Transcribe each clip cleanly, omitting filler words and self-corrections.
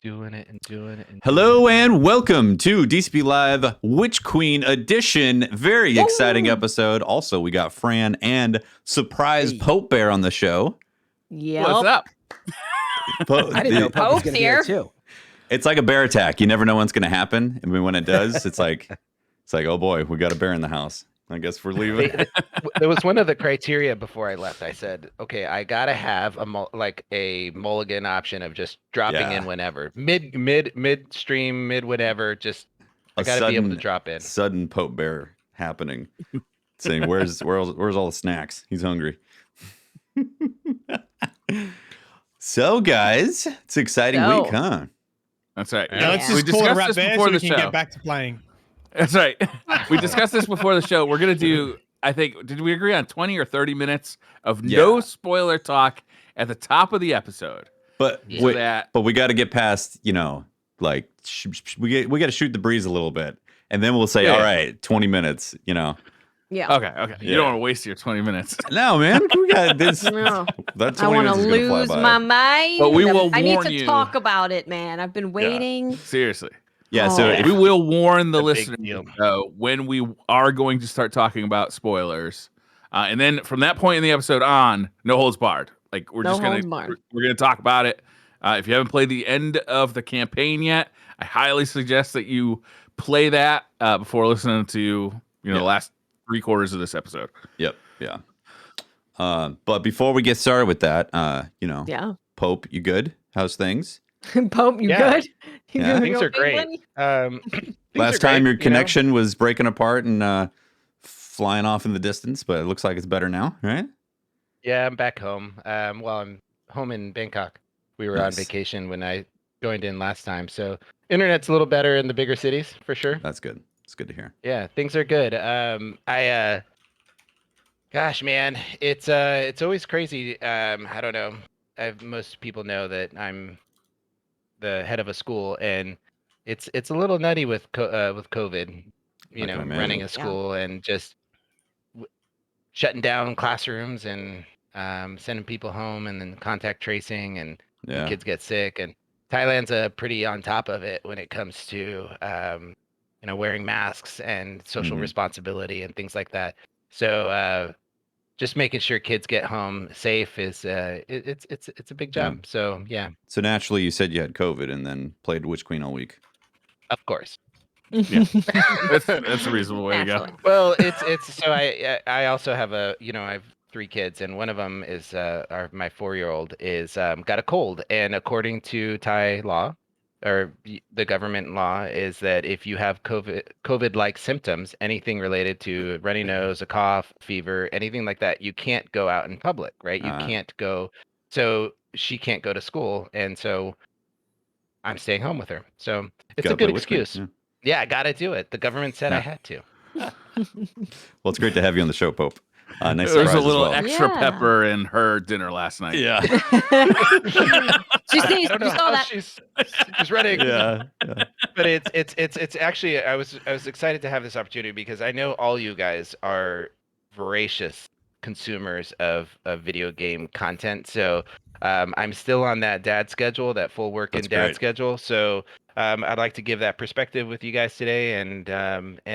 doing it and doing it and Hello and welcome to DCP Live Witch Queen Edition. Very exciting episode. Also, we got Fran and surprise Pope Bear on the show. Yeah. What's up? I didn't know Pope was going to be here too. It's like a bear attack. You never know when's going to happen. And when it does, it's like, oh boy, we got a bear in the house. I guess we're leaving. There was one of the criteria before I left. I said, okay, I gotta have a mulligan option of just dropping in whenever, midstream, mid whatever. Just I gotta be able to drop in. Sudden Pope Bear happening, saying, "Where's all the snacks? He's hungry." So, guys, it's an exciting week, huh? That's right. Yeah, let's just pull a wrap there so we can get back to playing. That's right. We discussed this before the show. We're going to do, I think, did we agree on 20 or 30 minutes of no spoiler talk at the top of the episode? But we got to get past, we got to shoot the breeze a little bit. And then we'll say, all right, 20 minutes, Yeah. Okay. You don't want to waste your 20 minutes. No, man. We got this. No. I want to lose my mind. But we will I need warn to you. Talk about it, man. I've been waiting. Seriously. Yeah, so we will warn the listeners when we are going to start talking about spoilers, and then from that point in the episode on, no holds barred. Like we're gonna talk about it. If you haven't played the end of the campaign yet, I highly suggest that you play that before listening to the last 3/4 of this episode. Yep. Yeah. But before we get started with that, Pope, you good? How's things? Pope, you good? Things are great. Last time your connection was breaking apart and flying off in the distance, but it looks like it's better now, right? Yeah, I'm back home. I'm home in Bangkok. We were on vacation when I joined in last time, so internet's a little better in the bigger cities for sure. That's good. It's good to hear. Yeah, things are good. Gosh, man, it's always crazy. I don't know. Most people know that I'm the head of a school, and it's a little nutty with COVID, running a school and just shutting down classrooms and sending people home, and then contact tracing, and kids get sick. And Thailand's pretty on top of it when it comes to wearing masks and social responsibility and things like that. So just making sure kids get home safe is it's a big job. So yeah. So naturally, you said you had COVID and then played Witch Queen all week. Of course. Yeah, that's a reasonable way to go. Well, it's so I also have I have 3 kids, and one of them is my 4-year-old is got a cold, and according to Thai law, or the government law, is that if you have COVID-like symptoms, anything related to runny nose, a cough, fever, anything like that, you can't go out in public, right? You can't go. So she can't go to school, and so I'm staying home with her. So it's a good excuse. Yeah, I got to do it. The government said I had to. Well, it's great to have you on the show, Pope. Nice. There's a little extra pepper in her dinner last night. Yeah. She sneezed. You saw that. She's running. Yeah. But it's actually I was excited to have this opportunity because I know all you guys are voracious consumers of video game content. So I'm still on that dad schedule, that full work and dad schedule. So I'd like to give that perspective with you guys today, and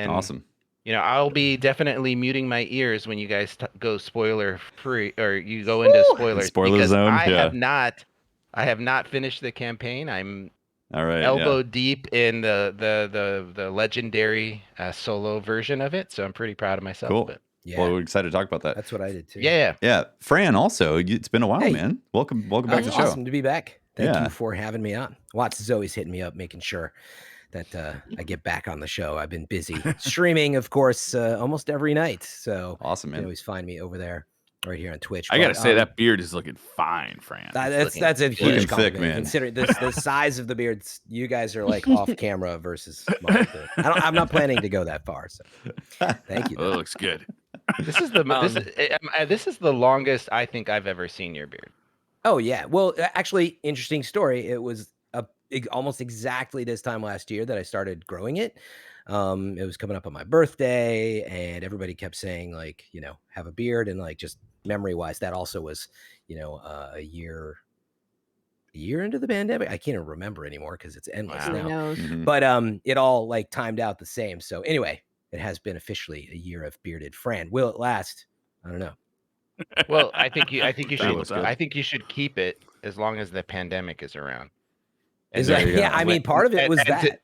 awesome. I'll be definitely muting my ears when you guys go spoiler free, or you go into spoilers. Spoiler zone. I have not finished the campaign. I'm elbow deep in the legendary solo version of it, so I'm pretty proud of myself. Cool. But, well, we're excited to talk about that. That's what I did too. Yeah. Fran, also, it's been a while, man. Welcome back to the show. Awesome to be back. Thank you for having me on. Watts is always hitting me up, making sure that I get back on the show. I've been busy streaming, of course, almost every night. So awesome, man. You can always find me over there, right here on Twitch. I gotta say that beard is looking fine, Fran. That's a huge compliment, man. Considering the size of the beards, you guys are like off camera versus mine. I'm not planning to go that far. So thank you. Oh, it looks good. This is the longest I think I've ever seen your beard. Oh yeah. Well, actually, interesting story. It was almost exactly this time last year that I started growing it. It was coming up on my birthday, and everybody kept saying, like, have a beard, and like just memory wise, that also was, a year year into the pandemic. I can't even remember anymore because it's endless Who now. knows? But it all like timed out the same. So anyway, it has been officially a year of bearded Fran. Will it last? I don't know. Well, I think you should keep it as long as the pandemic is around. Is that I mean, part of it was that.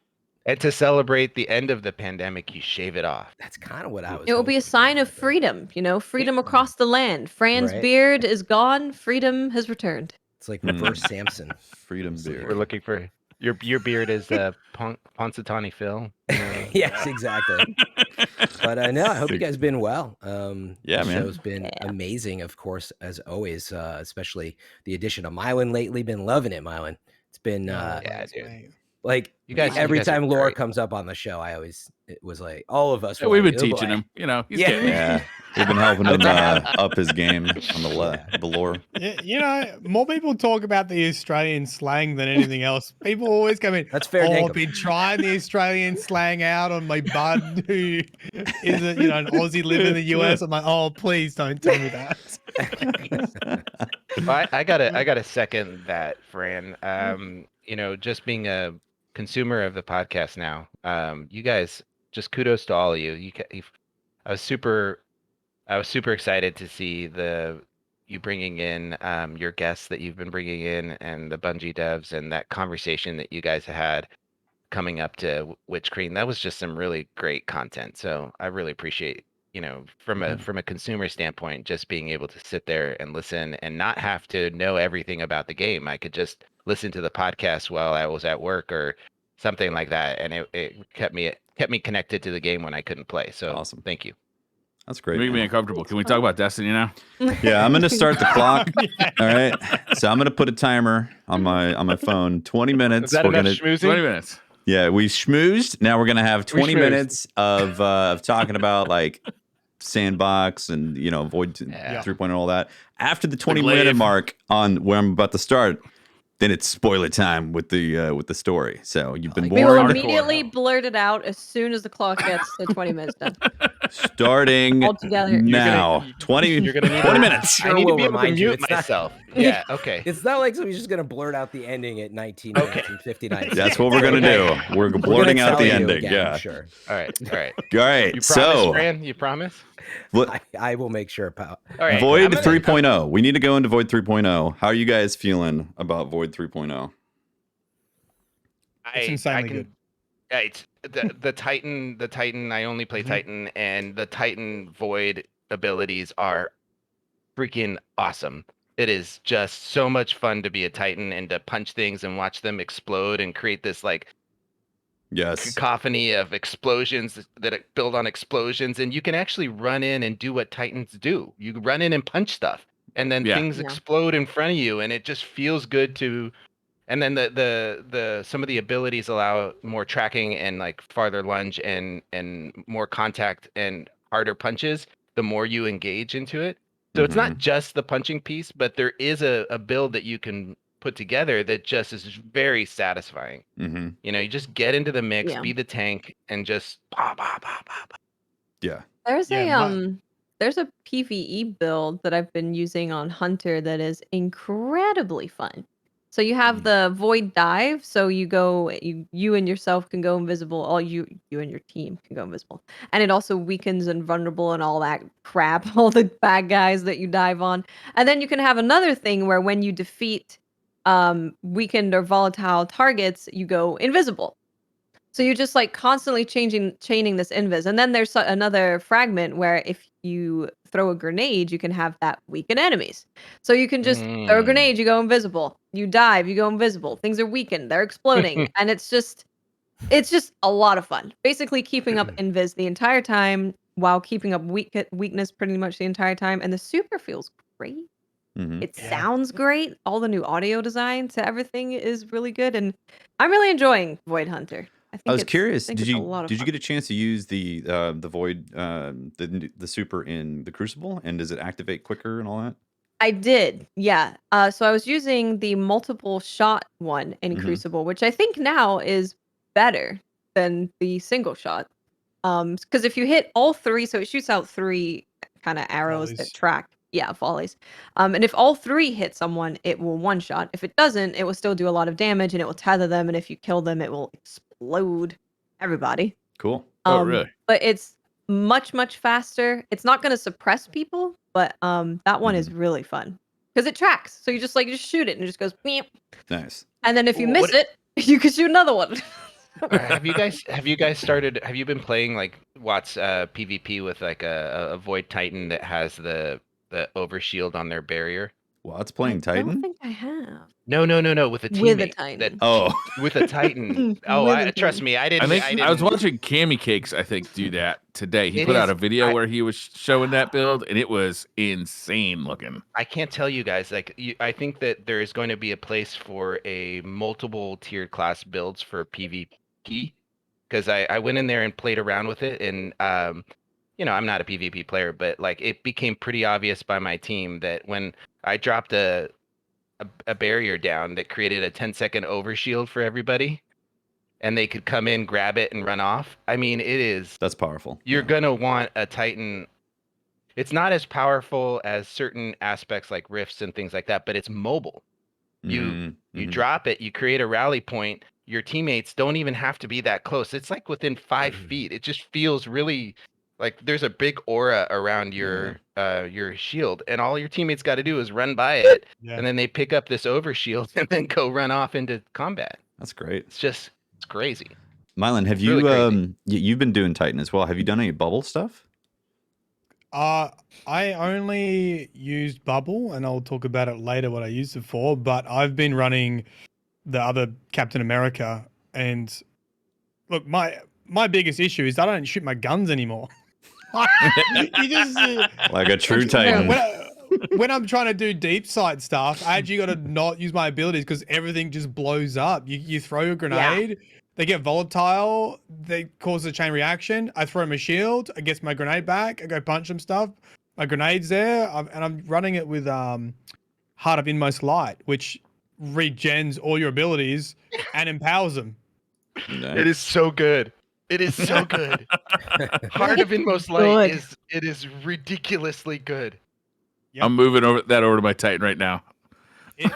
And to celebrate the end of the pandemic, you shave it off. That's kind of what I was. It will be a sign of freedom, freedom across the land. Fran's beard is gone. Freedom has returned. It's like reverse Samson. Freedom beard. We're looking for your beard is Ponsatani Phil. Yes, exactly. But no, I hope you guys been well. Yeah, man. Show's been amazing, of course, as always. Especially the addition of Mylan lately. Been loving it, Mylan. It's been dude. Like every time Laura comes up on the show, it was like all of us. We've been teaching him, he's yeah. We've been helping him up his game on the lore. More people talk about the Australian slang than anything else. People always come in. That's fair. I've been trying the Australian slang out on my bud who is an Aussie living in the US. I'm like, oh, please don't tell me that. I gotta second that, Fran. Just being a consumer of the podcast now, you guys, just kudos to all of you. I was super excited to see you bringing in your guests that you've been bringing in and the Bungie devs and that conversation that you guys had coming up to Witch Queen. That was just some really great content. So I really appreciate, from a consumer standpoint, just being able to sit there and listen and not have to know everything about the game. I could just listen to the podcast while I was at work or something like that, and it kept me connected to the game when I couldn't play. So awesome. Thank you. That's great. Make me uncomfortable. Can we talk about Destiny now? Yeah, I'm gonna start the clock. All right. So I'm gonna put a timer on my phone. 20 minutes. Is that enough schmoozing? 20 minutes. Yeah, we schmoozed. Now we're gonna have 20 minutes of talking about like Sandbox and Void 3.0 and all that. After the 20-minute mark on where I'm about to start, then it's spoiler time with the story. So you've been warned. We will immediately blurt it out as soon as the clock gets to 20 minutes done. Starting now. 20 minutes. I need to be able to mute myself. Yeah, okay. It's not like somebody's just going to blurt out the ending at 19:59. That's what we're going to do. We're blurting out the ending. Again, yeah. Sure. All right. You promise, Fran? You promise? I will make sure, pal. All right. Void 3.0. We need to go into Void 3.0. How are you guys feeling about Void 3.0? It's insanely good. It's the Titan. I only play Titan, and the Titan Void abilities are freaking awesome. It is just so much fun to be a Titan and to punch things and watch them explode and create this cacophony of explosions that build on explosions. And you can actually run in and do what Titans do. You run in and punch stuff, and then things explode in front of you, and it just feels good to. And then the some of the abilities allow more tracking and farther lunge and more contact and harder punches the more you engage into it. So it's not just the punching piece, but there is a build that you can put together that just is very satisfying. You just get into the mix, be the tank, and just Yeah. There's a PvE build that I've been using on Hunter that is incredibly fun. So you have the Void Dive, so you and yourself can go invisible. All you and your team can go invisible, and it also weakens and vulnerable and all that crap, all the bad guys that you dive on. And then you can have another thing where when you defeat weakened or volatile targets, you go invisible. So you're just constantly chaining this invis. And then there's another fragment where if you throw a grenade, you can have that weaken enemies. So you can just throw a grenade, you go invisible. You dive, you go invisible. Things are weakened, they're exploding. And it's just a lot of fun. Basically keeping up invis the entire time while keeping up weakness pretty much the entire time. And the super feels great. It sounds great. All the new audio design to everything is really good. And I'm really enjoying Void Hunter. I was curious. Did you get a chance to use the Void the super in the Crucible, and does it activate quicker and all that? I did, yeah. So I was using the multiple shot one in Crucible, which I think now is better than the single shot. Because if you hit all three, so it shoots out 3 kind of arrows that track volleys. And if all 3 hit someone, it will one-shot. If it doesn't, it will still do a lot of damage, and it will tether them, and if you kill them, it will explode everybody. Cool. Oh, really? But it's much, much faster. It's not gonna suppress people, but that one is really fun. Because it tracks. So you just shoot it, and it just goes, meep. Nice. And then if you miss it, you can shoot another one. Have you guys started? Have you been playing like Watts PvP with like a Void Titan that has the overshield on their barrier? Watts playing I Titan? don't think I have. No, with a teammate. With a Titan. With a Titan. Trust me, I didn't. I was watching Cammy Cakes, I think, do that today. He put out a video where he was showing that build, and it was insane looking. I can't tell you guys. Like, I think that there is going to be a place for a multiple tiered class builds for PvP, because I went in there and played around with it, and I'm not a PvP player, but like it became pretty obvious by my team that when I dropped a barrier down that created a 10-second overshield for everybody, and they could come in, grab it, and run off. I mean, that's powerful. You're gonna want a Titan. It's not as powerful as certain aspects like rifts and things like that, but it's mobile. You drop it, you create a rally point. Your teammates don't even have to be that close. It's like within 5 feet. It just feels really like there's a big aura around your shield, and all your teammates got to do is run by it, and then they pick up this overshield and then go run off into combat. That's great. It's crazy. Mylan, have you really you've been doing Titan as well? Have you done any bubble stuff? I only used bubble, and I'll talk about it later what I used it for. But I've been running the other Captain America, and look, my biggest issue is I don't shoot my guns anymore. You just like a true Titan. When I'm trying to do deep sight stuff, I actually got to not use my abilities because everything just blows up. You throw a grenade, they get volatile, they cause a chain reaction. I throw my shield, I get my grenade back, I go punch some stuff. My grenade's there, and I'm running it with Heart of Inmost Light, which regens all your abilities and empowers them. Nice. It is so good. It is so good. Heart of Inmost Light is ridiculously good. Yep. I'm moving over to my Titan right now.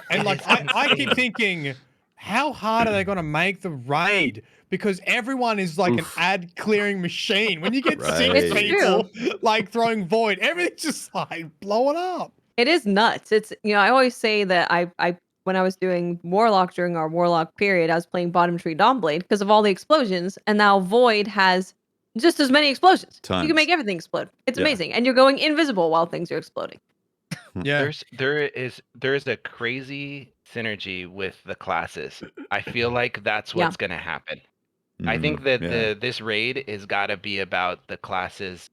And like I keep thinking, how hard are they going to make the raid? Because everyone is like an ad clearing machine. When you get 6 people like throwing void, everything's just like blowing up. It is nuts. It's I always say that I when I was doing Warlock during our Warlock period, I was playing Bottom Tree Dawnblade because of all the explosions, and now Void has just as many explosions. Tons. You can make everything explode. It's amazing, and you're going invisible while things are exploding. Yeah, there is a crazy synergy with the classes. I feel like that's what's going to happen. I think that this raid has got to be about the classes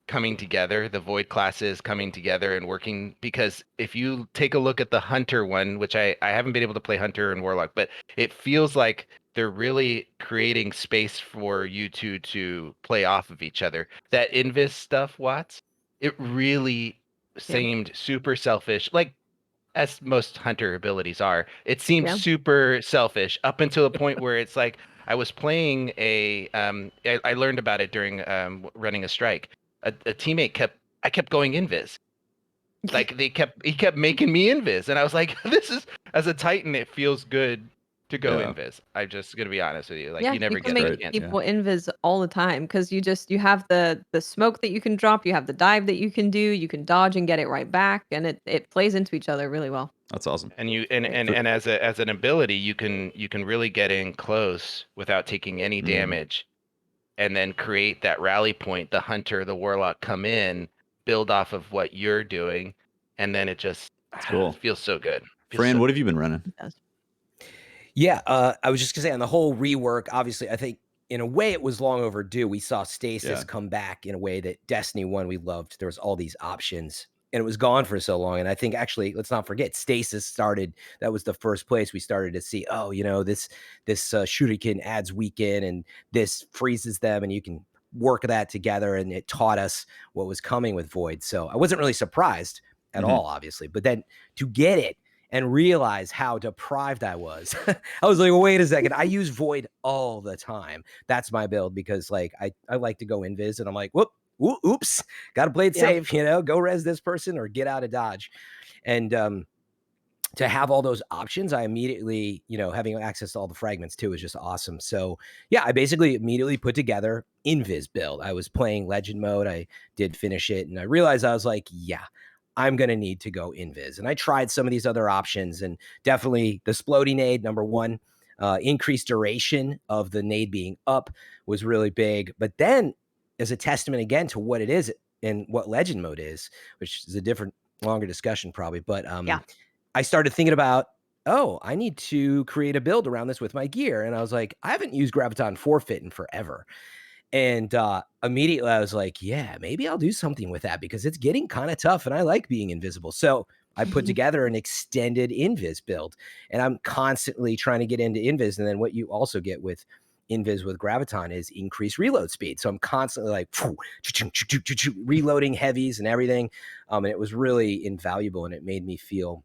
coming together, the Void classes coming together and working, because if you take a look at the Hunter one, which I haven't been able to play Hunter and Warlock, but it feels like they're really creating space for you two to play off of each other. That Invis stuff, Watts, it really seemed super selfish, like as most Hunter abilities are. It seemed super selfish up until the point where it's like I was playing I learned about it during running a strike. A teammate kept going invis. Like he kept making me invis, and I was like, this is, as a Titan, it feels good to go invis. I'm just gonna be honest with you. Like you never get make people invis all the time because you have the smoke that you can drop, you have the dive that you can do, you can dodge and get it right back, and it plays into each other really well. That's awesome. And you and as an ability, you can really get in close without taking any damage, and then create that rally point. The Hunter, the Warlock come in, build off of what you're doing, and then it just it feels so good. Fran, what have you been running? Yeah, I was just gonna say on the whole rework, obviously, I think in a way it was long overdue. We saw Stasis come back in a way that Destiny 1 we loved. There was all these options, and it was gone for so long. And I think actually, let's not forget, Stasis started. That was the first place we started to see. Oh, this shuriken adds weaken, and this freezes them, and you can work that together. And it taught us what was coming with Void. So I wasn't really surprised at all, obviously. But then to get it and realize how deprived I was, I was like, wait a second. I use Void all the time. That's my build because like I like to go invis, and I'm like, whoop, oops, got to play it safe, you know, go res this person or get out of dodge. And to have all those options, I immediately, you know, having access to all the fragments too is just awesome. So yeah, I basically immediately put together Invis build. I was playing Legend mode. I did finish it and I realized I was like, yeah, I'm going to need to go Invis. And I tried some of these other options and definitely the Splody nade, number one, increased duration of the nade being up was really big. But then as a testament again to what it is and what Legend mode is, which is a different, longer discussion probably. But I started thinking about, oh, I need to create a build around this with my gear. And I was like, I haven't used Graviton Forfeit in forever. And immediately I was like, yeah, maybe I'll do something with that because it's getting kind of tough and I like being invisible. So I put together an extended Invis build and I'm constantly trying to get into Invis. And then what you also get with Invis with Graviton is increased reload speed. So I'm constantly like reloading heavies and everything. And it was really invaluable and it made me feel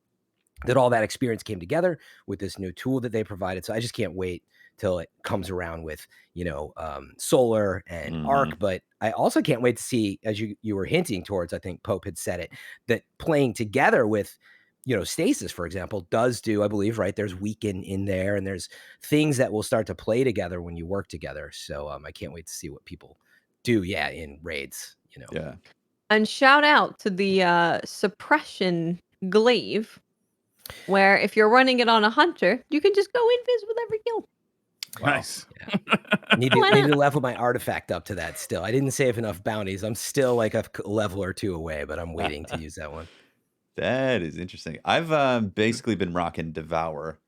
that all that experience came together with this new tool that they provided. So I just can't wait till it comes around with, you know, solar and arc. But I also can't wait to see, as you were hinting towards, I think Pope had said it, that playing together with, you know, stasis, for example, does do, I believe, right? There's weaken in there and there's things that will start to play together when you work together. So I can't wait to see what people do. Yeah. In raids, you know. Yeah. And shout out to the suppression glaive, where if you're running it on a hunter, you can just go invis with every kill. Wow. Nice. Yeah. Need to level my artifact up to that still. I didn't save enough bounties. I'm still like a level or two away, but I'm waiting to use that one. That is interesting. I've basically been rocking Devour.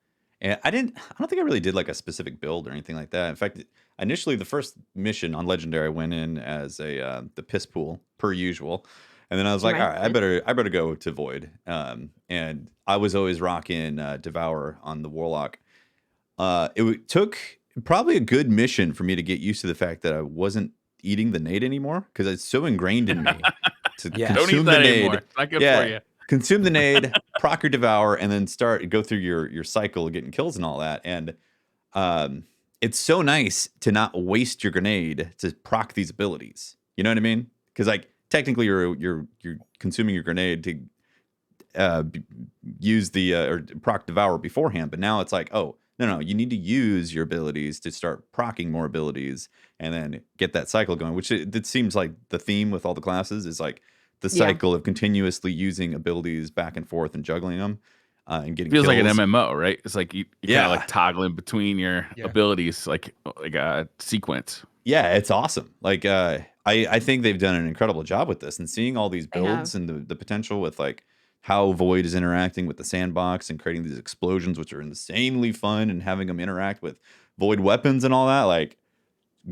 And I don't think I really did like a specific build or anything like that. In fact, initially the first mission on Legendary I went in as the piss pool per usual. And then I was like, all right, I better go to Void. And I was always rocking Devour on the Warlock. It took probably a good mission for me to get used to the fact that I wasn't eating the nade anymore because it's so ingrained in me to Don't eat that anymore. It's not good for you. Consume the nade, proc your Devour, and then go through your cycle of getting kills and all that. And it's so nice to not waste your grenade to proc these abilities. You know what I mean? Because like technically you're consuming your grenade to use the or proc Devour beforehand, but now it's like, oh no, you need to use your abilities to start proccing more abilities and then get that cycle going. Which it seems like the theme with all the classes is like the cycle of continuously using abilities back and forth and juggling them and getting feels kills. like an MMO, right? It's like you kind of like toggling between your abilities, like a sequence. Yeah, it's awesome. Like I think they've done an incredible job with this and seeing all these builds and the potential with like how Void is interacting with the sandbox and creating these explosions, which are insanely fun, and having them interact with Void weapons and all that. Like,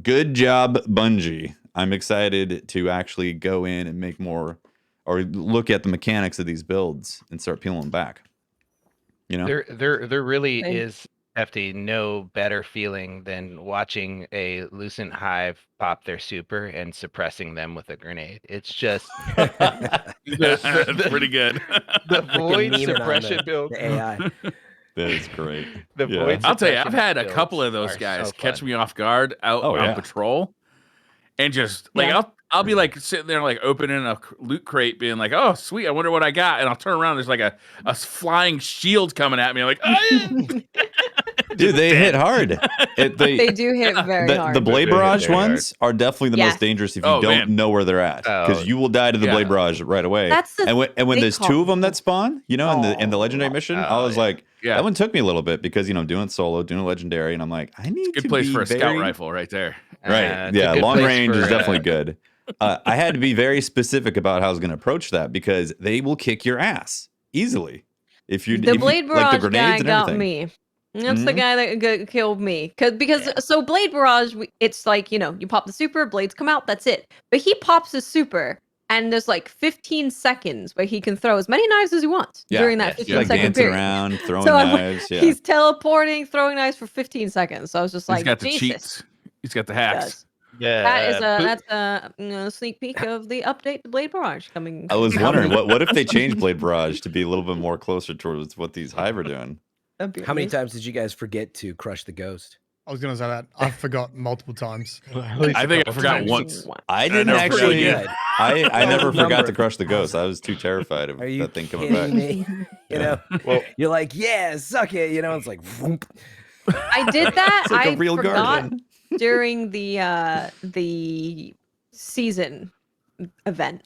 good job, Bungie. I'm excited to actually go in and make more or look at the mechanics of these builds and start peeling them back. You know, there really is, Hefty, no better feeling than watching a Lucent Hive pop their super and suppressing them with a grenade. It's just That's pretty good. The Void suppression build. The AI. that is great. Void I'll tell you, I've suppression had a builds couple of those are guys so catch fun. me off guard out on patrol, and just like I'll be like sitting there like opening a loot crate, being like, "Oh, sweet, I wonder what I got," and I'll turn around, there's like a flying shield coming at me. I'm like, "Oh yeah." Dude, they hit hard. They do hit very hard. The Blade Barrage ones are definitely the most dangerous if you don't know where they're at, because you will die to the Blade Barrage right away. And when there's two of them that spawn, you know, in the Legendary mission, I was like, that one took me a little bit because, you know, I'm doing solo, doing Legendary, and I'm like, I need good place for a scout rifle right there. Right. Yeah, long range is definitely good. I had to be very specific about how I was going to approach that because they will kick your ass easily. If you the Blade Barrage like the grenades guy got me. That's the guy that killed me. Because so Blade Barrage, it's like, you know, you pop the super, blades come out, that's it. But he pops his super, and there's like 15 seconds where he can throw as many knives as he wants during that 15-second period. Around, throwing knives. He's teleporting, throwing knives for 15 seconds. So I was just like, he's got the cheats. He's got the hacks. Yeah, that's a sneak peek of the update to Blade Barrage coming. I was wondering, what if they change Blade Barrage to be a little bit more closer towards what these Hive are doing? How many times did you guys forget to crush the ghost? I was gonna say that. I forgot multiple times. I think I forgot once. I didn't never actually. forget I never forgot Number to of crush the ghost. I was too terrified of Are you that thing coming back. kidding me? You know, Well, you're like, yeah, suck it. You know, it's like, whoomp. I did that. It's like a I real forgot guardian. during the season event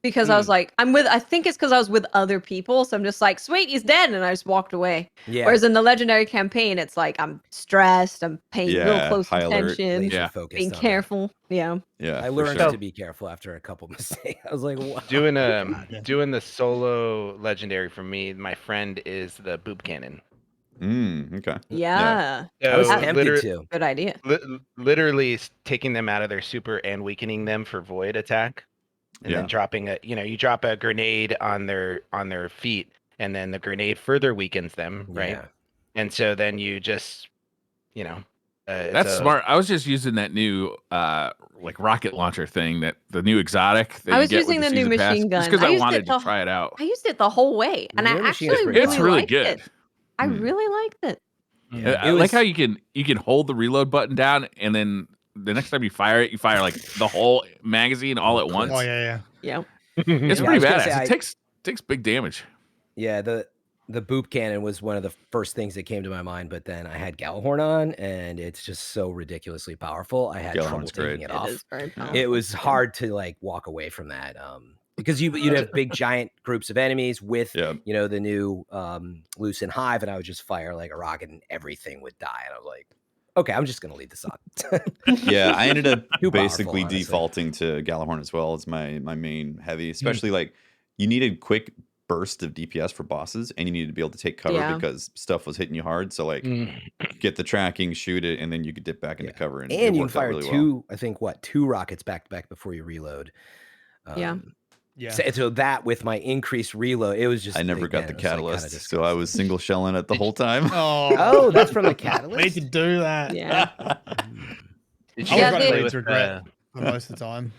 because I was like, I think it's because I was with other people, so I'm just like, sweet, he's dead, and I just walked away. Yeah. Whereas in the legendary campaign, it's like I'm stressed, I'm paying real close high alert. attention, Yeah. focused being on careful. Yeah. Yeah, I for learned sure. to be careful after a couple mistakes. I was like, wow. doing the solo legendary for me, my friend is the boob cannon. Okay. Yeah. I was So tempted to. Good idea. literally taking them out of their super and weakening them for void attack, and then dropping you drop a grenade on their feet, and then the grenade further weakens them, right? Yeah. And so then you just, That's smart. I was just using that new like rocket launcher thing, that the new exotic that I you was get using with the new season pass, machine gun. just because I used wanted it to try it out. I used it the whole way, and I Your machine is actually pretty really It's really liked good. it. I really liked it. I like how you can hold the reload button down, and then the next time you fire it, you fire like the whole magazine all at once. Oh yeah. Yeah. It's Yeah, I pretty was gonna badass. say, It takes big damage. Yeah, the boop cannon was one of the first things that came to my mind, but then I had Gallahorn on, and it's just so ridiculously powerful. I had trouble Gallahorn's taking great. it It off. is very powerful. It was hard to like walk away from that because you'd have big giant groups of enemies with the new Lucent Hive, and I would just fire like a rocket and everything would die, and I was like, okay, I'm just gonna leave this on. Yeah, I ended up Too basically powerful, honestly. defaulting to Gallahorn as well as my main heavy, especially like you needed quick burst of DPS for bosses, and you needed to be able to take cover because stuff was hitting you hard. So like get the tracking, shoot it, and then you could dip back into cover, and you can fire really two well. I think two rockets back to back before you reload. Yeah. So that with my increased reload, it was just I never got the catalyst, so I was single shelling it the whole time. Oh, that's from the catalyst. Need to do that. Yeah. Did I you was guys running play Leads with Regret for most of the time.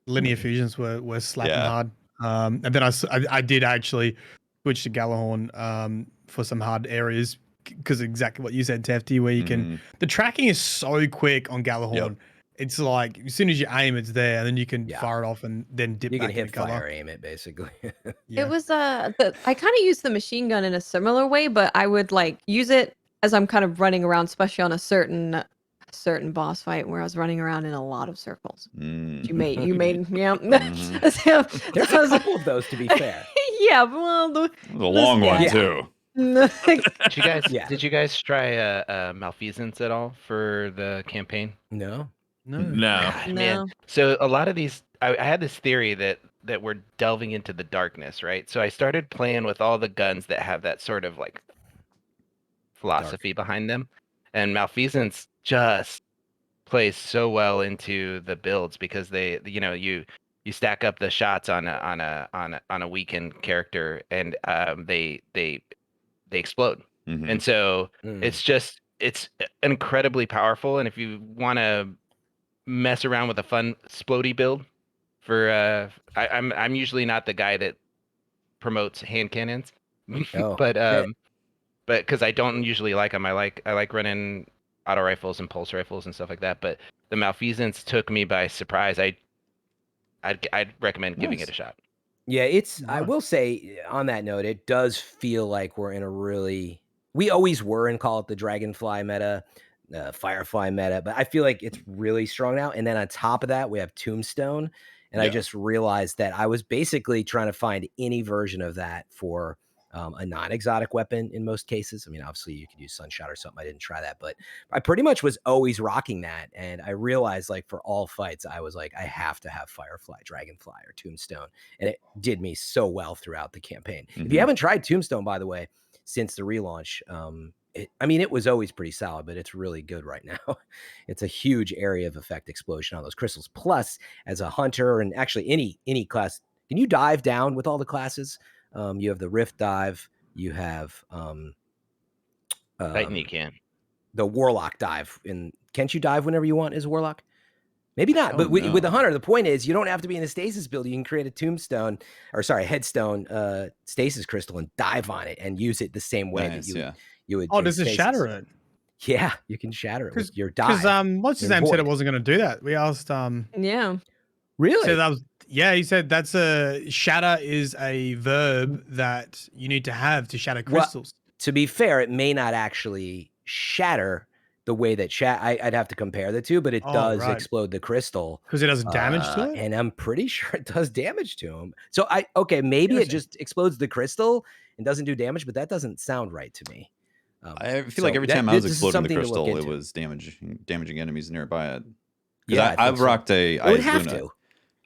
Linear fusions were slapping hard. And then I did actually switch to Gallahorn for some hard areas because exactly what you said, Tefty, where you can the tracking is so quick on Gallahorn. It's like as soon as you aim, it's there, and then you can fire it off and then dip back into cover. Fire aim it basically. It was I kind of used the machine gun in a similar way, but I would like use it as I'm kind of running around, especially on a certain boss fight where I was running around in a lot of circles. You made There's a couple of those, to be fair. Yeah, well, the long one too. Did you guys try malfeasance at all for the campaign? No. God, man. So a lot of these, I had this theory that we're delving into the darkness, right? So I started playing with all the guns that have that sort of like philosophy behind them, and malfeasance just plays so well into the builds because they, you stack up the shots on a weakened character, and they explode, and so it's incredibly powerful. And if you want to mess around with a fun splody build for I'm usually not the guy that promotes hand cannons, but because I don't usually like them, I like running auto rifles and pulse rifles and stuff like that. But the malfeasance took me by surprise. I'd recommend giving it a shot. Yeah, I will say on that note, it does feel like we're in we always were in, call it the Dragonfly meta, Firefly meta, but I feel like it's really strong now. And then on top of that, we have Tombstone. And I just realized that I was basically trying to find any version of that for a non-exotic weapon in most cases. I mean, obviously you could use Sunshot or something. I didn't try that, but I pretty much was always rocking that. And I realized like for all fights, I was like, I have to have Firefly, Dragonfly, or Tombstone. And it did me so well throughout the campaign. If you haven't tried Tombstone, by the way, since the relaunch, it was always pretty solid, but it's really good right now. It's a huge area of effect explosion on those crystals. Plus, as a hunter, and actually any class, can you dive down with all the classes? You have the Rift dive. You have Titan, you can. The Warlock dive. Can't you dive whenever you want as a Warlock? Maybe not, but with the Hunter, the point is you don't have to be in a stasis build. You can create a headstone stasis crystal and dive on it and use it the same way that you would. Oh, does it shatter it? Yeah, you can shatter it with your Because dive. what's his in name said it Void. wasn't going to do that. We asked Yeah. Really? said that was he said that's a shatter is a verb that you need to have to shatter Well, crystals. to be fair, it may not actually shatter the way that I'd have to compare the two, but it does right. explode the crystal Because it does damage to it. and I'm pretty sure it does damage to him. So maybe it just explodes the crystal and doesn't do damage, but that doesn't sound right to me. I feel like every time I was this is exploding the something to look crystal, it into. was damaging enemies nearby it. Yeah, Because I've rocked a It would Eyes have Luna. to.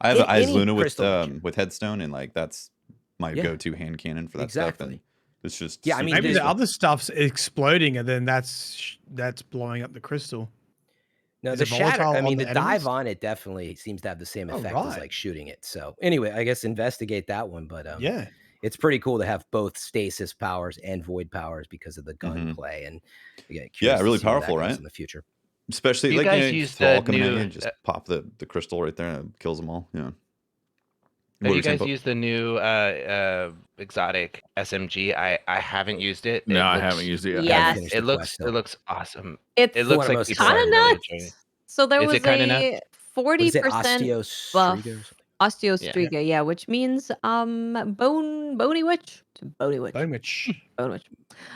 I have an Eyes Any Luna crystal with Headstone, and like that's my Yeah. go-to hand cannon for that stuff. And it's just Yeah, I mean, Maybe there's- the other stuff's exploding, and then that's blowing up the crystal. No, Is the it shatter. volatile I on mean, the the dive enemies? on it definitely seems to have the same Oh, effect as right. like shooting it. So anyway, I guess investigate that one. But Yeah. it's pretty cool to have both stasis powers and void powers because of the gunplay. And yeah, curious to really see where that powerful, goes right? in the future. Especially You like guys if use they're all the coming at new, you, just pop the crystal right there and it kills them all. Yeah. Have you guys used the new exotic SMG? I haven't used it. No, I looks, haven't used it yet. Yes. It looks awesome. It's It looks one of like most people are kind of really nuts. enjoying it. So there Is was it kinda a nuts? 40% buff. Osteostriga or something? Osteostriga, yeah, which means bony witch. Bony witch. Bone witch. Bone witch.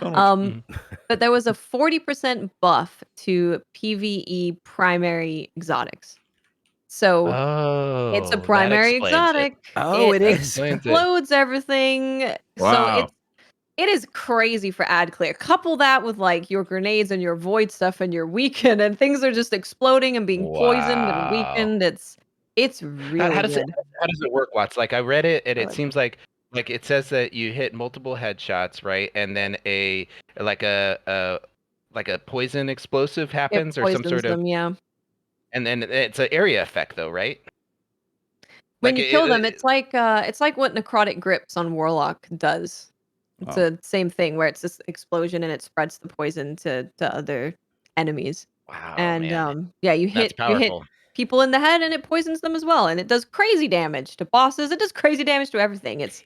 Mhm. But there was a 40% buff to PvE primary exotics. So it's a Oh, that primary explains it. exotic. Oh, it is. Explains it. Explodes everything. So Wow. it is crazy for ad clear. Couple that with like your grenades and your void stuff and your weaken, and things are just exploding and being poisoned and Wow. weakened. It's really How does good. it work, Watts? Like I read it, and I it like seems like it says that you hit multiple headshots, right? And then a poison explosive It happens, or some poisons sort of, them, yeah. and then it's an area effect, though, right? When Like you kill them, it's like what necrotic grips on Warlock does. It's Wow. the same thing where it's this explosion and it spreads the poison to other enemies. Wow, And man, yeah, you that's hit powerful. people in the head and it poisons them as well. And it does crazy damage to bosses. It does crazy damage to everything. It's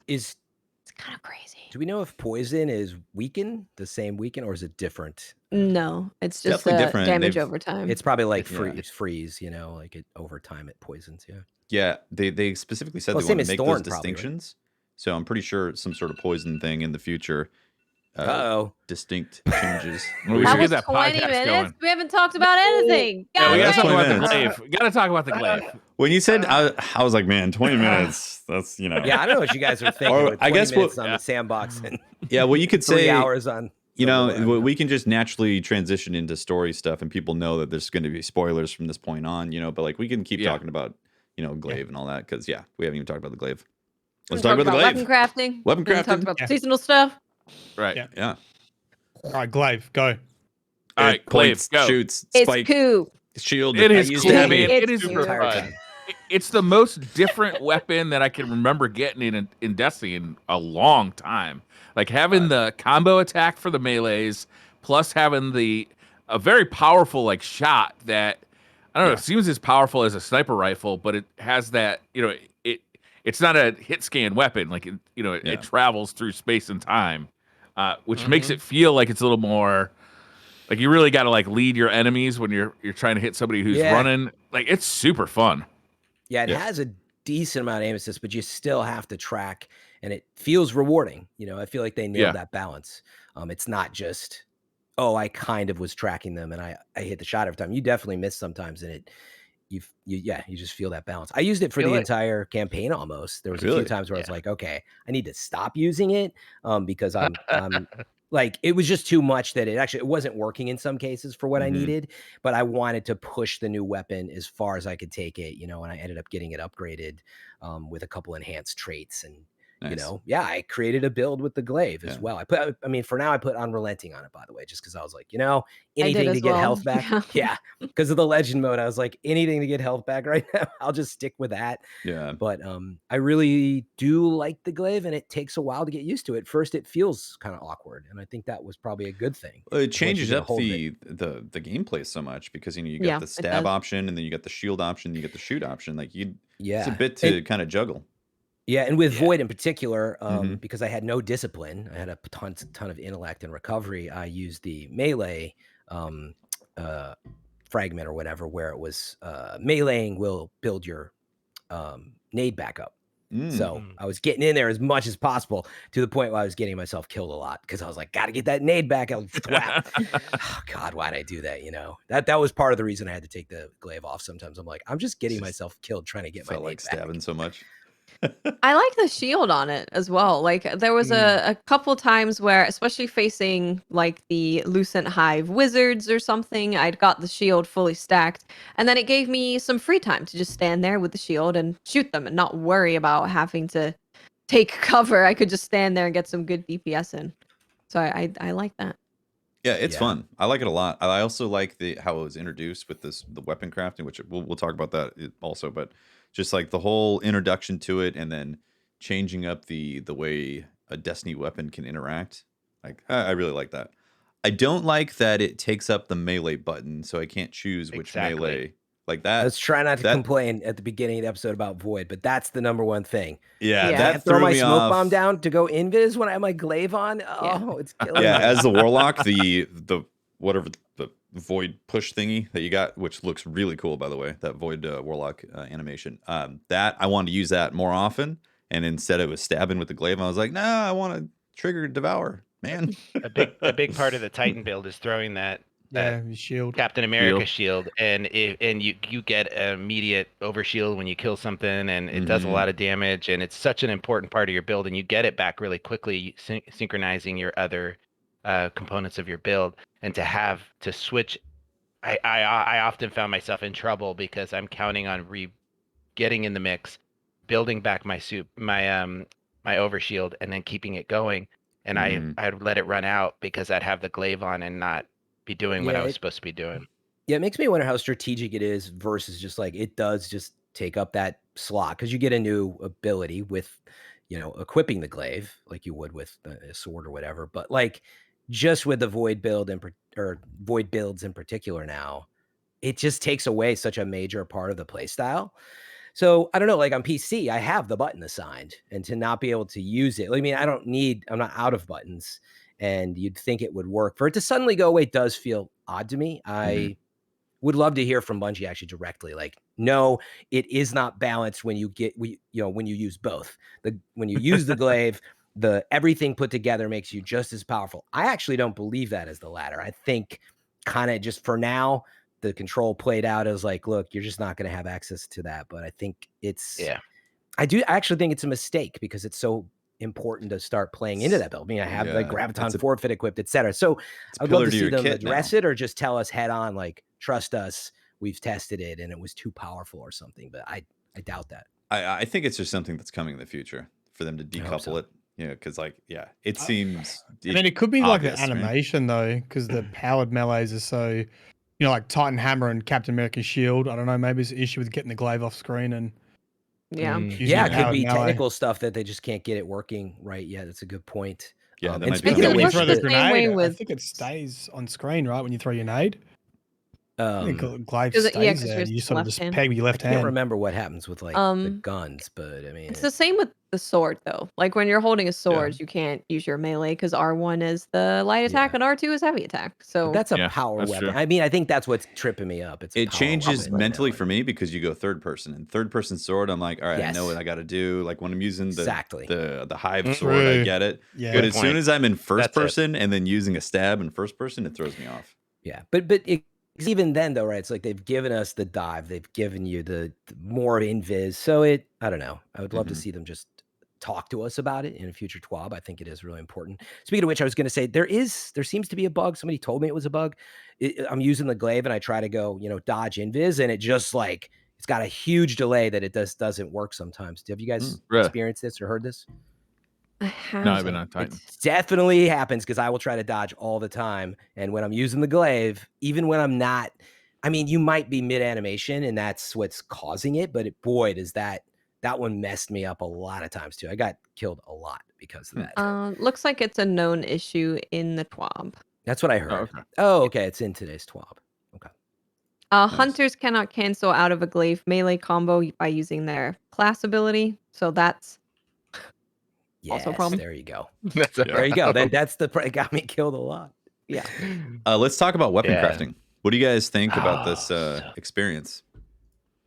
kind of crazy. Do we know if poison is weaken, the same weaken, or is it different? No, it's just definitely different. damage over time. It's probably like Yeah. freeze, like it over time it poisons, yeah. Yeah, they specifically said Well, they same want to as make Thorn those probably, right? distinctions. So I'm pretty sure some sort of poison thing in the future. Uh-oh. Distinct changes. Well, we That should was get that 20 podcast minutes. going. We haven't talked about anything. Yeah, we that's gotta talk 20 about the minutes. glaive. We gotta talk about the glaive. When you said, I was like, man, 20 minutes. That's Yeah, I don't know what you guys are thinking. Or with I 20 guess minutes what- on the sandbox and yeah, well, you could 3 say, hours on. you know, Silverware. we can just naturally transition into story stuff, and people know that there's going to be spoilers from this point on, but like we can keep talking about, Glaive and all that, because we haven't even talked about the Glaive. Let's talk about the Glaive. Weapon crafting. Weapon Then we talked crafting. about the seasonal stuff. Right. Yeah. Yeah. All right, Glaive, go. All right, glaive, Points, go. shoots, It's spike, cool. shield. It is used cool, it. man. It's It is super super entire fun. time. It's the most different weapon that I can remember getting in Destiny in a long time. Like having the combo attack for the melees, plus having a very powerful like shot that I don't know. It seems as powerful as a sniper rifle, but it has that it's not a hit scan weapon. Like it travels through space and time, which makes it feel like it's a little more. Like you really got to like lead your enemies when you're trying to hit somebody who's running. Like it's super fun. Yeah, it has a decent amount of aim assist, but you still have to track, and it feels rewarding. I feel like they nailed that balance. It's not just, I kind of was tracking them and I hit the shot every time. You definitely miss sometimes, and you just feel that balance. I used it for the entire campaign almost. There was a few times where I was like, okay, I need to stop using it because I'm like, it was just too much that it wasn't working in some cases for what I needed, but I wanted to push the new weapon as far as I could take it, and I ended up getting it upgraded with a couple enhanced traits. And, I created a build with the glaive as well. For now I put Unrelenting on it, by the way, just because I was like, anything to get health back. Yeah. Because of the legend mode, I was like, anything to get health back right now, I'll just stick with that. Yeah. But I really do like the glaive, and it takes a while to get used to it. First, it feels kind of awkward, and I think that was probably a good thing. Well, it changes up the gameplay so much because you got the stab option, and then you got the shield option, you get the shoot option. Like it's a bit to kind of juggle. Yeah, and with Void in particular, because I had no discipline, I had a ton of intellect and recovery. I used the melee fragment or whatever, where it was meleeing will build your nade back up. So I was getting in there as much as possible to the point where I was getting myself killed a lot because I was like, got to get that nade back. I was thwap. Oh God, why'd I do that? You know, that was part of the reason I had to take the glaive off. Sometimes I'm like, I'm just getting myself killed trying to get my nade like back. stabbing so much. I like the shield on it as well. Like there was a couple times where, especially facing like the Lucent Hive wizards or something, I'd got the shield fully stacked, and then it gave me some free time to just stand there with the shield and shoot them and not worry about having to take cover. I could just stand there and get some good DPS in. So I like that. Yeah, it's fun. I like it a lot. I also like how it was introduced with the weapon crafting, which we'll talk about that also, but just like the whole introduction to it and then changing up the way a Destiny weapon can interact. Like I really like that. I don't like that it takes up the melee button, so I can't choose which melee. Like that. Let's try not to complain at the beginning of the episode about Void, but that's the number one thing. Yeah, I that can't throw my smoke off. bomb down to go invis when I have my glaive on. Oh, it's killing me. As the warlock, the whatever the void push thingy that you got, which looks really cool, by the way, that void warlock animation. That I wanted to use that more often, and instead it was stabbing with the glaive. I was like, nah, I want to trigger devour, man. a big part of the Titan build is throwing that shield, Captain America shield, and you get an immediate overshield when you kill something, and it does a lot of damage, and it's such an important part of your build, and you get it back really quickly, synchronizing your other components of your build, and to have to switch. I often found myself in trouble because I'm counting on getting in the mix, building back my my overshield, and then keeping it going, and I'd let it run out because I'd have the glaive on and not be doing what I was supposed to be doing. Yeah, it makes me wonder how strategic it is versus just like it does just take up that slot because you get a new ability with, equipping the glaive like you would with a sword or whatever. But like just with the void build or void builds in particular now, it just takes away such a major part of the play style. So I don't know, like on PC, I have the button assigned, and to not be able to use it, I mean, I'm not out of buttons. And you'd think it would work. For it to suddenly go away does feel odd to me. I would love to hear from Bungie actually directly. Like, no, it is not balanced when you when you use both. When you use the glaive, everything put together makes you just as powerful. I actually don't believe that as the latter. I think kind of just for now, the control played out as like, look, you're just not going to have access to that. But I think I actually think it's a mistake because it's so important to start playing into that build. I mean, I have like Graviton forfeit equipped, etc. So I would love to see them address it or just tell us head on, like, trust us, we've tested it and it was too powerful or something. But I doubt that. I think it's just something that's coming in the future for them to decouple it. Because it seems. I mean, it could be like the animation though, because the powered melees are so, like Titan Hammer and Captain America's shield. I don't know, maybe it's an issue with getting the glaive off screen and. It could be technical stuff that they just can't get it working right yet. That's a good point. Yeah, and speaking of which, throw the grenade, I think it stays on screen, right? When you throw your nade. I think Glaive stays there. You sort of just peg with your left hand. I can't remember what happens with like the guns, but I mean, it's the same with the sword though. Like when you're holding a sword, you can't use your melee because R1 is the light attack and R2 is heavy attack. So but that's a power weapon. True. I mean, I think that's what's tripping me up. It changes mentally for me because you go third person and third person sword. I'm like, all right, I know what I got to do. Like when I'm using the hive sword, I get it. Yeah, but as soon as I'm in first person and then using a stab in first person, it throws me off. Yeah, but even then though, right? It's like they've given us the dive, they've given you the more invis. So I don't know. I would love to see them just talk to us about it in a future TWAB. I think it is really important. Speaking of which, I was going to say there seems to be a bug. Somebody told me it was a bug. I'm using the glaive and I try to go, dodge invis, and it just like it's got a huge delay that it doesn't work sometimes. Have you guys experienced this or heard this? No, I've been on Titan. It definitely happens because I will try to dodge all the time. And when I'm using the glaive, even when I'm not, I mean, you might be mid animation and that's what's causing it. But boy, does that one messed me up a lot of times too. I got killed a lot because of that. Looks like it's a known issue in the TWAB. That's what I heard. Okay. It's in today's TWAB. Okay. Hunters cannot cancel out of a glaive melee combo by using their class ability. So that's also a problem. There you go. There you go. Then that's it got me killed a lot. Yeah. Let's talk about weapon crafting. What do you guys think about this experience?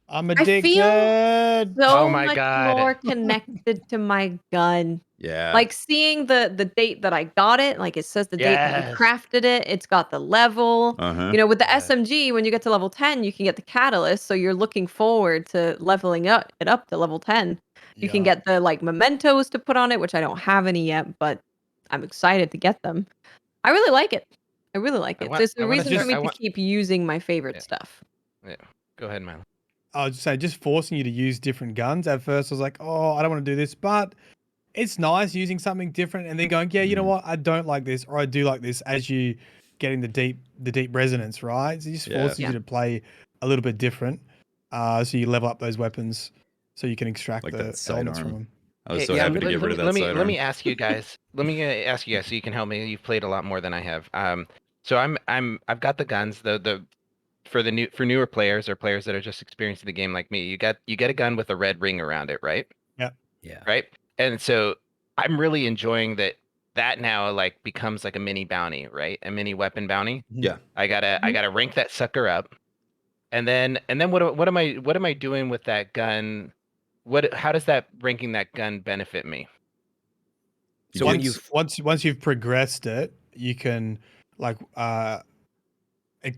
I'm I feel addicted. so Oh my much God. more connected to my gun. Yeah. Like seeing the date that I got it, like it says the date that you Yes. crafted it. It's got the level. Uh-huh. With the Yes. SMG, when you get to level 10, you can get the catalyst. So you're looking forward to leveling up to level 10. You can get the like mementos to put on it, which I don't have any yet, but I'm excited to get them. I really like it. I really like it. There's a reason for me to keep using my favorite stuff. Yeah. Go ahead, Milo. I would say just forcing you to use different guns. At first, I was like, oh, I don't want to do this, but it's nice using something different and then going, yeah, you know what? I don't like this, or I do like this, as you getting the deep resonance, right? So it just forces you to play a little bit different. So you level up those weapons so you can extract Like the that elements sidearm. from them. I was so happy to get rid of that sidearm. Let me ask you guys. Let me ask you guys so you can help me. You've played a lot more than I have. So I've got the guns. For newer players or players that are just experiencing the game like me, you get a gun with a red ring around it, right? Yeah. Yeah. Right. And so I'm really enjoying that now like becomes like a mini bounty, right? A mini weapon bounty. Yeah. I gotta rank that sucker up. And then what am I doing with that gun? How does that ranking that gun benefit me? So once you've progressed it, you can like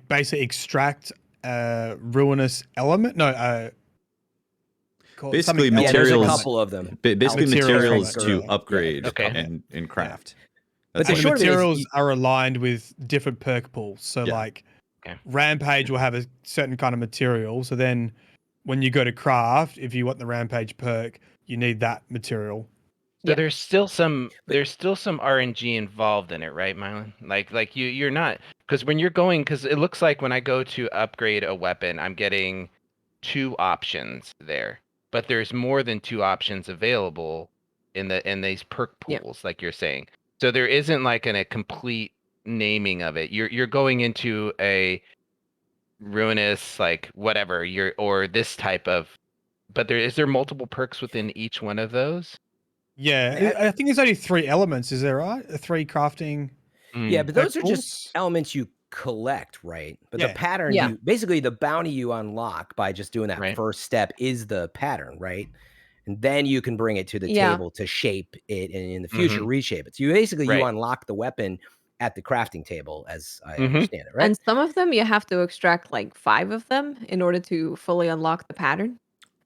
basically extract ruinous element. No, basically Yeah, there's a materials. couple of them. Basically materials to right. upgrade Okay. and craft. But And the the short of it is materials are aligned with different perk pools. So like Rampage will have a certain kind of material. So then when you go to craft, if you want the Rampage perk, you need that material. So there's still some RNG involved in it, right, Mylan? Like you're not, because when you're going, because it looks like when I go to upgrade a weapon, I'm getting 2 options there, but there's more than 2 options available in these perk pools, like you're saying. So there isn't like a complete naming of it. You're going into a ruinous like whatever or this type of, but is there multiple perks within each one of those? Yeah, I think there's only 3 elements. Is there right? 3 crafting. Yeah, but those are pools? just elements you collect, right? But Yeah. the pattern you basically the bounty you unlock by just doing that first step is the pattern, right? And then you can bring it to the table to shape it and in the future reshape it. So you unlock the weapon at the crafting table, as I understand it, right? And some of them you have to extract like 5 of them in order to fully unlock the pattern.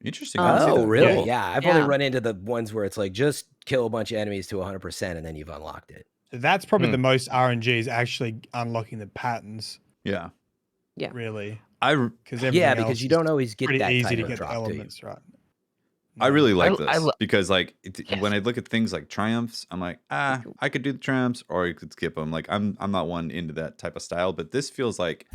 Interesting. Oh, really? Cool. Yeah, I've only run into the ones where it's like just kill a bunch of enemies to 100% and then you've unlocked it. That's probably the most RNG is actually unlocking the patterns. Yeah. Yeah. Really. Because you don't always get that easy type to of get the drop, elements right. I really like this because like when I look at things like triumphs, I'm like, I could do the triumphs or you could skip them. Like I'm not one into that type of style, but this feels like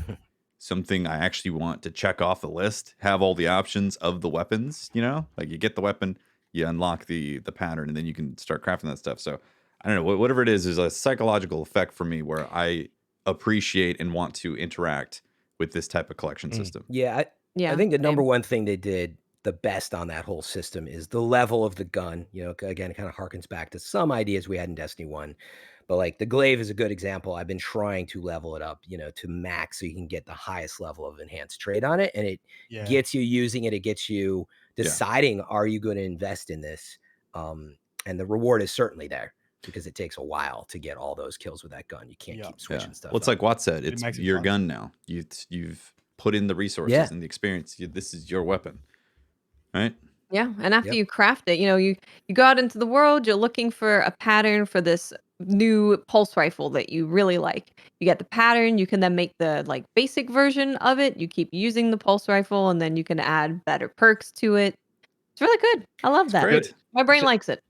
something I actually want to check off the list, have all the options of the weapons, like you get the weapon, you unlock the pattern, and then you can start crafting that stuff. So I don't know, whatever it is a psychological effect for me where I appreciate and want to interact with this type of collection system. Yeah, I think the number one thing they did the best on that whole system is the level of the gun. Again, it kind of harkens back to some ideas we had in Destiny 1. But like the Glaive is a good example. I've been trying to level it up, to max so you can get the highest level of enhanced trade on it. And it gets you using it. It gets you deciding, are you going to invest in this? And the reward is certainly there because it takes a while to get all those kills with that gun. You can't keep switching stuff. Well, it's like Watt said, it's your gun now. You've put in the resources and the experience. This is your weapon. Right? Yeah, and after you craft it, you go out into the world, you're looking for a pattern for this new pulse rifle that you really like. You get the pattern, you can then make the like basic version of it. You keep using the pulse rifle and then you can add better perks to it. It's really good. I love that. Great. My brain likes it.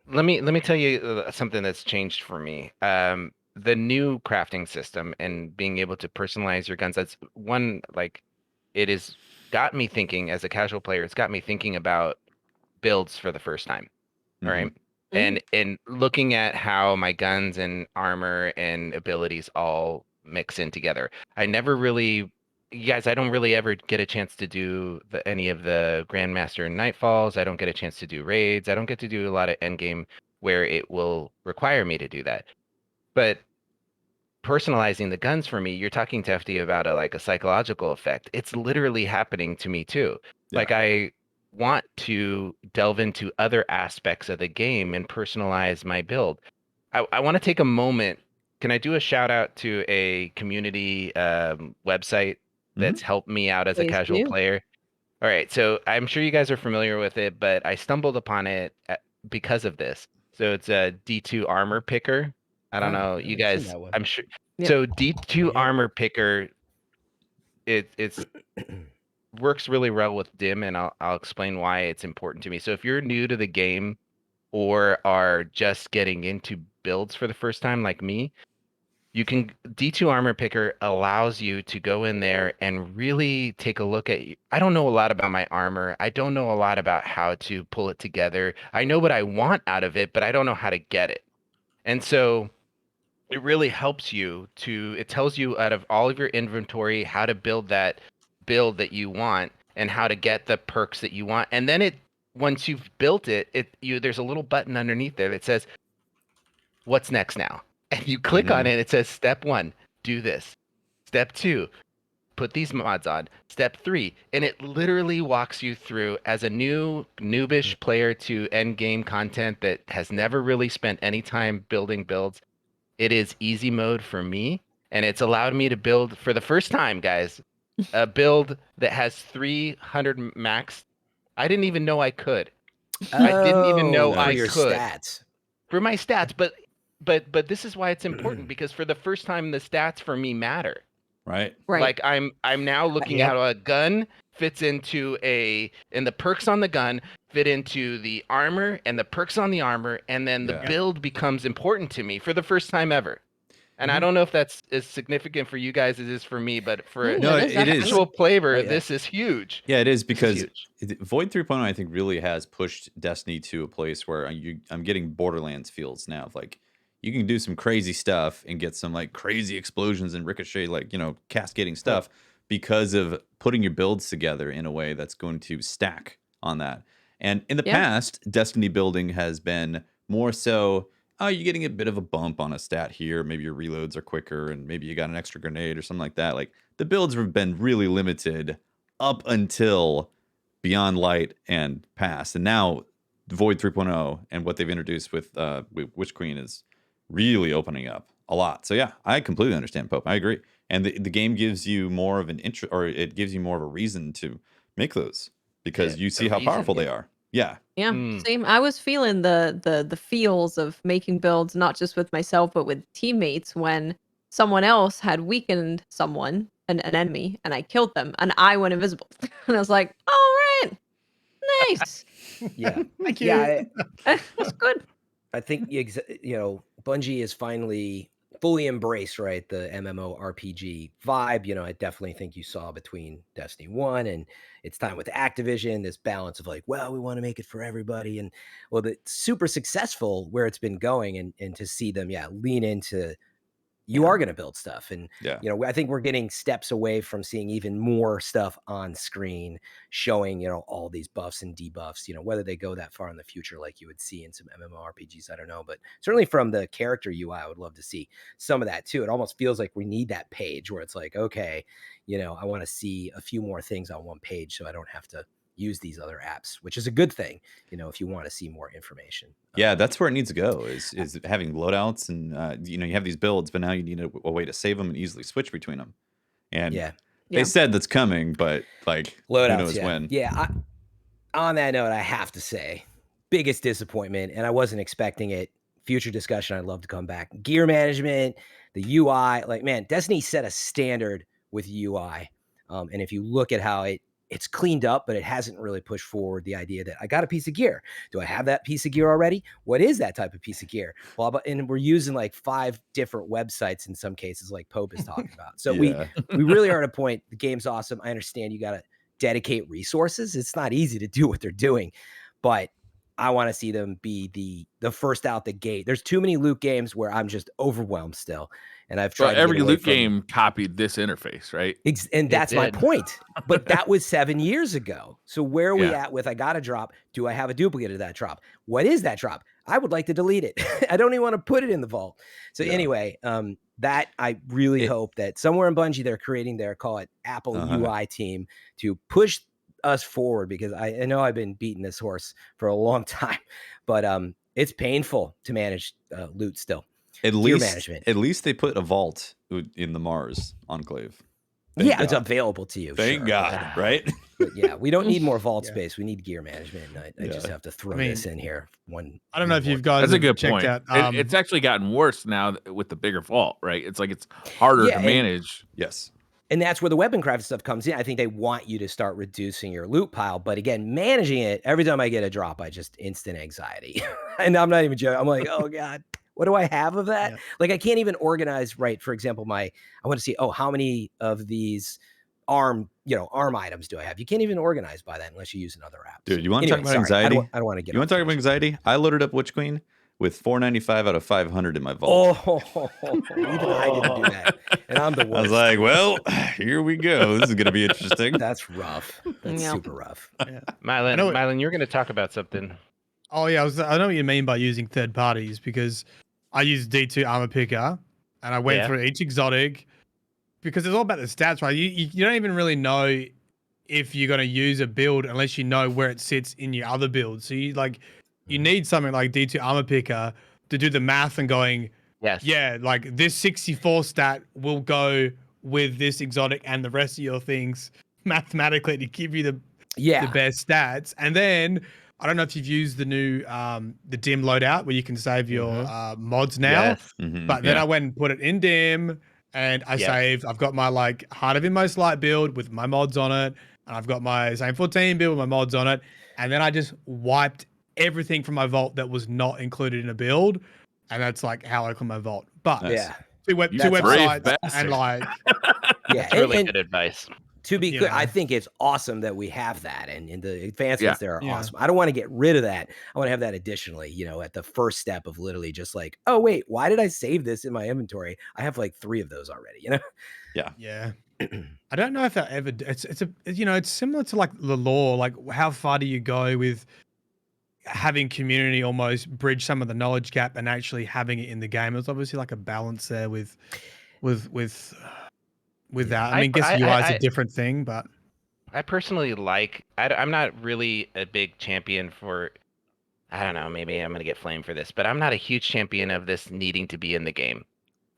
Let me tell you something that's changed for me. The new crafting system and being able to personalize your guns, that's one, like it is got me thinking as a casual player, it's got me thinking about builds for the first time. All right. And looking at how my guns and armor and abilities all mix in together. I never really, you guys, I don't really ever get a chance to do any of the Grandmaster and Nightfalls. I don't get a chance to do raids. I don't get to do a lot of endgame where it will require me to do that. But personalizing the guns for me, you're talking to FD about a psychological effect. It's literally happening to me too. Yeah. Like I want to delve into other aspects of the game and personalize my build. I want to take a moment. Can I do a shout out to a community website that's helped me out as a casual player? All right, so I'm sure you guys are familiar with it, but I stumbled upon it because of this. So it's a D2 armor picker. I don't know, you guys. I'm sure. Yep. So D2 armor picker, it's works really well with Dim, and I'll explain why it's important to me. So if you're new to the game or are just getting into builds for the first time, like me, you can D2 armor picker allows you to go in there and really take a look at. I don't know a lot about my armor. I don't know a lot about how to pull it together. I know what I want out of it, but I don't know how to get it. And so it really helps you it tells you out of all of your inventory how to build that build that you want and how to get the perks that you want. And then once you've built it, there's a little button underneath there that says, what's next now? And you click on it, it says step 1, do this. Step 2, put these mods on. Step 3, and it literally walks you through as a noobish player to end game content that has never really spent any time building builds. It is easy mode for me, and it's allowed me to build for the first time, guys, a build that has 300 max. I didn't even know I could. I didn't even know I your could. Stats. For my stats, but this is why it's important, because for the first time the stats for me matter. Right. Like I'm now looking at how a gun fits into and the perks on the gun fit into the armor and the perks on the armor, and then the build becomes important to me for the first time ever. And I don't know if that's as significant for you guys as it is for me, but for it is. Actual player, this is huge. Yeah, it is, because Void 3.0 I think really has pushed Destiny to a place where I'm getting Borderlands feels now of like, you can do some crazy stuff and get some like crazy explosions and ricochet, like, cascading stuff because of putting your builds together in a way that's going to stack on that. And in the past, Destiny building has been more so, you're getting a bit of a bump on a stat here. Maybe your reloads are quicker and maybe you got an extra grenade or something like that. Like the builds have been really limited up until Beyond Light and past. And now Void 3.0 and what they've introduced with Witch Queen is really opening up a lot. So yeah, I completely understand, Pope. I agree. And the game gives you more of an interest, or it gives you more of a reason to make those, because you see how powerful they are. Yeah. Yeah. Same. I was feeling the feels of making builds, not just with myself, but with teammates, when someone else had weakened an enemy, and I killed them and I went invisible. And I was like, all right, nice. Yeah. Thank you. Yeah. That's good. I think Bungie is finally fully embraced, right, the MMORPG vibe. I definitely think you saw between Destiny 1 and its time with Activision, this balance of like, well, we want to make it for everybody. And well, it's super successful where it's been going, and to see them, lean into, you are going to build stuff. And, I think we're getting steps away from seeing even more stuff on screen showing, all these buffs and debuffs, whether they go that far in the future, like you would see in some MMORPGs, I don't know, but certainly from the character UI, I would love to see some of that too. It almost feels like we need that page where it's like, okay, I want to see a few more things on one page so I don't have to use these other apps, which is a good thing, if you want to see more information. Yeah, that's where it needs to go, is having loadouts, and you have these builds, but now you need a way to save them and easily switch between them. And they said that's coming, but like, loadouts, who knows when. Yeah. On that note, I have to say, biggest disappointment, and I wasn't expecting it. Future discussion, I'd love to come back. Gear management, the UI, like, man, Destiny set a standard with UI. And if you look at how it's cleaned up, but it hasn't really pushed forward the idea that I got a piece of gear. Do I have that piece of gear already? What is that type of piece of gear? Well, and we're using like 5 different websites in some cases, like Pope is talking about. So we really are at a point. The game's awesome. I understand you got to dedicate resources. It's not easy to do what they're doing, but I want to see them be the first out the gate. There's too many loot games where I'm just overwhelmed still. And I've tried every loot game copied this interface, right? And that's my point. But that was 7 years ago. So where are we at with, I got a drop? Do I have a duplicate of that drop? What is that drop? I would like to delete it. I don't even want to put it in the vault. So anyway, that I really hope that somewhere in Bungie they're creating their, call it Apple UI team, to push us forward, because I know I've been beating this horse for a long time, but it's painful to manage loot still. At least they put a vault in the Mars Enclave. It's available to you. Thank God, right? But yeah, we don't need more vault space. We need gear management. And I just have to throw this in here. I don't know if you've guys. That's a good point. Out, it's actually gotten worse now with the bigger vault, right? It's like it's harder to manage. Yes. And that's where the weapon craft stuff comes in. I think they want you to start reducing your loot pile. But again, managing it, every time I get a drop, I just instant anxiety. And I'm not even joking. I'm like, oh God, what do I have of that? Yeah. Like, I can't even organize, right? For example, I want to see, how many of these arm items do I have? You can't even organize by that unless you use another app. Dude, you want to talk about anxiety? I don't want to get. You want to talk about anxiety? I loaded up Witch Queen with 495 out of 500 in my vault. Even I didn't do that, and I'm the worst. I was like, well, here we go. This is going to be interesting. That's rough. That's super rough. Yeah. Mylan, you're going to talk about something. Oh yeah, I know what you mean by using third parties, because I use D2 Armor Picker, and I went through each exotic, because it's all about the stats, right? You don't even really know if you're going to use a build unless you know where it sits in your other build. So you need something like D2 Armor Picker to do the math and going, like this 64 stat will go with this exotic and the rest of your things mathematically to give you the best stats. And then I don't know if you've used the new the dim loadout where you can save your mods now, but then I went and put it in dim, and I saved. I've got my Heart of Inmost Light build with my mods on it, and I've got my Zane 14 build with my mods on it, and then I just wiped everything from my vault that was not included in a build, and that's how I clean my vault. But two websites and that's really good advice. To be clear, I think it's awesome that we have that, and the advancements there are awesome. I don't want to get rid of that. I want to have that additionally, at the first step of literally just oh wait, why did I save this in my inventory? I have 3 of those already, Yeah. I don't know if that ever. It's similar to the law. How far do you go with having community almost bridge some of the knowledge gap and actually having it in the game? There's obviously a balance there with that. I mean, I guess UI is a different thing, but I personally I'm not really a big champion for, I don't know, maybe I'm going to get flamed for this, but I'm not a huge champion of this needing to be in the game.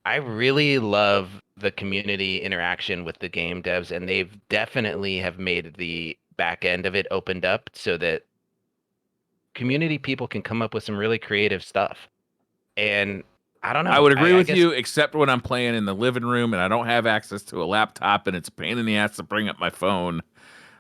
I really love the community interaction with the game devs, and they've definitely have made the back end of it opened up so that community people can come up with some really creative stuff. And I don't know. I would agree with you, except when I'm playing in the living room and I don't have access to a laptop and it's a pain in the ass to bring up my phone.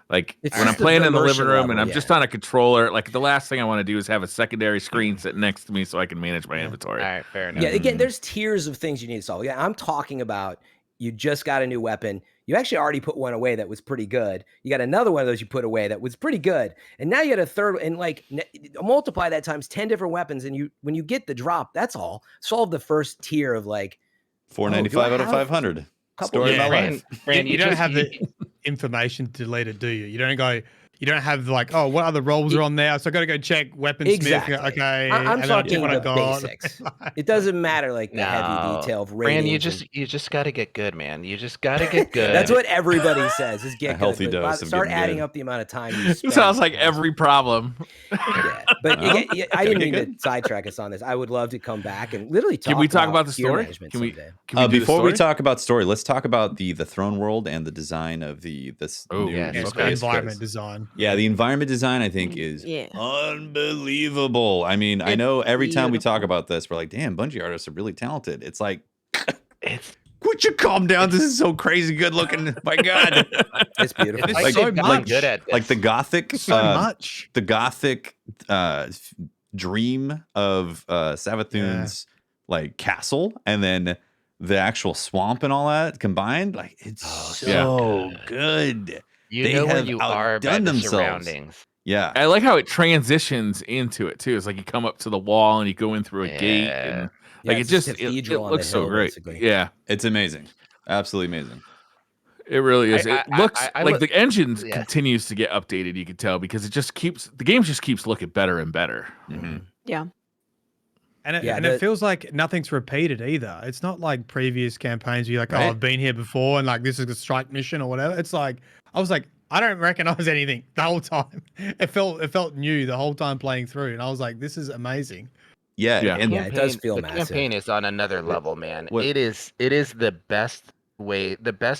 When I'm playing in the living room and I'm just on a controller, the last thing I want to do is have a secondary screen sitting next to me so I can manage my inventory. All right, fair enough. Yeah, again, there's tiers of things you need to solve. Yeah, I'm talking about you just got a new weapon. You actually already put one away that was pretty good. You got another one of those you put away that was pretty good. And now you got a third, and multiply that times 10 different weapons. And when you get the drop, that's all. Solve the first tier of 495 out of 500. Story of my life. Fran, you don't have the information deleted, do you? You don't have what other roles are on there? So I got to go check weaponsmith. Okay, I'm talking the basics. It doesn't matter the heavy detail of ratings. Fran, you just got to get good, man. You just got to get good. That's what everybody says. Is get a healthy good. dose. Start adding up the amount of time you spend. It sounds like every problem. But I didn't mean to sidetrack us on this. I would love to come back and literally talk. Can we talk about the story? Can we before we talk about story, let's talk about the throne world and the design of this environment design. Yeah, the environment design I think is unbelievable. I mean, I know every time we talk about this, we're like, damn, Bungie artists are really talented. It's would you calm down? This is so crazy good looking. My God. It's beautiful. It's so much. Good at this. The gothic much. The gothic dream of Savathun's castle, and then the actual swamp and all that combined. It's so good. You know where you are by the surroundings. Yeah. I like how it transitions into it too. It's you come up to the wall and you go in through a gate, and it looks so great. Basically. Yeah. It's amazing. Absolutely amazing. It really is. It looks the engine continues to get updated, you can tell, because the game just keeps looking better and better. Mm-hmm. Yeah. And it feels like nothing's repeated either. It's not like previous campaigns where you're like, oh, I've been here before and like this is a strike mission or whatever. It's like I was like, I don't recognize anything the whole time. It felt new the whole time playing through, and I was like, this is amazing. Yeah, and it does feel massive. The campaign is on another level, man. It is the best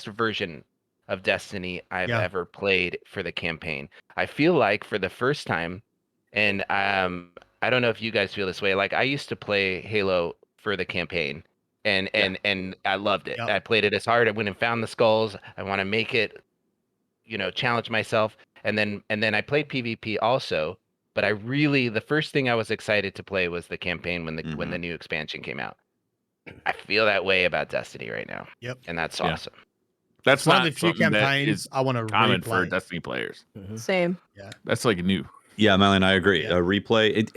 version of Destiny I've ever played for the campaign. I feel like for the first time, and I don't know if you guys feel this way. Like I used to play Halo for the campaign, and I loved it. I played it as hard. I went and found the skulls. I want to make it, challenge myself. And then I played PvP also. But the first thing I was excited to play was the campaign when the new expansion came out. I feel that way about Destiny right now. Yep, and that's awesome. That's one of the few campaigns I want to common replay for Destiny players. Same. Yeah, that's like new. Yeah, Melon, I agree. A replay.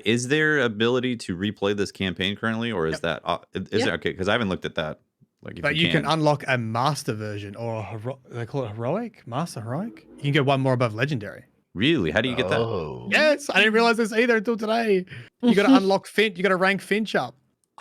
Is there ability to replay this campaign currently, or is that there? Okay, because I haven't looked at that. Like, but you can unlock a master version or they call it heroic, master heroic. You can get one more above legendary. Really? How do you get that? Yes, I didn't realize this either until today. You got to unlock Finch. You got to rank Finch up,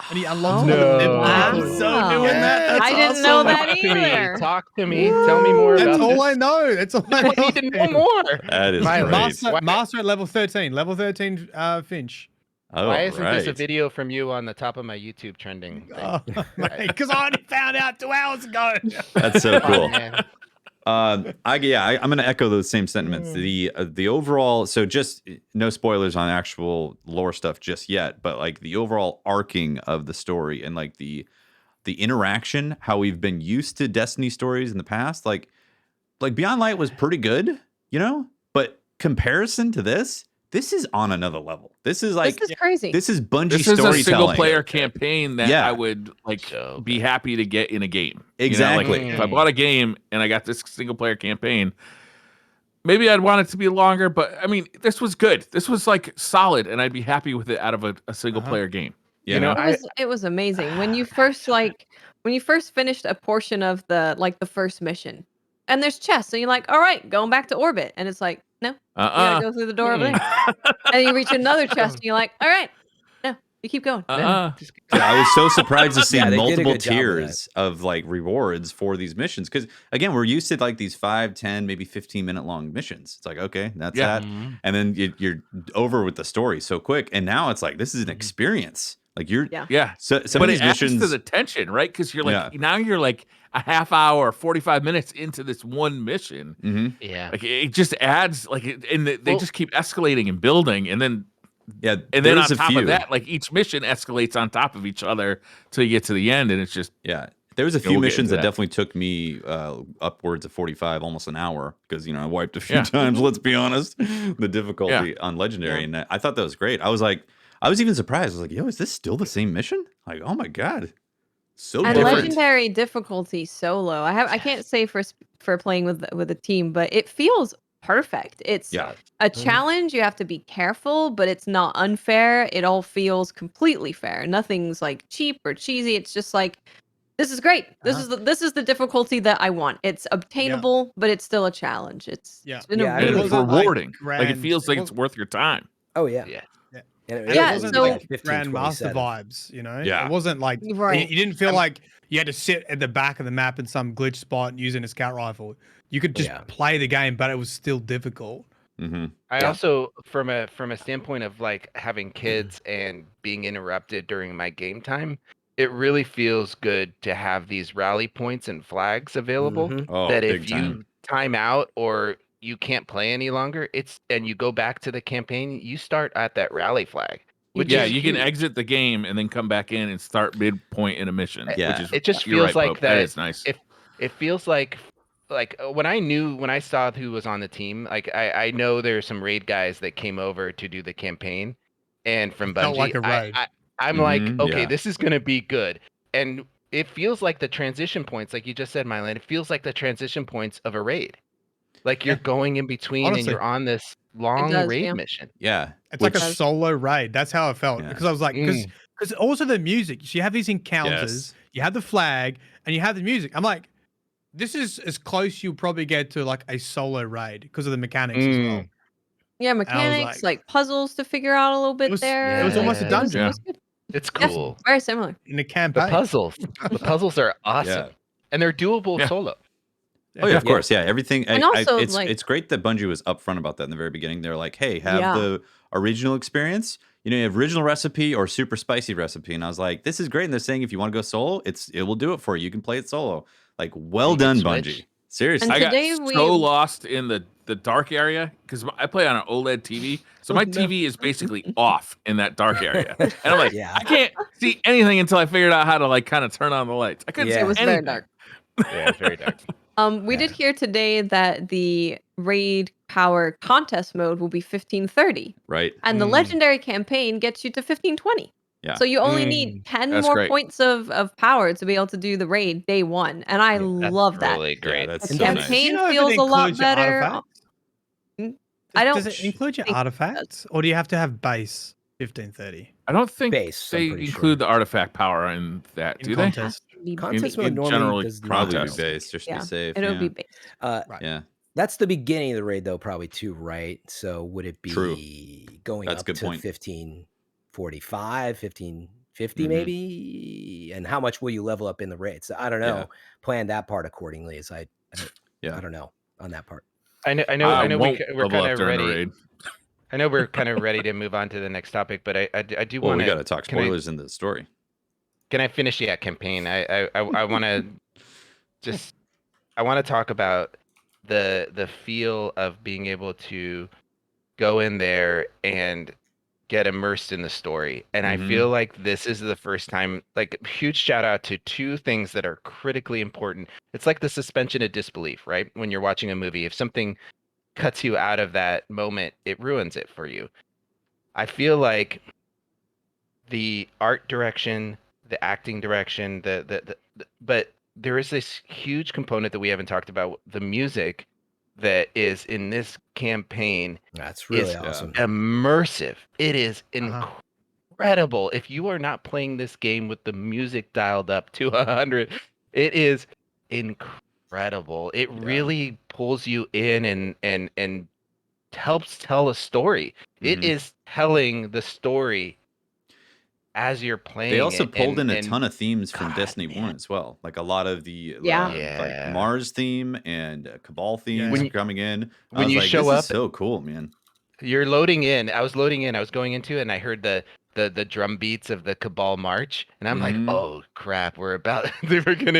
and he unlocks. I'm so doing that. That's I didn't know that either. Talk to me. Tell me more about That's all this. I know. That's all I know. I need to know more. That is great. Master at level 13. Level 13 Finch. Oh, why isn't this a video from you on the top of my YouTube trending thing? Because I already found out 2 hours ago. That's so cool. I'm going to echo those same sentiments. The overall, so just no spoilers on actual lore stuff just yet, but like the overall arcing of the story and like the interaction, how we've been used to Destiny stories in the past, like Beyond Light was pretty good, but comparison to this is on another level. This is like this is crazy. This is Bungie this storytelling. Is a single player campaign that I would be happy to get in a game. Exactly. Like if I bought a game and I got this single player campaign, maybe I'd want it to be longer. But I mean, this was good. This was like solid, and I'd be happy with it out of a single player game. It was amazing when you first finished a portion of the first mission, and there's chests, and you're like, all right, going back to orbit, and it's like, no, you gotta go through the door over there. And you reach another chest, and you're like, all right, no, you keep going. Yeah, I was so surprised to see multiple tiers of like rewards for these missions. Because again, we're used to like these 5, 10, maybe 15-minute long missions. It's like, okay, that's that. And then you're over with the story so quick. And now it's like, this is an experience. Like so some of these missions to the tension, right? Because you're like now you're like a half hour, 45 minutes into this one mission. Yeah, like it just adds and they just keep escalating and building, and then and then on top of that, like each mission escalates on top of each other till you get to the end, and it's just There was a few missions that definitely took me upwards of 45, almost an hour, because I wiped a few times. Let's be honest, the difficulty on Legendary, and I thought that was great. I was even surprised. I was like, yo, is this still the same mission? Like, oh my God. So and different. Legendary difficulty solo. I can't say for playing with a team, but it feels perfect. It's a challenge. You have to be careful, but it's not unfair. It all feels completely fair. Nothing's like cheap or cheesy. It's just like, this is great. This is the difficulty that I want. It's obtainable, but it's still a challenge. It's been it's rewarding. Like it feels like it's worth your time. Oh yeah. And it wasn't like 15, Grandmaster 27. vibes, Yeah. It wasn't like you didn't feel like you had to sit at the back of the map in some glitch spot using a scout rifle. You could just play the game, but it was still difficult. I also, from a standpoint of like having kids and being interrupted during my game time, it really feels good to have these rally points and flags available. That if you time out or you can't play any longer, and you go back to the campaign, you start at that rally flag. You can exit the game and then come back in and start midpoint in a mission. It just feels like Pope. That is nice. It feels like when I saw who was on the team, like I know there's some raid guys that came over to do the campaign, and from Bungie, like a raid. I'm like, okay, this is gonna be good, and it feels like the transition points, like you just said, Mylan. It feels like the transition points of a raid. Like you're going in between and you're on this long raid mission. Yeah. It's like a solo raid. That's how it felt. Because I was like, because also the music, so you have these encounters, you have the flag, and you have the music. I'm like, this is as close you'll probably get to like a solo raid because of the mechanics as well. Yeah, mechanics, like puzzles to figure out a little bit there. It was almost a dungeon. It was good. It's Yes, cool. very similar. In a The campaign. puzzles are awesome, and they're doable Yeah. solo. Oh yeah, of course, yeah. Everything. And also, it's great that Bungie was upfront about that in the very beginning. They're like, hey, have Yeah. the original experience. You have original recipe or super spicy recipe, and I was like, this is great. And they're saying if you want to go solo, it will do it for you. You can play it solo. Like, well You can done, switch. Bungie. Seriously, And I got today so lost in the dark area because I play on an OLED TV, so my TV is basically off in that dark area, and I'm like, Yeah. I can't see anything until I figured out how to like kind of turn on the lights. I couldn't see It was anything. very dark. Yeah, it's very dark. We did hear today that the raid power contest mode will be 1530, right? and the legendary campaign gets you to 1520. Yeah. So you only need 10 That's more great. points of power to be able to do the raid day one, and I love that. Really great. Yeah, that's The so nice. campaign Do you know if it feels a lot includes your better. artifacts? I don't Does it include your think it does. artifacts, or do you have to have base 1530 I don't think Base, I'm they pretty include sure. the artifact power in that, in do they? contest? Contest In mode normally generally does Probably not. be based just to Yeah, be safe. it'll yeah. be based. Right. Yeah, That's the beginning of the raid, though, probably too, right? So would it be True. going That's a up good to point. 1545, 1550 Mhm. maybe? And how much will you level up in the raid? So I don't know. Yeah. Plan that part accordingly. As I Yeah. don't know on that part. I know. I We're won't kind level up of during the ready. raid. I know we're kind of ready to move on to the next topic, but I do Well, want we got to talk can I- spoilers in the story. Can I finish the campaign? I want to just I want to talk about the feel of being able to go in there and get immersed in the story. And I Mhm. feel like this is the first time, like, huge shout out to two things that are critically important. It's like the suspension of disbelief, right? When you're watching a movie, if something cuts you out of that moment, it ruins it for you. I feel like the art direction, the acting direction, but there is this huge component that we haven't talked about, the music that is in this campaign That's really is awesome. immersive. It is Uh-huh. incredible. If you are not playing this game with the music dialed up to 100, it is incredible. It really pulls you in and helps tell a story. It Mhm. is telling the story as you're playing. They also it, pulled in a and ton of themes from God, Destiny man. 1 as well. Like a lot of the Yeah. like Mars theme and Cabal themes When you- coming in. I when was you like, show this is up- so cool, man. You're loading in. I was loading in. I was going into it, and I heard the drum beats of the Cabal march, and I'm like, Mhm. oh crap, we're gonna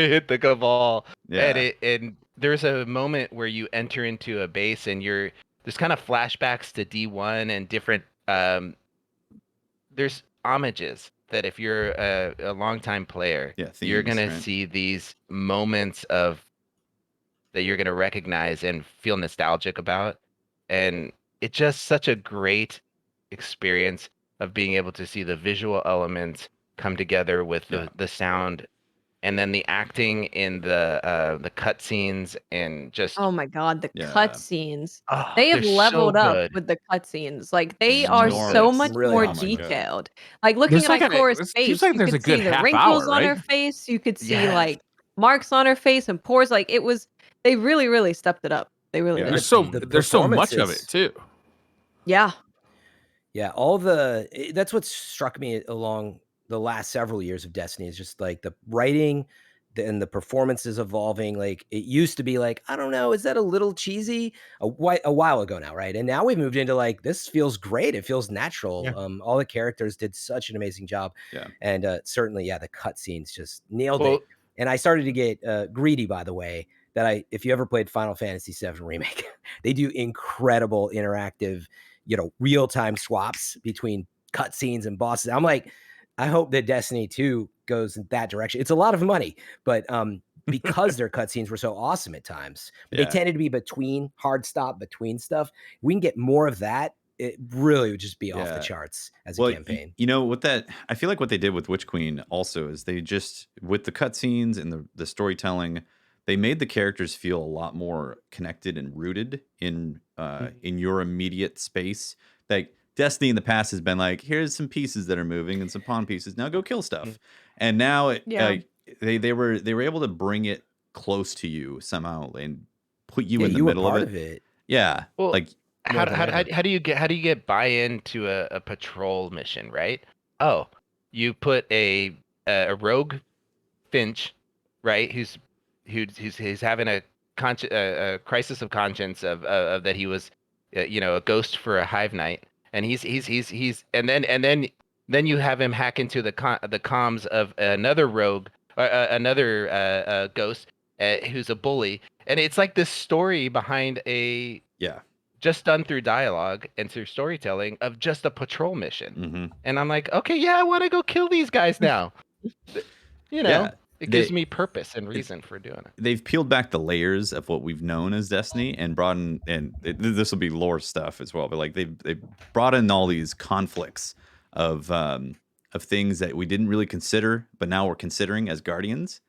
hit the Cabal. Yeah. And there's a moment where you enter into a base, and there's kind of flashbacks to D1 and different there's homages that if you're a longtime player, Yeah, you're themes, gonna right? see these moments of that you're gonna recognize and feel nostalgic about. And it's just such a great experience of being able to see the visual elements come together with the sound, and then the acting in the cutscenes, and just Oh my god, the Yeah. cutscenes. oh, They have they're so leveled up good. with the cutscenes. Like they are so Enormous. much Really more awesome. detailed. Like looking There's at like Ikora's it seems face, like you there's a could see good the half wrinkles hour, on her right? face. You could see Yes. like marks on her face and pores. Like it was. They really, really stepped it up. They really Yeah. did. There's so much of performances- it too. Yeah. Yeah, that's what struck me along the last several years of Destiny is just like the writing and the performances evolving. Like it used to be like, I don't know, is that a little cheesy? A while ago now, right? And now we've moved into like, this feels great. It feels natural. Yeah. All the characters did such an amazing job. Yeah. And certainly, yeah, the cutscenes just nailed Well, it. And I started to get greedy, by the way, if you ever played Final Fantasy VII Remake, they do incredible interactive, real-time swaps between cutscenes and bosses. I'm like, I hope that Destiny 2 goes in that direction. It's a lot of money, but because their cutscenes were so awesome at times, but Yeah. they tended to be between stuff. We can get more of that. It really would just be off the Yeah. charts as a Well, campaign. I feel like what they did with Witch Queen also is they just, with the cutscenes and the storytelling, they made the characters feel a lot more connected and rooted in your immediate space. Like Destiny in the past has been like, here's some pieces that are moving and some pawn pieces. Now go kill stuff. And now they were able to bring it close to you somehow and put you in the you middle were part of it. Yeah. Well, like how do you get buy-in to a patrol mission, right? Oh, you put a rogue Finch, right? Who's having a crisis of conscience of that he was, a ghost for a Hive Knight, and and then you have him hack into the comms of another rogue, another ghost who's a bully, and it's like this story behind a just done through dialogue and through storytelling of just a patrol mission. And I'm like, okay, yeah, I want to go kill these guys now. It gives me purpose and reason for doing it. They've peeled back the layers of what we've known as Destiny and brought in, and this will be lore stuff as well, but like they've brought in all these conflicts of things that we didn't really consider, but now we're considering as Guardians.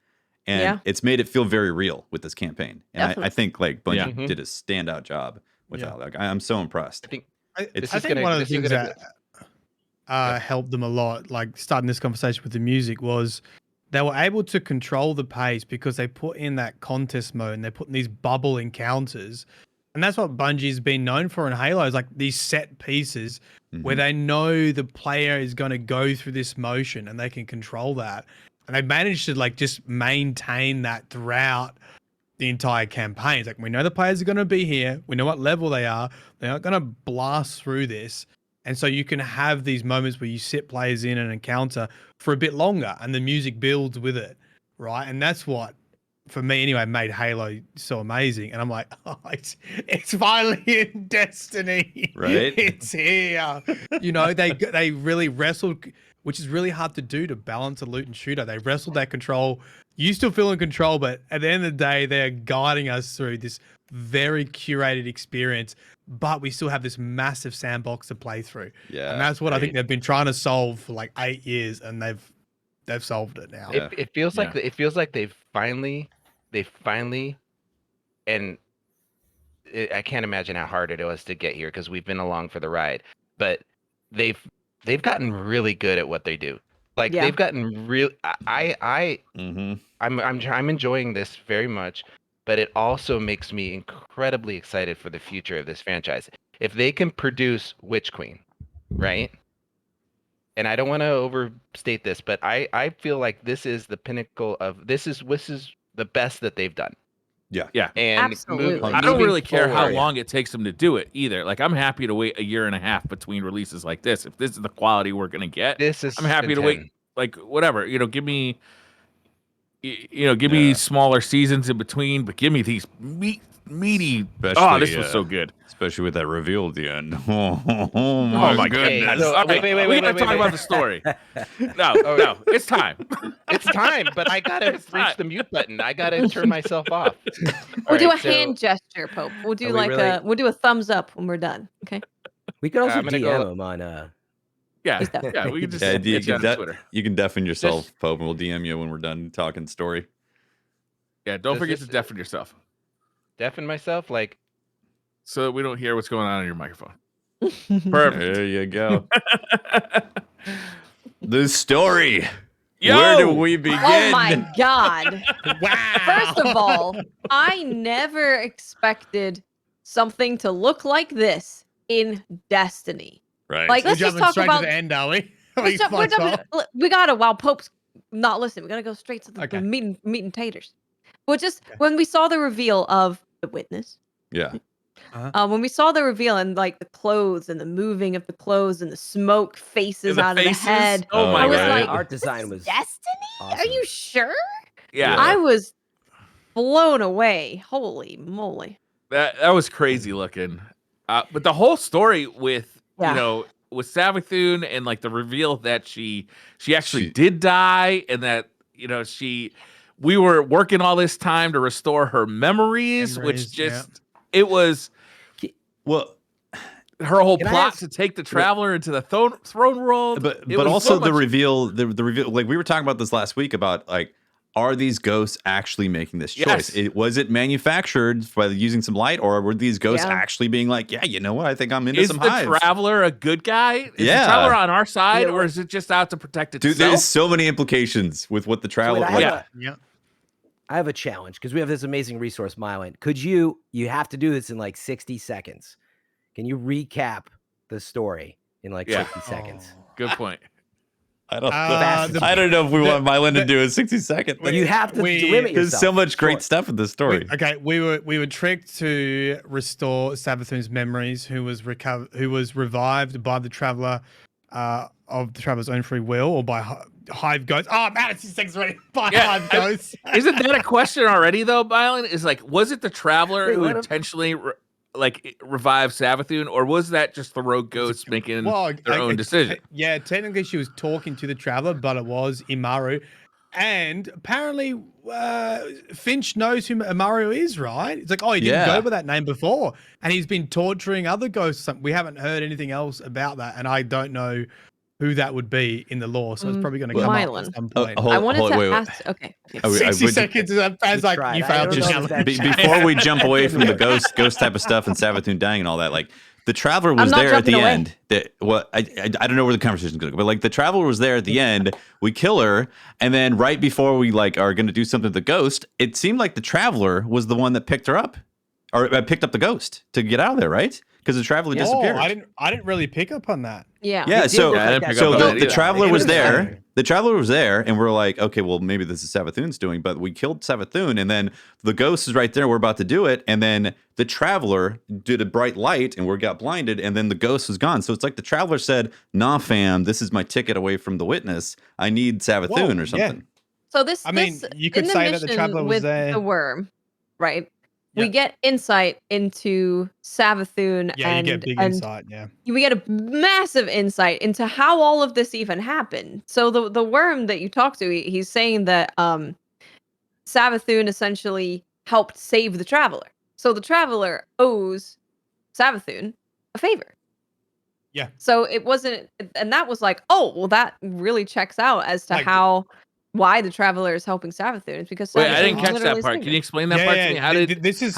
And it's made it feel very real with this campaign. And I think like Bungie did a standout job with that. Like I'm so impressed. I think one of the things that helped them a lot, like starting this conversation with the music, was they were able to control the pace because they put in that contest mode and they put in these bubble encounters. And that's what Bungie's been known for in Halo, is like these set pieces where they know the player is going to go through this motion and they can control that. And they managed to like just maintain that throughout the entire campaign. It's like, we know the players are going to be here. We know what level they are. They're not going to blast through this. And so you can have these moments where you sit players in an encounter for a bit longer and the music builds with it, right? And that's what, for me anyway, made Halo so amazing. And I'm like, oh, it's finally in Destiny. Right? It's here. They really wrestled, which is really hard to do, to balance a loot and shooter. They wrestled that control. You still feel in control, but at the end of the day, they're guiding us through this very curated experience, but we still have this massive sandbox to play through. Yeah. And that's what I think they've been trying to solve for like 8 years, and they've solved it now. It feels like they've finally, and I can't imagine how hard it was to get here because we've been along for the ride, but they've gotten really good at what they do. Like they've gotten real. I'm enjoying this very much, but it also makes me incredibly excited for the future of this franchise. If they can produce Witch Queen, right? And I don't want to overstate this, but I feel like this is the pinnacle of this is the best that they've done. Yeah. And absolutely. I don't really care how long it takes them to do it either. Like, I'm happy to wait 1.5 years between releases like this. If this is the quality we're gonna get, I'm happy to wait. Like, whatever, give me, give me smaller seasons in between, but give me these meaty. This was so good, especially with that reveal at the end. Oh my goodness! Wait, we gotta talk about the story. No, it's time. It's time, but I gotta reach the mute button. I gotta turn myself off. We'll do a hand gesture, Pope. We'll do we'll do a thumbs up when we're done. Okay. We could also DM him on Yeah, we can just Twitter. You can deafen yourself, Pope, and we'll DM you when we're done talking story. Yeah, don't forget to deafen yourself. Deafen myself, like, so that we don't hear what's going on your microphone. Perfect. There you go. The story. Where do we begin? Oh my God. Wow. First of all, I never expected something to look like this in Destiny. Right. Like, let's just talk about the end, are we? We gotta, while Pope's not listening, we gotta go straight to the meat and taters. Well, just when we saw the reveal of the witness. Yeah. When we saw the reveal and like the clothes and the moving of the clothes and the smoke faces out of the head. Oh my God. Like, art design was Destiny? awesome. Are you sure? Yeah. I was blown away. Holy moly. That was crazy looking. But the whole story with with Savathun and like the reveal that she actually did die, and that we were working all this time to restore her memories, which just it was her whole plot to take the Traveler into the throne world. But also the reveal, the reveal, like we were talking about this last week about like, are these ghosts actually making this choice? Yes. Was it manufactured by using some light, or were these ghosts actually being like, yeah, you know what? I think I'm into some hives. Is the Traveler a good guy? Is the Traveler on our side, or is it just out to protect itself? Dude, there's so many implications with what the Traveler... I have a challenge, because we have this amazing resource, Mylan. Could you have to do this in like 60 seconds. Can you recap the story in like 60 seconds? Good point. I don't know if we want Mylan to do a 60-second. You have to limit yourself. There's so much great stuff in this story. We were tricked to restore Savathun's memories, who was revived by the traveler of the traveler's own free will, or by hive ghosts. Oh man, it's 6 already. By hive ghosts. Isn't that a question already though, Mylan? Is like, was it the traveler who intentionally revived Savathun, or was that just the rogue ghosts making their own decision? Yeah, technically she was talking to the traveler, but it was Imaru. And apparently Finch knows who Imaru is, right? It's like, oh, he didn't go by that name before. And he's been torturing other ghosts. We haven't heard anything else about that. And I don't know who that would be in the lore. So it's probably going to come up at some point. I wanted to ask. Okay. 60 seconds. As like you failed to before we jump away from the ghost type of stuff and Savathun dying and all that, like the traveler was there at the end. I don't know where the conversation's going to go, but like the traveler was there at the end. We kill her, and then right before we like are going to do something to the ghost, it seemed like the traveler was the one that picked her up, or picked up the ghost to get out of there, right? Because the traveler disappeared. I didn't really pick up on that. Yeah. So the traveler was there. The traveler was there, and we're like, okay, well, maybe this is Savathun's doing, but we killed Savathun, and then the ghost is right there. We're about to do it, and then the traveler did a bright light, and we got blinded, and then the ghost was gone. So it's like the traveler said, "Nah, fam, this is my ticket away from the witness. I need Savathun or something." So this, you could say that the traveler was there. The worm, right? We get insight into Savathun. Yeah, you get big insight, We get a massive insight into how all of this even happened. So the worm that you talk to, he's saying that Savathun essentially helped save the traveler. So the traveler owes Savathun a favor. Yeah. So it wasn't, and that was like, oh, well, that really checks out as to why the traveler is helping Savathun. It's because Savathun I didn't catch that part. Can you explain that part to me? How did this is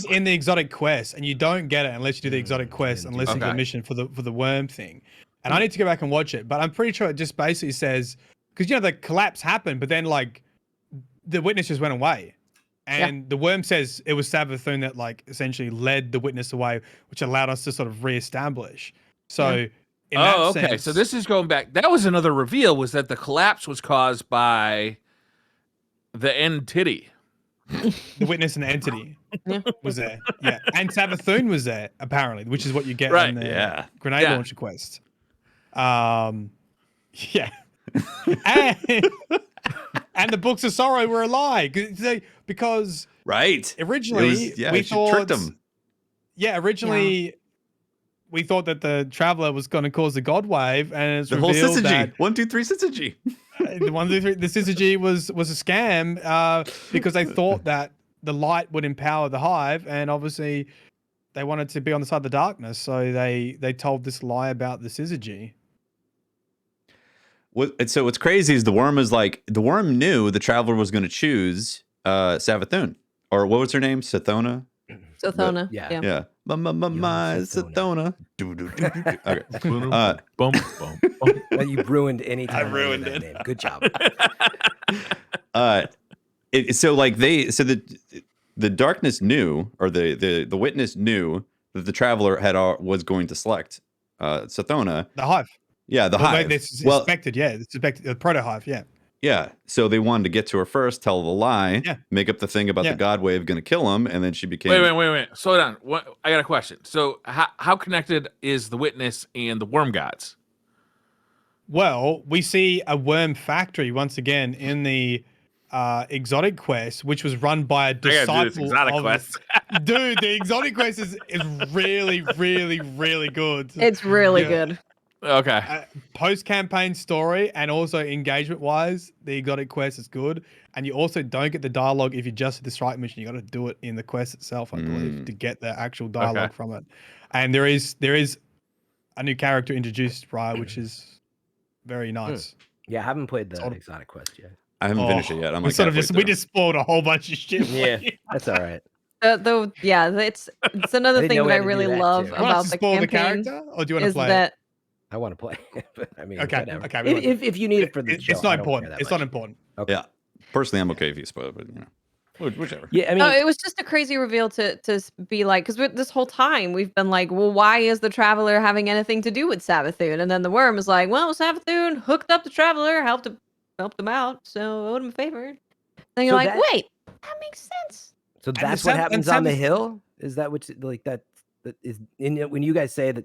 in the exotic quest, and you don't get it unless you do the exotic quest and listen to the mission for the worm thing. And I need to go back and watch it, but I'm pretty sure it just basically says, because the collapse happened, but then like the witness just went away, and the worm says it was Savathun that like essentially led the witness away, which allowed us to sort of reestablish. So. Okay. So this is going back. That was another reveal, was that the collapse was caused by the entity. The witness and the entity was there. Yeah. And Savathun was there, apparently, which is what you get in the grenade launcher quest. And the books of sorrow were a lie. Because originally we thought tricked them. Yeah, originally we thought that the traveler was going to cause the god wave, and it's the whole revealed syzygy. 1, 2, 3 syzygy. The 1, 2, 3. The syzygy was a scam because they thought that the light would empower the hive, and obviously they wanted to be on the side of the darkness, so they told this lie about the syzygy. So what's crazy is the worm knew the traveler was going to choose Savathun, or what was her name? Sathona. Yeah. Sathona. Okay. You ruined any time. I ruined it. Name. Good job. The darkness knew, or the witness knew that the traveler was going to select Sathona. The hive. Yeah, the hive. It's expected. It's expected. The proto hive. Yeah. Yeah, so they wanted to get to her first, tell the lie, make up the thing about the god wave going to kill him, and then she became. Wait. Slow down. I got a question. So, how connected is the witness and the worm gods? Well, we see a worm factory once again in the exotic quest, which was run by a disciple. I gotta do this exotic quest. Dude, the exotic quest is really, really, really good. It's really good. Okay. Post-campaign story and also engagement-wise, the exotic quest is good. And you also don't get the dialogue if you just do the strike mission. You got to do it in the quest itself, I believe, to get the actual dialogue from it. And there is a new character introduced, right, which is very nice. Yeah, I haven't played the exotic quest yet. I haven't finished it yet. I'm we just spoiled a whole bunch of shit. Yeah, that's all right. It's another thing that I really love about the campaign. The character, or do you want to play that, I want to play, but I mean, okay. If you need it for the show, it's not important. It's not important. Okay. Yeah, personally, I'm okay if you spoil it, but Whichever. Yeah, I mean, it was just a crazy reveal to be like, because this whole time we've been like, well, why is the Traveler having anything to do with Savathun? And then the Worm is like, well, Savathun hooked up the Traveler, helped him out, so owed him a favor. And you're like, wait, that makes sense. So that's what happens on the hill? Is that what like that is when you guys say that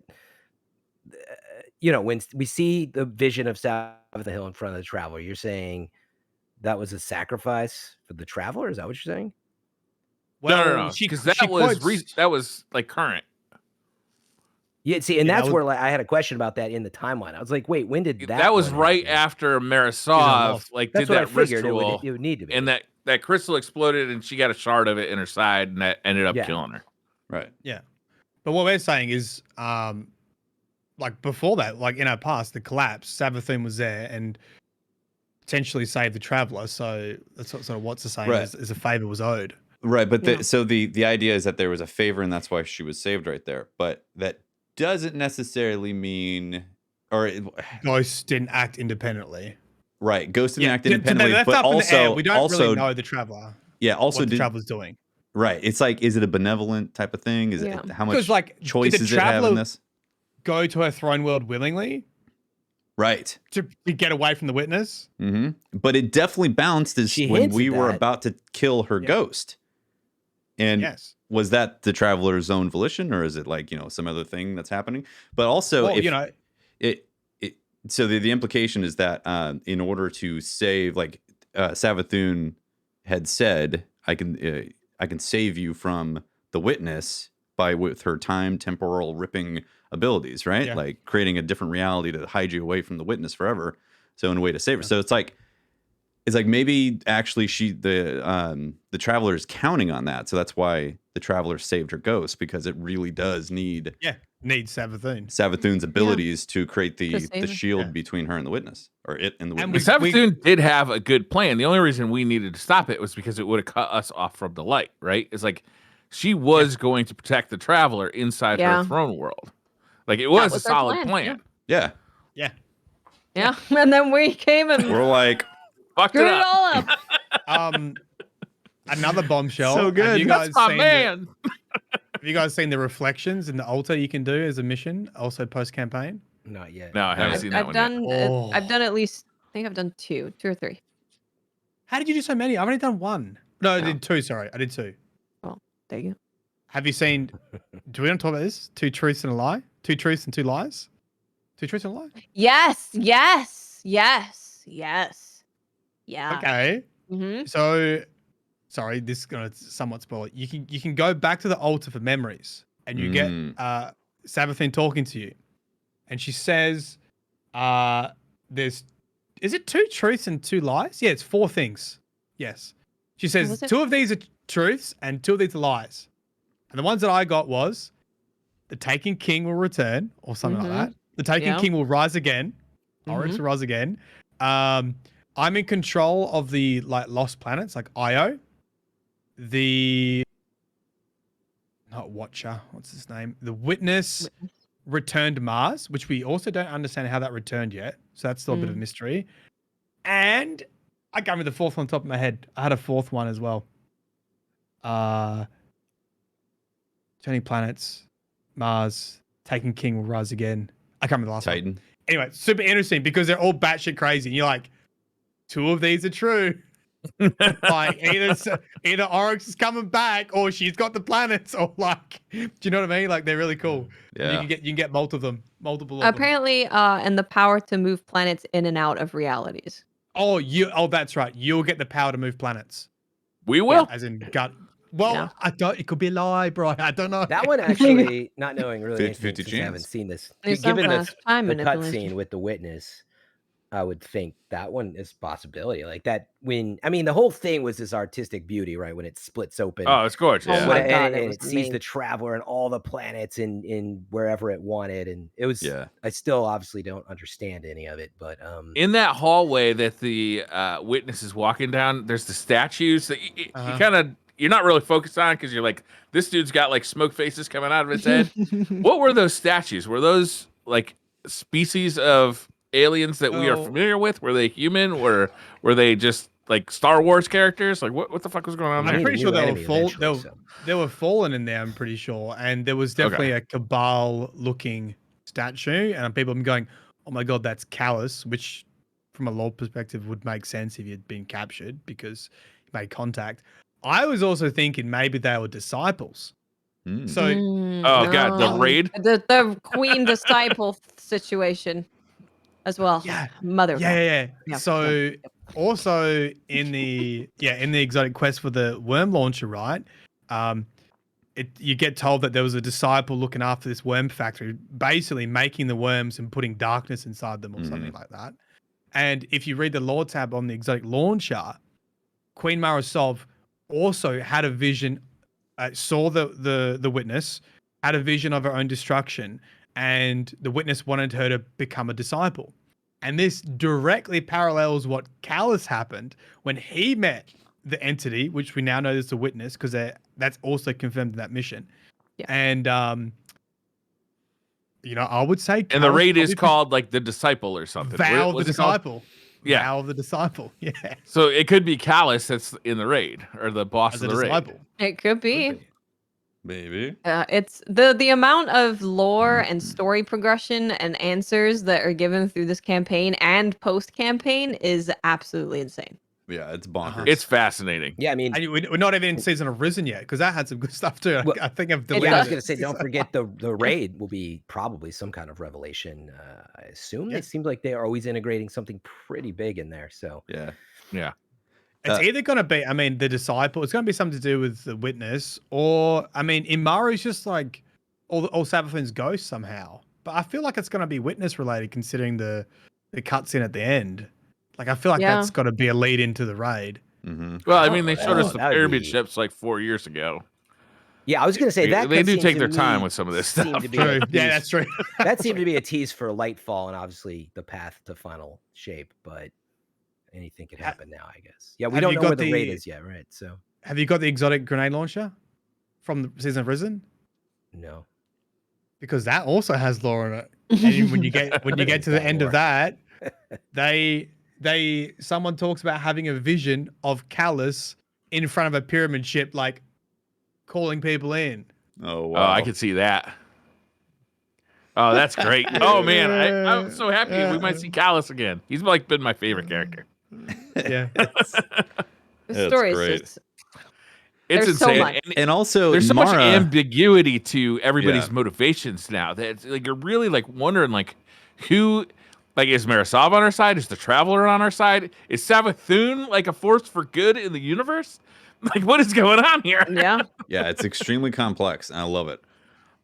when we see the vision of South of the Hill in front of the Traveler, you're saying that was a sacrifice for the Traveler? Is that what you're saying? Well, no, because that was like current. Yeah, see, and that's where I had a question about that in the timeline. I was like, wait, when did that? That was right after Marisov did that ritual. It would need to be, and that crystal exploded, and she got a shard of it in her side, and that ended up killing her. Right. Yeah, but what we're saying is, like before that, like in our past, the collapse, Savathun was there and potentially saved the Traveler. So that's sort of what's the saying is a favor was owed. Right, but so the idea is that there was a favor, and that's why she was saved right there. But that doesn't necessarily mean, Ghost didn't act independently. Right, Ghost didn't act independently, but also we don't really know the Traveler. Yeah, also what the Traveler's doing. Right, it's like, is it a benevolent type of thing? Is it how much choice does it have in this? Go to her throne world willingly, right? To get away from the witness. Mm-hmm. But it definitely bounced as when we were about to kill her ghost. And was that the Traveler's own volition, or is it like some other thing that's happening? But also, so the implication is that in order to save, like Savathun had said, I can save you from the witness with her time temporal ripping abilities, right? Yeah. Like creating a different reality to hide you away from the witness forever. So in a way to save her. So it's like maybe actually the Traveler is counting on that. So that's why the Traveler saved her ghost, because it really does need Savathun. Savathun's abilities to create the shield between her and the witness, or it and the witness. Savathun did have a good plan. The only reason we needed to stop it was because it would have cut us off from the light, right? It's like she was going to protect the Traveler inside her throne world. Like it was a solid plan. Yeah. And then we came and we're like, fucked it all up. Another bombshell. So good. Have you guys That's my man. Have you guys seen the reflections in the altar you can do as a mission, also post campaign? Not yet. No, I haven't seen that one yet. I've done at least, I think I've done two or three. How did you do so many? I've only done one. No, I did two. Sorry, I did two. Well, there you go. Have you seen? Do we want to talk about this? 2 truths and a lie. 2 truths and 2 lies. 2 truths and a lie. Yes. Yeah. Okay. So, sorry, this is gonna somewhat spoil it. You can go back to the altar for memories, and you get Savathun talking to you, and she says, "Is it 2 truths and 2 lies? Yeah, it's 4 things. Yes." She says 2 of these are truths and 2 of these are lies, and the ones that I got was the Taken King will return, or something like that. The Taken King will rise again. Oryx will rise again. I'm in control of the lost planets, like Io. Not Watcher. What's his name? The Witness returned Mars, which we also don't understand how that returned yet. So that's still a bit of a mystery. And I can't remember the 4th on top of my head. I had a 4th one as well. Turning planets, Mars, Taken King will rise again. I can't remember the last Titan. one. Anyway, super interesting because they're all batshit crazy. And you're like, 2 of these are true. Like either Oryx is coming back or she's got the planets, or like, do you know what I mean? Like they're really cool. Yeah. You can get multiple of them. Apparently, and the power to move planets in and out of realities. Oh, that's right. You'll get the power to move planets. We will. As in gut. Well, I don't. It could be a lie, bro. I don't know. That one actually, not knowing really, 50 since I haven't seen this. There's Given the cutscene scene with the witness, I would think that one is a possibility. Like that the whole thing was this artistic beauty, right? When it splits open. Oh, it's gorgeous. Oh my God, and it sees the Traveler and all the planets in wherever it wanted. And it was, I still obviously don't understand any of it, but in that hallway that the witness is walking down, there's the statues that you're not really focused on because you're like, this dude's got like smoke faces coming out of his head. What were those statues? Were those like species of aliens that we are familiar with? Were they human? Were they just like Star Wars characters? Like what the fuck was going on I'm there? pretty sure they were so. they were fallen in there. I'm pretty sure, and there was definitely a Cabal looking statue, and people have been going, "Oh my god, that's Callus," which, from a lore perspective, would make sense if he had been captured because he made contact. I was also thinking maybe they were disciples. So, oh god, the raid, the queen disciple situation as well. Yeah, mother. Yeah. So also in the exotic quest for the worm launcher, right? You get told that there was a disciple looking after this worm factory, basically making the worms and putting darkness inside them or something like that. And if you read the lore tab on the exotic launcher, Queen Marasov also had a vision, saw the witness, had a vision of her own destruction, and the witness wanted her to become a disciple. And this directly parallels what Callus happened when he met the entity, which we now know is the witness, because that's also confirmed in that mission. Yeah. And I would say, and the raid is called like the Disciple or something. Vow of the Disciple. Yeah, Vow of the Disciple. Yeah. So it could be Callus that's in the raid, or the boss of the raid. It could be. Maybe. It's the amount of lore and story progression and answers that are given through this campaign and post campaign is absolutely insane. Yeah, it's bonkers. It's fascinating. Yeah, I mean, we're not even in season of Risen yet because that had some good stuff too. Well, I think I've deleted. Yeah, I was going to say, don't forget the raid will be probably some kind of revelation. I assume it seems like they are always integrating something pretty big in there. So yeah. It's either going to be, the disciple. It's going to be something to do with the witness, or Imaru's just like all Savathun's ghost somehow. But I feel like it's going to be witness related, considering the cutscene at the end. Like I feel like that's got to be a lead into the raid. Well, they showed us the pyramid ships like 4 years ago. Yeah, I was going to say that they do take their time with some of this stuff. Yeah, that's true. That seemed to be a tease for Lightfall and obviously the path to final shape, but anything could happen now, I guess. Yeah, we don't know where the raid is yet, right? So, have you got the exotic grenade launcher from the season of Risen? No, because that also has lore in it. And when you get to the end of that, someone talks about having a vision of Callus in front of a pyramid ship, like calling people in. Oh wow! I could see that. Oh, that's great. Oh man, I'm so happy we might see Callus again. He's like been my favorite character. Yeah, the story is just, it's insane, so and also there's so much ambiguity to everybody's motivations now. That like you're really like wondering like who. Like, is Marasov on our side? Is the Traveler on our side? Is Savathun like a force for good in the universe? Like, what is going on here? Yeah. Yeah, it's extremely complex, and I love it.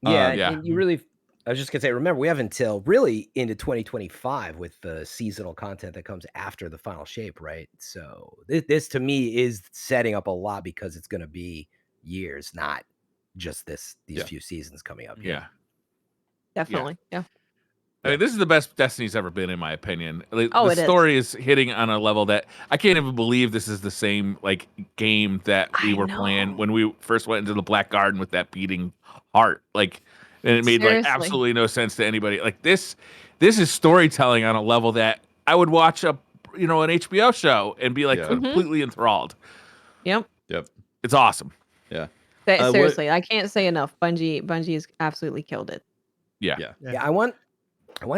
Yeah. And you really, I was just going to say, remember, we have until really into 2025 with the seasonal content that comes after the final shape, right? So this to me is setting up a lot because it's going to be years, not just these few seasons coming up. Yeah. Definitely. Yeah. This is the best Destiny's ever been, in my opinion. The it story is hitting on a level that I can't even believe this is the same like game that we were playing when we first went into the Black Garden with that beating heart. Like, and it made like absolutely no sense to anybody. Like this is storytelling on a level that I would watch an HBO show and be like completely enthralled. Yep. It's awesome. Yeah. Seriously, I can't say enough. Bungie has absolutely killed it. Yeah. I want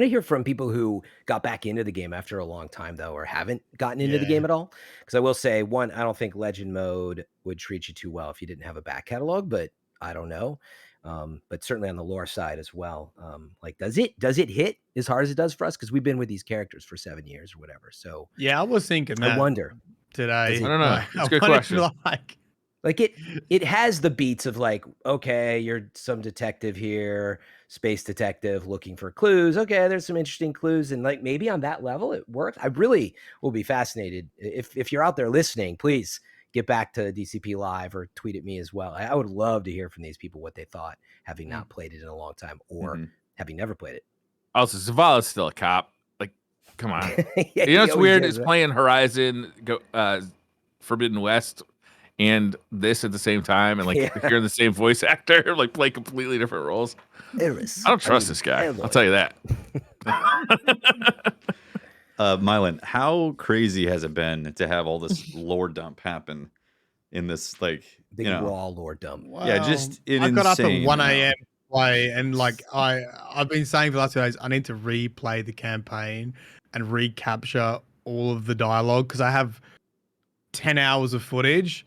to hear from people who got back into the game after a long time, though, or haven't gotten into the game at all. Because I will say, one, I don't think Legend Mode would treat you too well if you didn't have a back catalog, but I don't know. But certainly on the lore side as well. Like, does it hit as hard as it does for us? Because we've been with these characters for 7 years or whatever. So yeah, I was thinking that. I wonder today. I don't know. It's a good question. Like it has the beats of like, okay, you're some detective here, space detective looking for clues. Okay, there's some interesting clues, and like maybe on that level it works. I really will be fascinated if you're out there listening. Please get back to DCP Live or tweet at me as well. I would love to hear from these people what they thought, having not played it in a long time or having never played it. Also, Zavala's still a cop. Like, come on. What's weird is playing Horizon, Forbidden West, and this at the same time, and like hearing the same voice actor like play completely different roles. I don't trust this guy. I'll tell you that. Mylan, how crazy has it been to have all this lore dump happen in this, like, Big raw lore dump? Well, yeah, just an I got up at insane 1 amount. a.m. play, and like I've been saying for the last 2 days, I need to replay the campaign and recapture all of the dialogue because I have 10 hours of footage.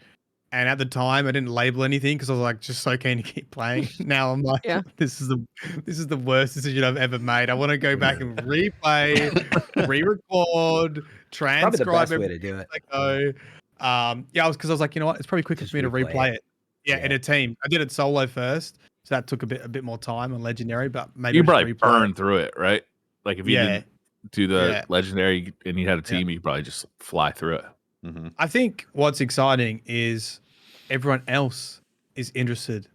And at the time, I didn't label anything because I was like just so keen to keep playing. Now I'm like, this is the worst decision I've ever made. I want to go back and replay, re-record, transcribe. Probably the best way to do it. Yeah, because I was like, you know what, it's probably quicker for me to replay it. Yeah, in a team. I did it solo first, so that took a bit more time on Legendary. But maybe you probably burn through it, right? Like if you didn't do the Legendary and you had a team, you probably just fly through it. Mm-hmm. I think what's exciting is everyone else is interested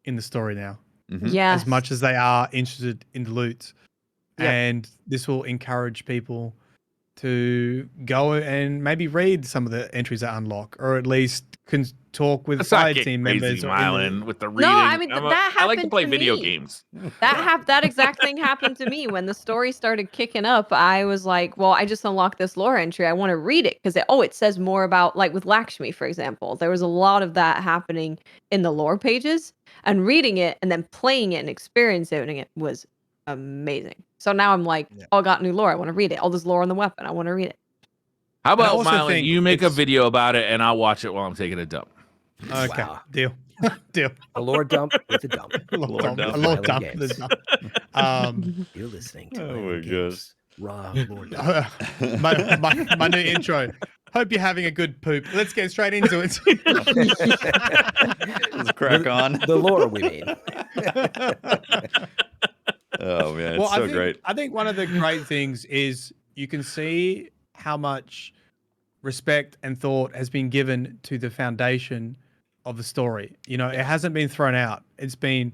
in the story now. Mm-hmm. Yes. As much as they are interested in the loot. Yep. And this will encourage people to go and maybe read some of the entries that unlock, or at least can talk with fire team members. With the reading. No, I mean I like to play video games. That exact thing happened to me when the story started kicking up. I was like, well, I just unlocked this lore entry. I want to read it because it says more about, like with Lakshmi, for example. There was a lot of that happening in the lore pages, and reading it and then playing it and experiencing it was amazing. So now I'm like, I got new lore. I want to read it. All this lore on the weapon. I want to read it. How about, Mylan, you make a video about it and I'll watch it while I'm taking a dump. Okay, deal. Deal. A lore dump with a dump. A lore dump. You're listening to my gosh. Raw lore dump. My new intro. Hope you're having a good poop. Let's get straight into it. Let's crack on. The lore, we mean. Oh man, it's so great. I think one of the great things is you can see how much respect and thought has been given to the foundation of the story. You know, it hasn't been thrown out. It's been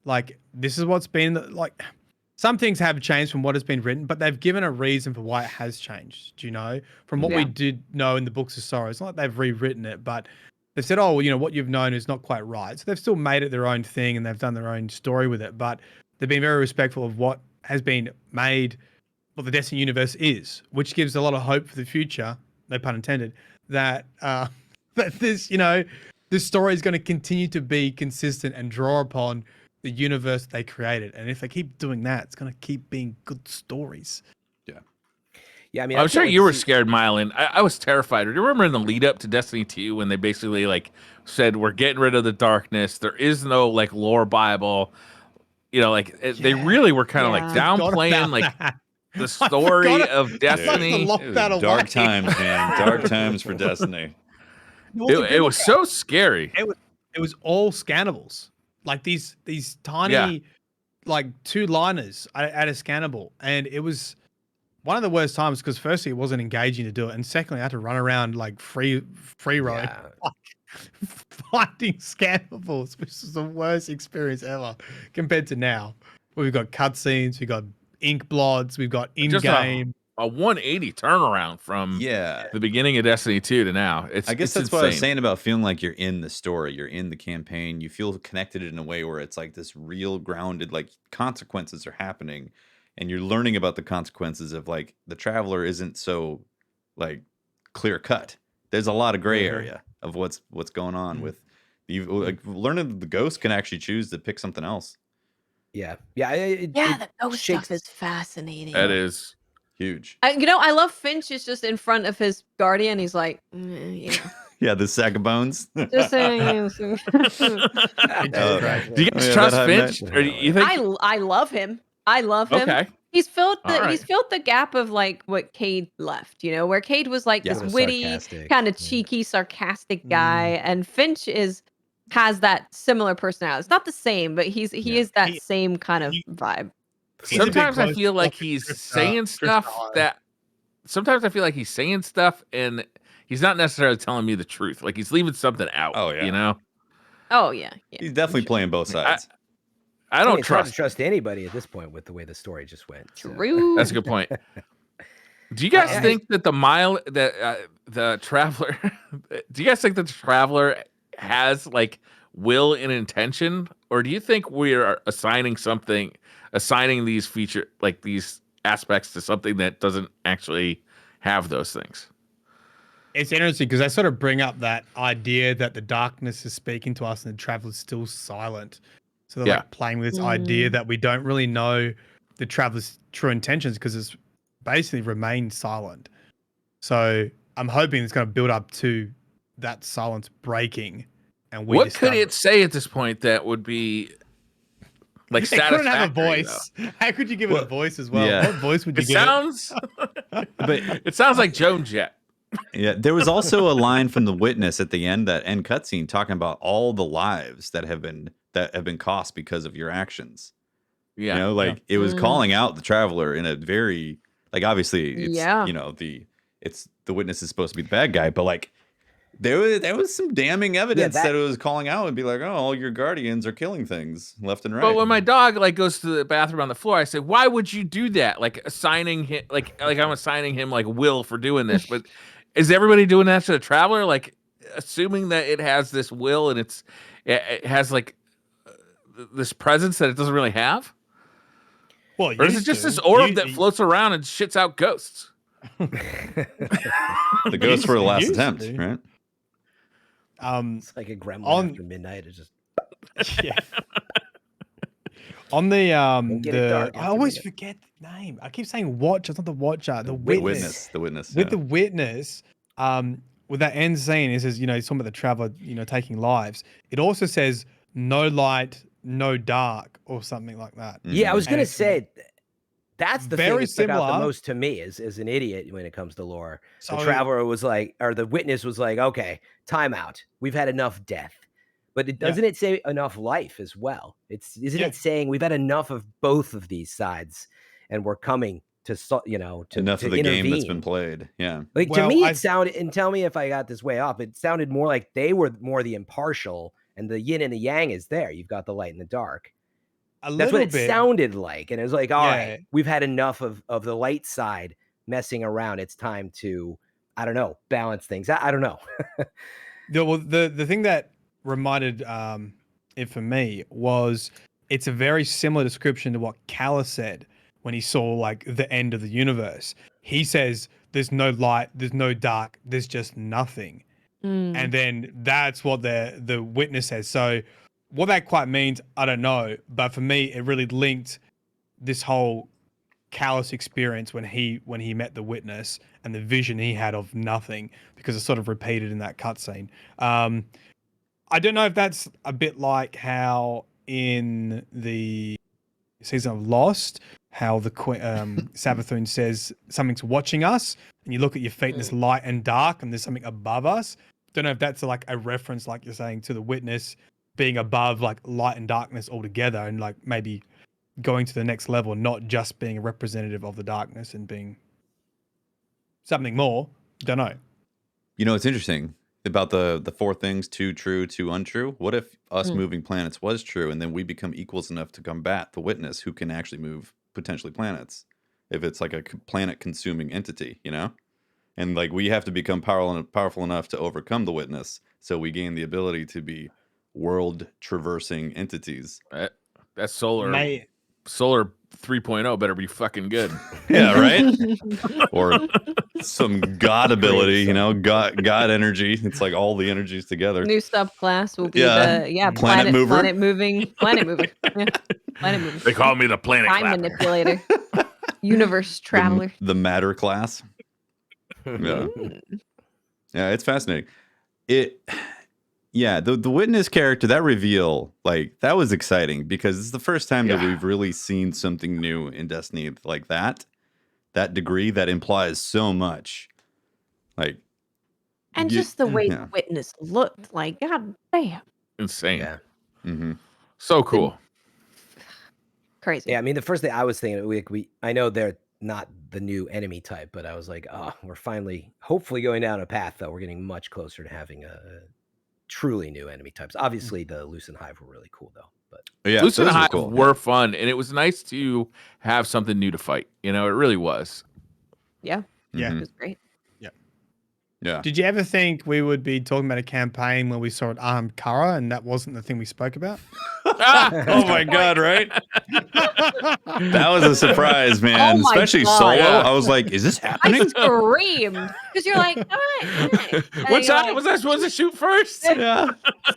like, this is what's been like. Some things have changed from what has been written, but they've given a reason for why it has changed. Do you know? From what we did know in the Books of Sorrow, it's not like they've rewritten it, but they've said, oh, well, you know, what you've known is not quite right. So they've still made it their own thing and they've done their own story with it, but they've been very respectful of what has been made, what the Destiny universe is, which gives a lot of hope for the future, no pun intended, that that this, you know, this story is going to continue to be consistent and draw upon the universe they created. And if they keep doing that, it's going to keep being good stories. Yeah, I mean, I'm sure you were scared, Mylan. I was terrified. Do you remember in the lead up to Destiny 2 when they basically like said, we're getting rid of the darkness. There is no like lore Bible. You know, like they really were kind of like downplaying like the story of Destiny. Dark times, man. Dark times for Destiny. It was so scary. It was all scannables. Like these tiny, like 2-liners at a scannable. And it was one of the worst times because firstly, it wasn't engaging to do it. And secondly, I had to run around like free roaming, finding scannables, which is the worst experience ever compared to now. We've got cutscenes, we've got ink blots, we've got in-game. A 180 turnaround from the beginning of Destiny 2 to now. I guess that's what I was saying about feeling like you're in the story, you're in the campaign, you feel connected in a way where it's like this real grounded, like consequences are happening and you're learning about the consequences of like the Traveler isn't so like clear cut. There's a lot of gray area of what's going on with you. Like learning that the Ghost can actually choose to pick something else. The Ghost stuff is fascinating. That is huge. You know, I love Finch is just in front of his guardian. He's like, yeah, the sack of bones. Just saying. Do you guys trust Finch? Or do you think I love him. I love him. Okay. He's filled the gap of like what Cade left, you know, where Cade was like this witty, kind of cheeky, sarcastic guy, and Finch has that similar personality. It's not the same, but he is that same kind of vibe. Sometimes I feel like he's saying stuff and he's not necessarily telling me the truth. Like he's leaving something out. Oh yeah. You know? Oh yeah. He's definitely playing both sides. I don't trust anybody at this point with the way the story just went. True. That's a good point. Do you guys think that the Traveler do you guys think that the Traveler has like will and intention, or do you think we are assigning these feature like these aspects to something that doesn't actually have those things. It's interesting because they sort of bring up that idea that the darkness is speaking to us and the traveler's still silent. So they're like playing with this idea that we don't really know the traveler's true intentions because it's basically remained silent. So I'm hoping it's going to build up to that silence breaking. And what could it say at this point that would be like satisfactory? It couldn't have a voice. Though. How could you give it a voice as well? Yeah. What voice would you give it? It sounds like Joan Jett. Yeah, there was also a line from the witness at the end, that end cutscene, talking about all the lives that have been cost because of your actions. Yeah, you know, like it was calling out the traveler in a very, like, obviously it's you know, the witness is supposed to be the bad guy, but like there was some damning evidence that it was calling out and be like, oh, all your guardians are killing things left and right. But when my dog like goes to the bathroom on the floor, I say, why would you do that? Like assigning him, like I'm assigning him like will for doing this, but. Is everybody doing that to the traveler? Like assuming that it has this will and it has like this presence that it doesn't really have? Well, or is it just this orb that floats around and shits out ghosts? The ghosts for the last attempt, right? It's like a gremlin after midnight. It's just on the I always forget the name. I keep saying Watcher. It's not the Watcher. The witness. The witness. With the witness, with that end scene, it says, you know, it's talking about the traveler, you know, taking lives. It also says no light, no dark, or something like that. Yeah, I was gonna say that's the thing that stuck similar. out the most to me as an idiot when it comes to lore. So, the traveler was like, or the witness was like, okay, time out. We've had enough death. But doesn't it say enough life as well? Isn't it saying we've had enough of both of these sides, and we're coming to enough of the intervene. game that's been played. Yeah, like to me, it sounded, and tell me if I got this way off. It sounded more like they were more the impartial, and the yin and the yang is there. You've got the light and the dark. That's what it sounded like, and it was like, all right, we've had enough of the light side messing around. It's time to, I don't know, balance things. I don't know. the thing that reminded it for me was it's a very similar description to what Callus said when he saw like the end of the universe. He says there's no light, there's no dark, there's just nothing. And then that's what the witness says. So what that quite means, I don't know, but for me it really linked this whole Callus experience when he met the witness and the vision he had of nothing, because it's sort of repeated in that cutscene. I don't know if that's a bit like how in the season of Lost, how the Savathun says something's watching us, and you look at your feet and there's light and dark, and there's something above us. Don't know if that's like a reference, like you're saying, to the witness being above like light and darkness altogether, and like maybe going to the next level, not just being a representative of the darkness and being something more. Don't know. You know, it's interesting about the four things, 2 true, 2 untrue. What if us moving planets was true, and then we become equals enough to combat the witness who can actually move potentially planets? If it's like a planet consuming entity, you know? And like we have to become powerful enough to overcome the witness, so we gain the ability to be world traversing entities. That's solar 3.0 better be fucking good. Yeah, right? Or some god ability, you know, god energy. It's like all the energies together. New subclass will be planet mover. Planet moving. Yeah. Planet mover. They call me the planet time manipulator. Universe traveler. The matter class. Yeah. Yeah, it's fascinating. The witness character, that reveal, like that was exciting because it's the first time that we've really seen something new in Destiny like that degree that implies so much. Like, and just the way the witness looked, like, god damn, insane. Yeah. Mm-hmm. So cool. Crazy. Yeah, I mean, the first thing I was thinking, I know they're not the new enemy type, but I was like, oh, we're finally, hopefully going down a path that we're getting much closer to having a truly new enemy types. Obviously, the Lucent Hive were really cool, though. But yeah, Lucent Hive were fun, and it was nice to have something new to fight. You know, it really was. Yeah. Yeah. It was great. Yeah. Did you ever think we would be talking about a campaign where we saw an armed Kara and that wasn't the thing we spoke about? Oh my god, right? That was a surprise, man. Oh my Especially God. solo. Yeah. I was like, is this I happening? screamed because you're like, all right. What time was I supposed to shoot first? Yeah.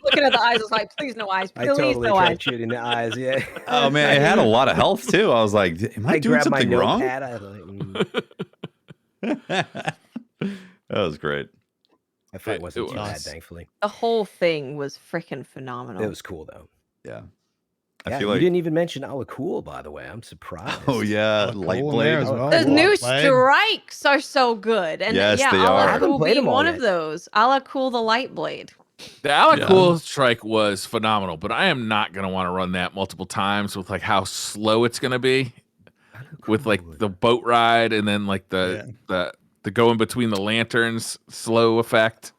Looking at the eyes, I was like, please no eyes, I please totally no tried eyes. shooting the eyes. Yeah. Oh man, it had a lot of health too. I was like, am I doing grabbed my something wrong? notepad. I was like, That was great. that fight wasn't It too bad, was. thankfully. The whole thing was freaking phenomenal. It was cool though. Yeah. Yeah, I feel you like didn't even mention Cool, by the way. I'm surprised. oh yeah, Cool light in blade. there as well. The Cool. new Blade. strikes are so good, and Yes, yeah, they Ala are. I haven't Cool played being them all one yet. of those. Ala Cool the light blade. The Alakul strike was phenomenal, but I am not gonna want to run that multiple times with like how slow it's gonna be with like the boat ride and then like the going between the lanterns slow effect.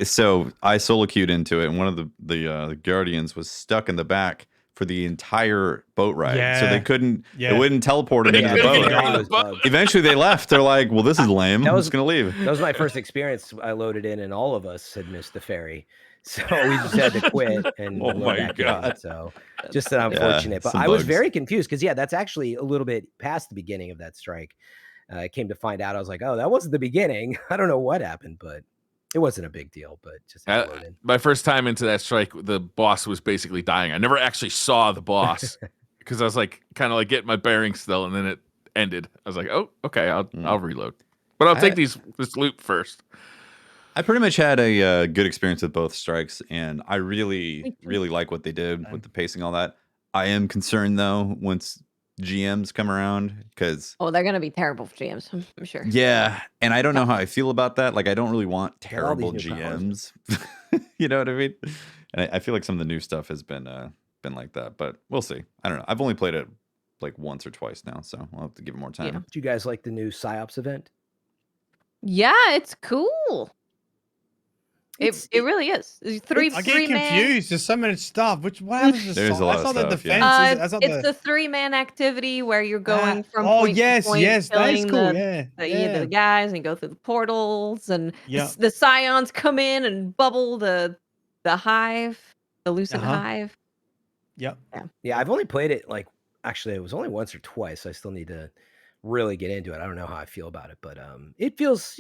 So I solo queued into it, and one of the guardians was stuck in the back for the entire boat ride, so they couldn't. Yeah. It wouldn't teleport him into the couldn't boat. get on the boat. Eventually, they left. They're like, "Well, this is lame. That I'm was- just gonna leave." That was my first experience. I loaded in, and all of us had missed the ferry, so we just had to quit and Oh load my back in. God. So just unfortunate, but some I was bugs. very confused because that's actually a little bit past the beginning of that strike. I came to find out, I was like, "Oh, that wasn't the beginning." I don't know what happened, but it wasn't a big deal. But just had to load in. My first time into that strike, the boss was basically dying. I never actually saw the boss because I was like kind of like getting my bearings still, and then it ended. I was like, "Oh, okay, I'll reload." But I'll take this loot first. I pretty much had a good experience with both strikes, and I really like what they did with the pacing, all that. I am concerned though once GMs come around because they're gonna be terrible for GMs, I'm sure. yeah, and I don't know how I feel about that. Like, I don't really want terrible these new GMs. You know what I mean? And I feel like some of the new stuff has been like that, but we'll see. I don't know. I've only played it like once or twice now, so I'll have to give it more time. Yeah. Do you guys like the new PsyOps event? Yeah, it's cool. It really is. I get confused. There's so much stuff. What happens to There's a lot That's of not the stuff, defense. yeah. That's not It's the 3-man activity where you're going from oh point yes, to point, yes, that is killing cool. the guys, and go through the portals, and Yeah. the scions come in and bubble the hive, the Lucent hive. Yep. Yeah, I've only played it actually it was only once or twice. I still need to really get into it. I don't know how I feel about it, but it feels,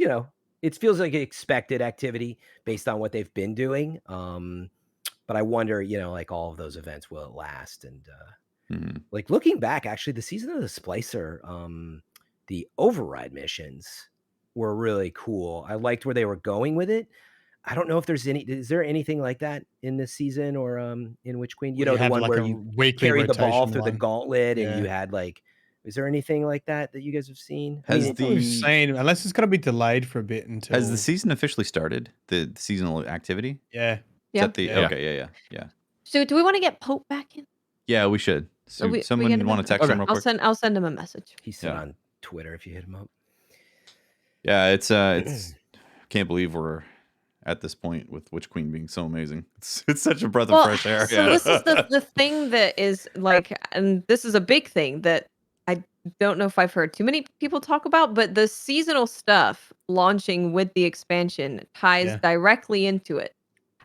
it feels like expected activity based on what they've been doing. But I wonder, like all of those events, will it last? And like looking back, actually, the season of the Splicer, the override missions were really cool. I liked where they were going with it. I don't know if is there anything like that in this season or in Witch Queen? The one where you carried the ball through the gauntlet and you had is there anything like that you guys have seen? Unless it's gonna be delayed for a bit until. Has the season officially started? The seasonal activity? Yeah. Yeah. Okay, yeah. So do we want to get Pope back in? Yeah, we should. So we someone get him want to in? text him real quick? I'll send him a message. He's on Twitter if you hit him up. Yeah, it's can't believe we're at this point with Witch Queen being so amazing. It's such a breath of fresh air. So this is the thing that is and this is a big thing that I don't know if I've heard too many people talk about, but the seasonal stuff launching with the expansion ties directly into it.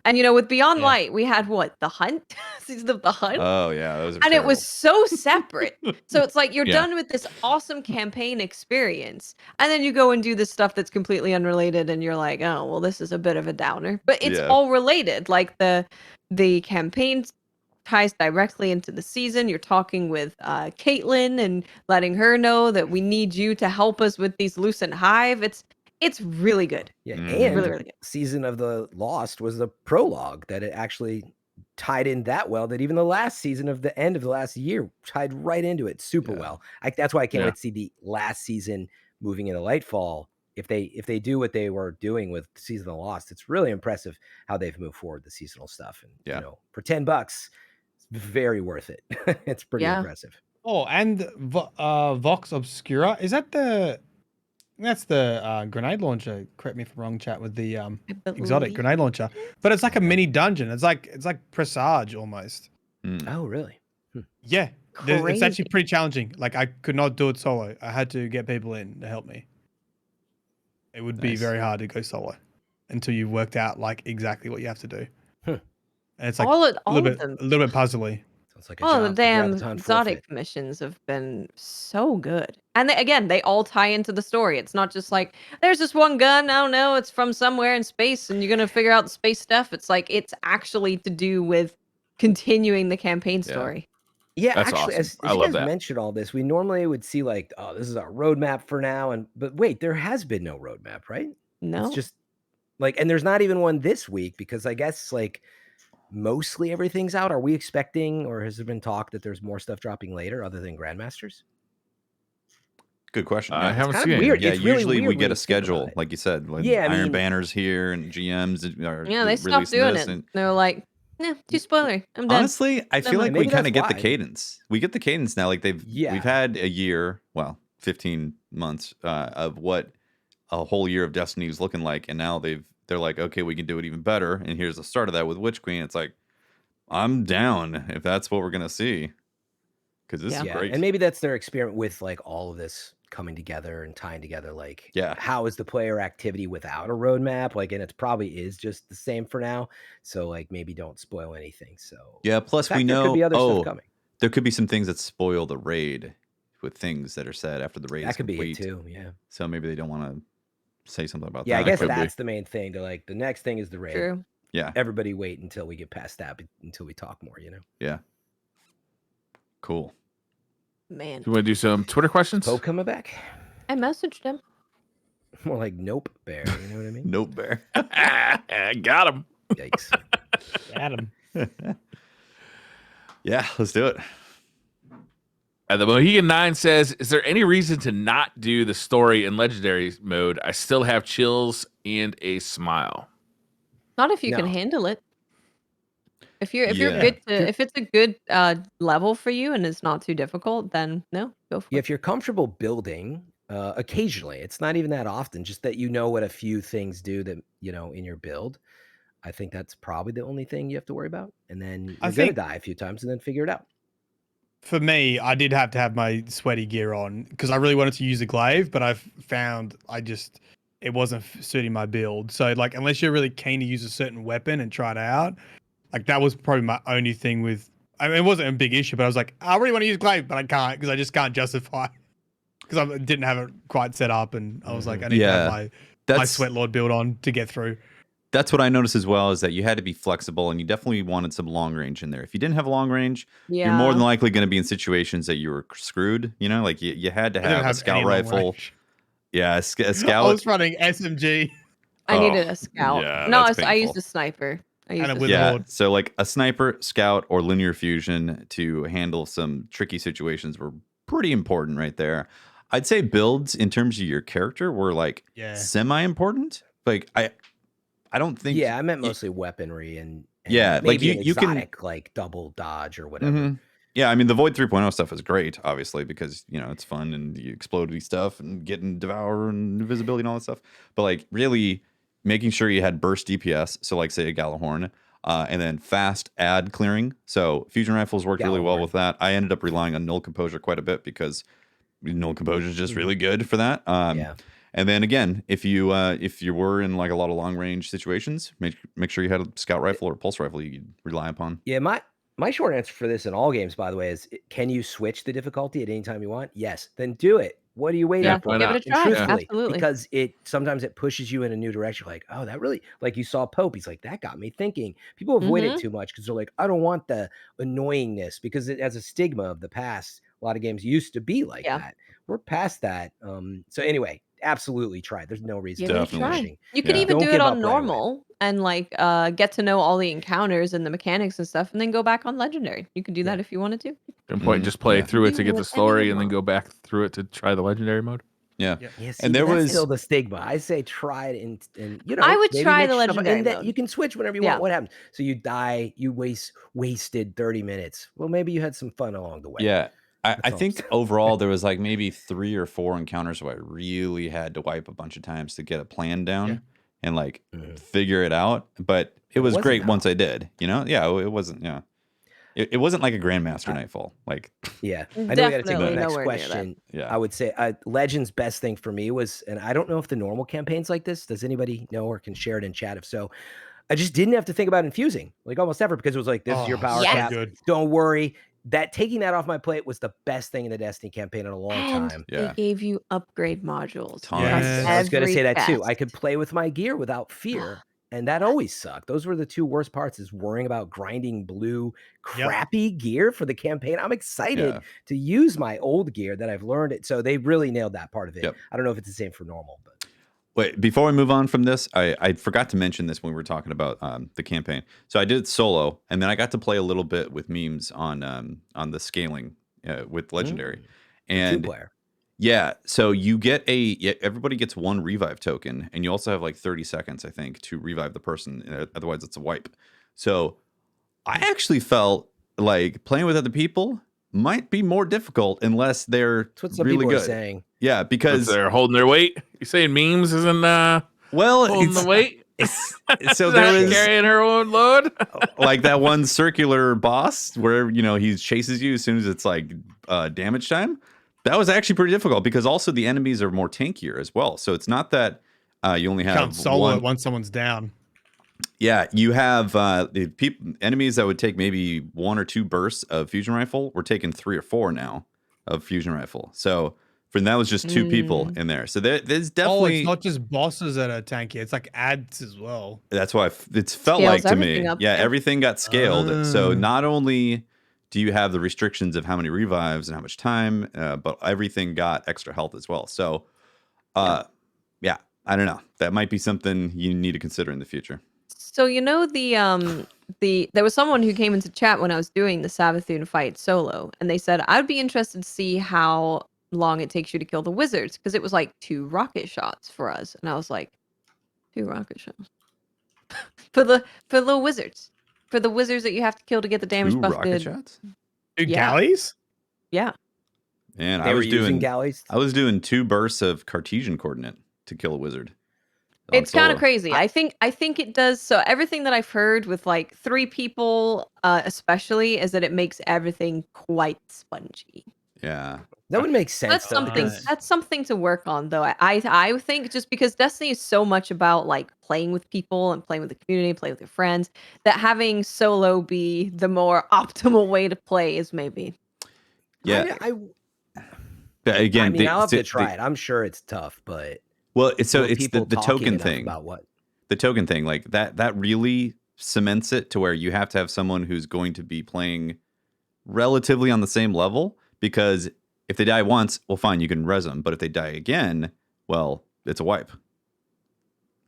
And with Beyond Light, we had the Hunt season of the Hunt. Oh yeah, those are and terrible. it was so separate. So it's like you're done with this awesome campaign experience, and then you go and do this stuff that's completely unrelated, and you're like, oh well, this is a bit of a downer. But it's all related. Like the campaign ties directly into the season. You're talking with Caitlin and letting her know that we need you to help us with these Lucent Hive. It's really good. Yeah, and really, really good. Season of the Lost was the prologue that it actually tied in that well that even the last season of the end of the last year tied right into it super well. That's why I can't wait to see the last season moving into Lightfall. If they do what they were doing with Season of the Lost, it's really impressive how they've moved forward the seasonal stuff. And for $10, it's very worth it. It's pretty impressive. Oh, and Vox Obscura, is that that's the grenade launcher. Correct me if I'm wrong, chat, with the exotic grenade launcher. But it's like a mini dungeon. It's like Presage almost. Oh, really? Yeah. It's actually pretty challenging. Like I could not do it solo. I had to get people in to help me. It would be very hard to go solo until you've worked out exactly what you have to do. And it's like all a little bit puzzly. It's like a Oh, the job. I'd rather damn time exotic forfeit. missions have been so good. And again, they all tie into the story. It's not just like, there's this one gun, I don't know, it's from somewhere in space and you're going to figure out the space stuff. It's like, it's actually to do with continuing the campaign story. Yeah, That's actually, awesome. as I you love guys that. mentioned all this, we normally would see like, oh, this is our roadmap for now. But wait, there has been no roadmap, right? No. It's just like, and there's not even one this week because I guess like mostly everything's out. Are we expecting, or has there been talk that there's more stuff dropping later other than Grandmasters? Good question. I Yeah, haven't kind seen of it. weird. yeah. It's really Usually we weird get when a you think about schedule, it. like you said. Like Yeah, I Iron mean- Banner's here and GMs are Yeah, they stopped releasing doing this. it. And They're like, too spoilery. I'm done. honestly, I feel mind. like we Maybe kind of that's get the why. cadence. We get the cadence now. Like we've Yeah. had a year, well, 15 months of what a whole year of Destiny is looking like, and now they're like, okay, we can do it even better. And here's the start of that with Witch Queen. It's like, I'm down if that's what we're gonna see, because this is great. And maybe that's their experiment with like all of this coming together and tying together. Like, how is the player activity without a roadmap? Like, and it probably is just the same for now. So like, maybe don't spoil anything. So yeah. Plus, we know there could be other stuff coming. There could be some things that spoil the raid with things that are said after the raid. That could complete. be it too. Yeah. So maybe they don't want to say something about that. Yeah, I guess that's the main thing. They're like, the next thing is the raid. True. Yeah. Everybody wait until we get past that, until we talk more, you know? Yeah. Cool. Man. Do you want to do some Twitter questions? Pope coming back. I messaged him. More like nope bear, you know what I mean? Nope bear. Got him. Yikes. Got him. Yeah, let's do it. The Mohegan 9 says, is there any reason to not do the story in legendary mode? I still have chills and a smile. Not if you can handle it. If you're Yeah. good to, if it's a good level for you and it's not too difficult, then no, go for it. If you're comfortable building, occasionally, it's not even that often, just that you know what a few things do that, you know, in your build. I think that's probably the only thing you have to worry about. And then you're going to die a few times and then figure it out. For me, I did have to have my sweaty gear on because I really wanted to use the glaive, but I found it wasn't suiting my build. So like, unless you're really keen to use a certain weapon and try it out, like that was probably my only thing with, I mean, it wasn't a big issue, but I was like, I really want to use glaive, but I can't because I just can't justify because I didn't have it quite set up. And I was like, I need to have my sweat lord build on to get through. That's what I noticed as well, is that you had to be flexible and you definitely wanted some long range in there. If you didn't have long range, you're more than likely going to be in situations that you were screwed. You know, like you had to have a scout rifle. Yeah, a scout. I was running SMG. I needed a scout. Yeah, no, I used a sniper. So like a sniper, scout, or linear fusion to handle some tricky situations were pretty important right there. I'd say builds in terms of your character were like semi-important. Like I don't think. Yeah, I meant mostly weaponry and like you can like double dodge or whatever. Mm-hmm. Yeah, I mean the Void 3.0 stuff is great, obviously, because you know it's fun and you explode stuff and getting devour and invisibility and all that stuff. But like really making sure you had burst DPS, so like say a Galahorn, and then fast ad clearing. So fusion rifles worked really well with that. I ended up relying on null composure quite a bit because null composure is just really good for that. And then again, if you were in like a lot of long range situations, make sure you had a scout rifle or a pulse rifle you could rely upon. Yeah, my short answer for this in all games, by the way, is can you switch the difficulty at any time you want? Yes, then do it. What are you waiting for? Give it a try. Absolutely. Because sometimes it pushes you in a new direction. Like, oh, that really, like you saw Pope. He's like, that got me thinking. People avoid it too much because they're like, I don't want the annoyingness because it has a stigma of the past. A lot of games used to be like that. We're past that. So anyway, absolutely try it. There's no reason to try. You could even do it on normal and like get to know all the encounters and the mechanics and stuff, and then go back on legendary. You could do that if you wanted to. Just play through it to get the story, and then go back through it to try the legendary mode. Yeah. And there was still the stigma. I say try it, and you know, I would try the legendary mode. You can switch whenever you want. What happens? So you die. You wasted 30 minutes. Well, maybe you had some fun along the way. Yeah. I think overall there was like maybe 3 or 4 encounters where I really had to wipe a bunch of times to get a plan down and like figure it out. But it was great once I did, you know? Yeah, it wasn't, It wasn't like a Grandmaster Nightfall. Like, I know we got to take the next question. I would say Legend's best thing for me was, and I don't know if the normal campaigns like this, does anybody know or can share it in chat? If so, I just didn't have to think about infusing like almost ever because it was like, this is your power cap. Don't worry. that taking that off my plate was the best thing in the Destiny campaign in a long time. They gave you upgrade modules. Yes. I was going to say that too. chest. I could play with my gear without fear. And that always sucked. Those were the two worst parts, is worrying about grinding blue crappy gear for the campaign. I'm excited to use my old gear that I've learned it. So they really nailed that part of it. I don't know if it's the same for normal, but wait, before we move on from this, I forgot to mention this when we were talking about the campaign. So I did it solo, and then I got to play a little bit with memes on the scaling with Legendary. And two-player. Yeah, so you get everybody gets one revive token, and you also have like 30 seconds, I think, to revive the person. Otherwise, it's a wipe. So I actually felt like playing with other people might be more difficult unless they're That's what some really people good. are saying. Yeah, because they're holding their weight. You saying memes isn't holding the weight? So there is carrying her own load. Like that one circular boss where he chases you as soon as it's like damage time. That was actually pretty difficult because also the enemies are more tankier as well. So it's not that you only have Can't solo it once someone's down. Yeah, you have enemies that would take maybe 1 or 2 bursts of fusion rifle. We're taking 3 or 4 now of fusion rifle. So that was just 2 people in there. So there's definitely it's not just bosses that are tanky. It's like ads as well. That's why it's felt Scales like to me. everything up, Everything got scaled. So not only do you have the restrictions of how many revives and how much time, but everything got extra health as well. So, I don't know. That might be something you need to consider in the future. So there was someone who came into chat when I was doing the Savathun fight solo, and they said I'd be interested to see how long it takes you to kill the wizards, because it was like 2 rocket shots for us, and I was like, 2 rocket shots for the wizards. For the wizards that you have to kill to get the damage 2 buff. rocket shots? 2 galleys? Yeah. And I was doing galleys. I was doing 2 bursts of Cartesian coordinate to kill a wizard. It's kind of crazy. I think it does. So everything that I've heard with like 3 people, especially, is that it makes everything quite spongy. Yeah. That would make sense. That's something. That's something to work on, though. I think just because Destiny is so much about like playing with people and playing with the community, playing with your friends, that having solo be the more optimal way to play is maybe. Yeah. Again, I mean, I'll have to try it. I'm sure it's tough, but it's the token thing. About what? The token thing, like that really cements it to where you have to have someone who's going to be playing relatively on the same level, because if they die once, well, fine, you can res them. But if they die again, well, it's a wipe.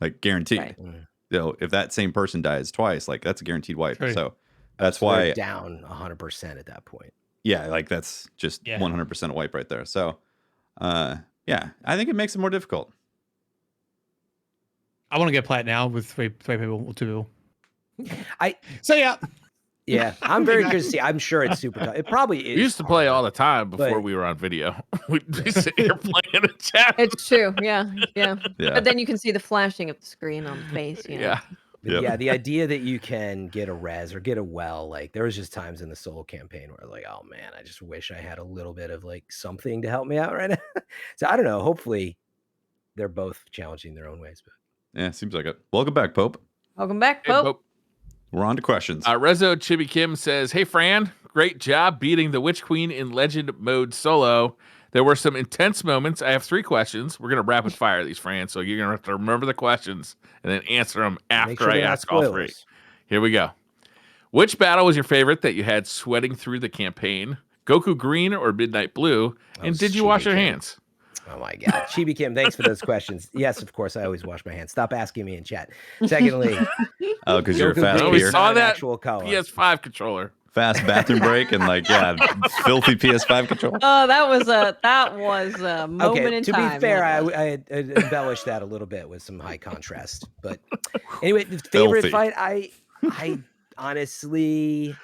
Like, guaranteed. Right. If that same person dies twice, like, that's a guaranteed wipe. True. So that's why they're down 100% at that point. Yeah, like that's just 100% a wipe right there. So, I think it makes it more difficult. I want to get plat now with 3 people or 2 people. Yeah, I'm very curious to see. I'm sure it's super tough. It probably is. We used to play all the time before we were on video. We'd be sitting here playing a chat. It's true. Yeah. But then you can see the flashing of the screen on the face. You know? Yeah. Yeah, the idea that you can get a res or get a well, like there was just times in the solo campaign where like, oh man, I just wish I had a little bit of like something to help me out right now. So I don't know. Hopefully they're both challenging their own ways. But yeah, seems like it. Welcome back, Pope. Welcome back, Hey, Pope. Pope. We're on to questions. Rezo Chibi Kim says, "Hey Fran, great job beating the Witch Queen in Legend mode solo. There were some intense moments. I have 3 questions. We're gonna rapid fire these, Fran. So you're gonna have to remember the questions and then answer them after I ask all 3. Here we go. Which battle was your favorite that you had sweating through the campaign? Goku Green or Midnight Blue? And did you wash your hands?" Oh my God. Chibi Kim, thanks for those questions. Yes, of course, I always wash my hands. Stop asking me in chat. Secondly, because you're a fast we peer. saw that actual color. PS5 controller. Fast bathroom break and filthy PS5 controller. Oh, that was a moment in time. To be fair, I embellished that a little bit with some high contrast. But anyway, the favorite fight, I honestly,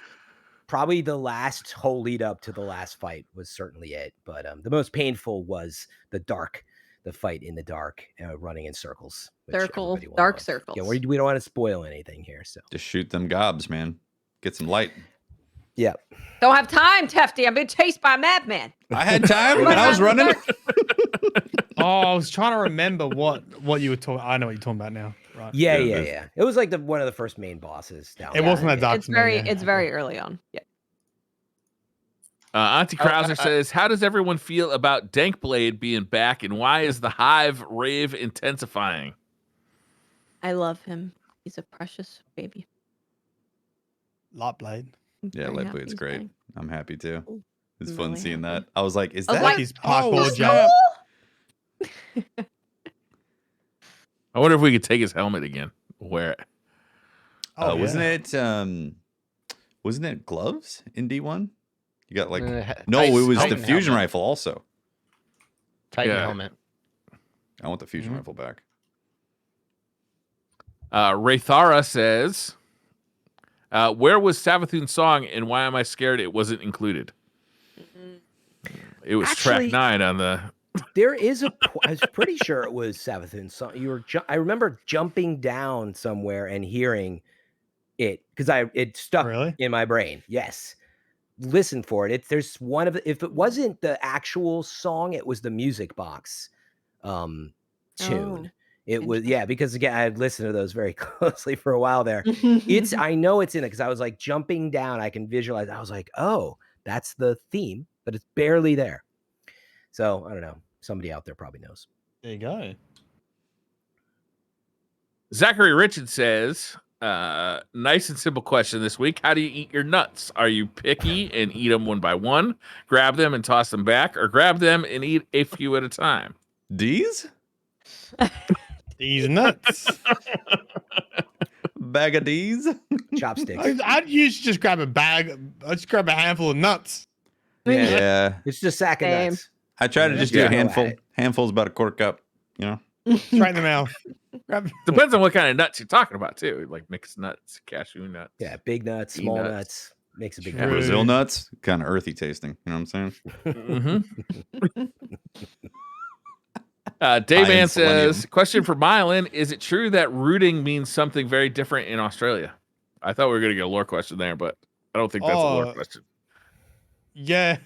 probably the last whole lead up to the last fight was certainly it. But the most painful was the fight in the dark, running in circles. Dark circles. Yeah, we don't want to spoil anything here. So just shoot them gobs, man. Get some light. Yeah. Don't have time, Tefty. I'm being chased by a madman. I had time when I was running. I was trying to remember what you were talking. I know what you're talking about now. Right. Yeah. It was like one of the first main bosses down. It wasn't that dark. It's very early on. Yeah. Auntie Krauser says, how does everyone feel about Dankblade being back, and why is the Hive rave intensifying? I love him. He's a precious baby. Lightblade. Yeah, Lightblade's great. Back. I'm happy too. It's fun seeing that. I was like, is I that like his parkour jump? I wonder if we could take his helmet again. Wear it. Wasn't it gloves in D1? You got like no, it was the fusion rifle also. Titan helmet. I want the fusion rifle back. Raythara says, where was Savathun's song, and why am I scared it wasn't included? It was track 9 on the. There is I was pretty sure it was Savathun's song. I remember jumping down somewhere and hearing it because it stuck in my brain. Yes. Listen for it. There's one of if it wasn't the actual song, it was the music box tune. It was because again, I had listened to those very closely for a while there. I know it's in it because I was like jumping down. I can visualize. I was like, oh, that's the theme, but it's barely there. So I don't know. Somebody out there probably knows. There you go. Zachary Richards says, nice and simple question this week. How do you eat your nuts? Are you picky and eat them one by one, grab them and toss them back, or grab them and eat a few at a time? D's? These nuts. Bag of D's? Chopsticks. I'd usually just grab a bag. I'd just grab a handful of nuts. Yeah. It's just a sack of nuts. I try to just do a handful. Handful's about a quarter cup, you know? Right in the mouth. Depends on what kind of nuts you're talking about, too. Like mixed nuts, cashew nuts. Yeah, big nuts, small nuts. Makes a big difference. Brazil nuts, kind of earthy tasting. You know what I'm saying? Dave Ann says, question for Mylan, is it true that rooting means something very different in Australia? I thought we were going to get a lore question there, but I don't think that's a lore question. Yeah.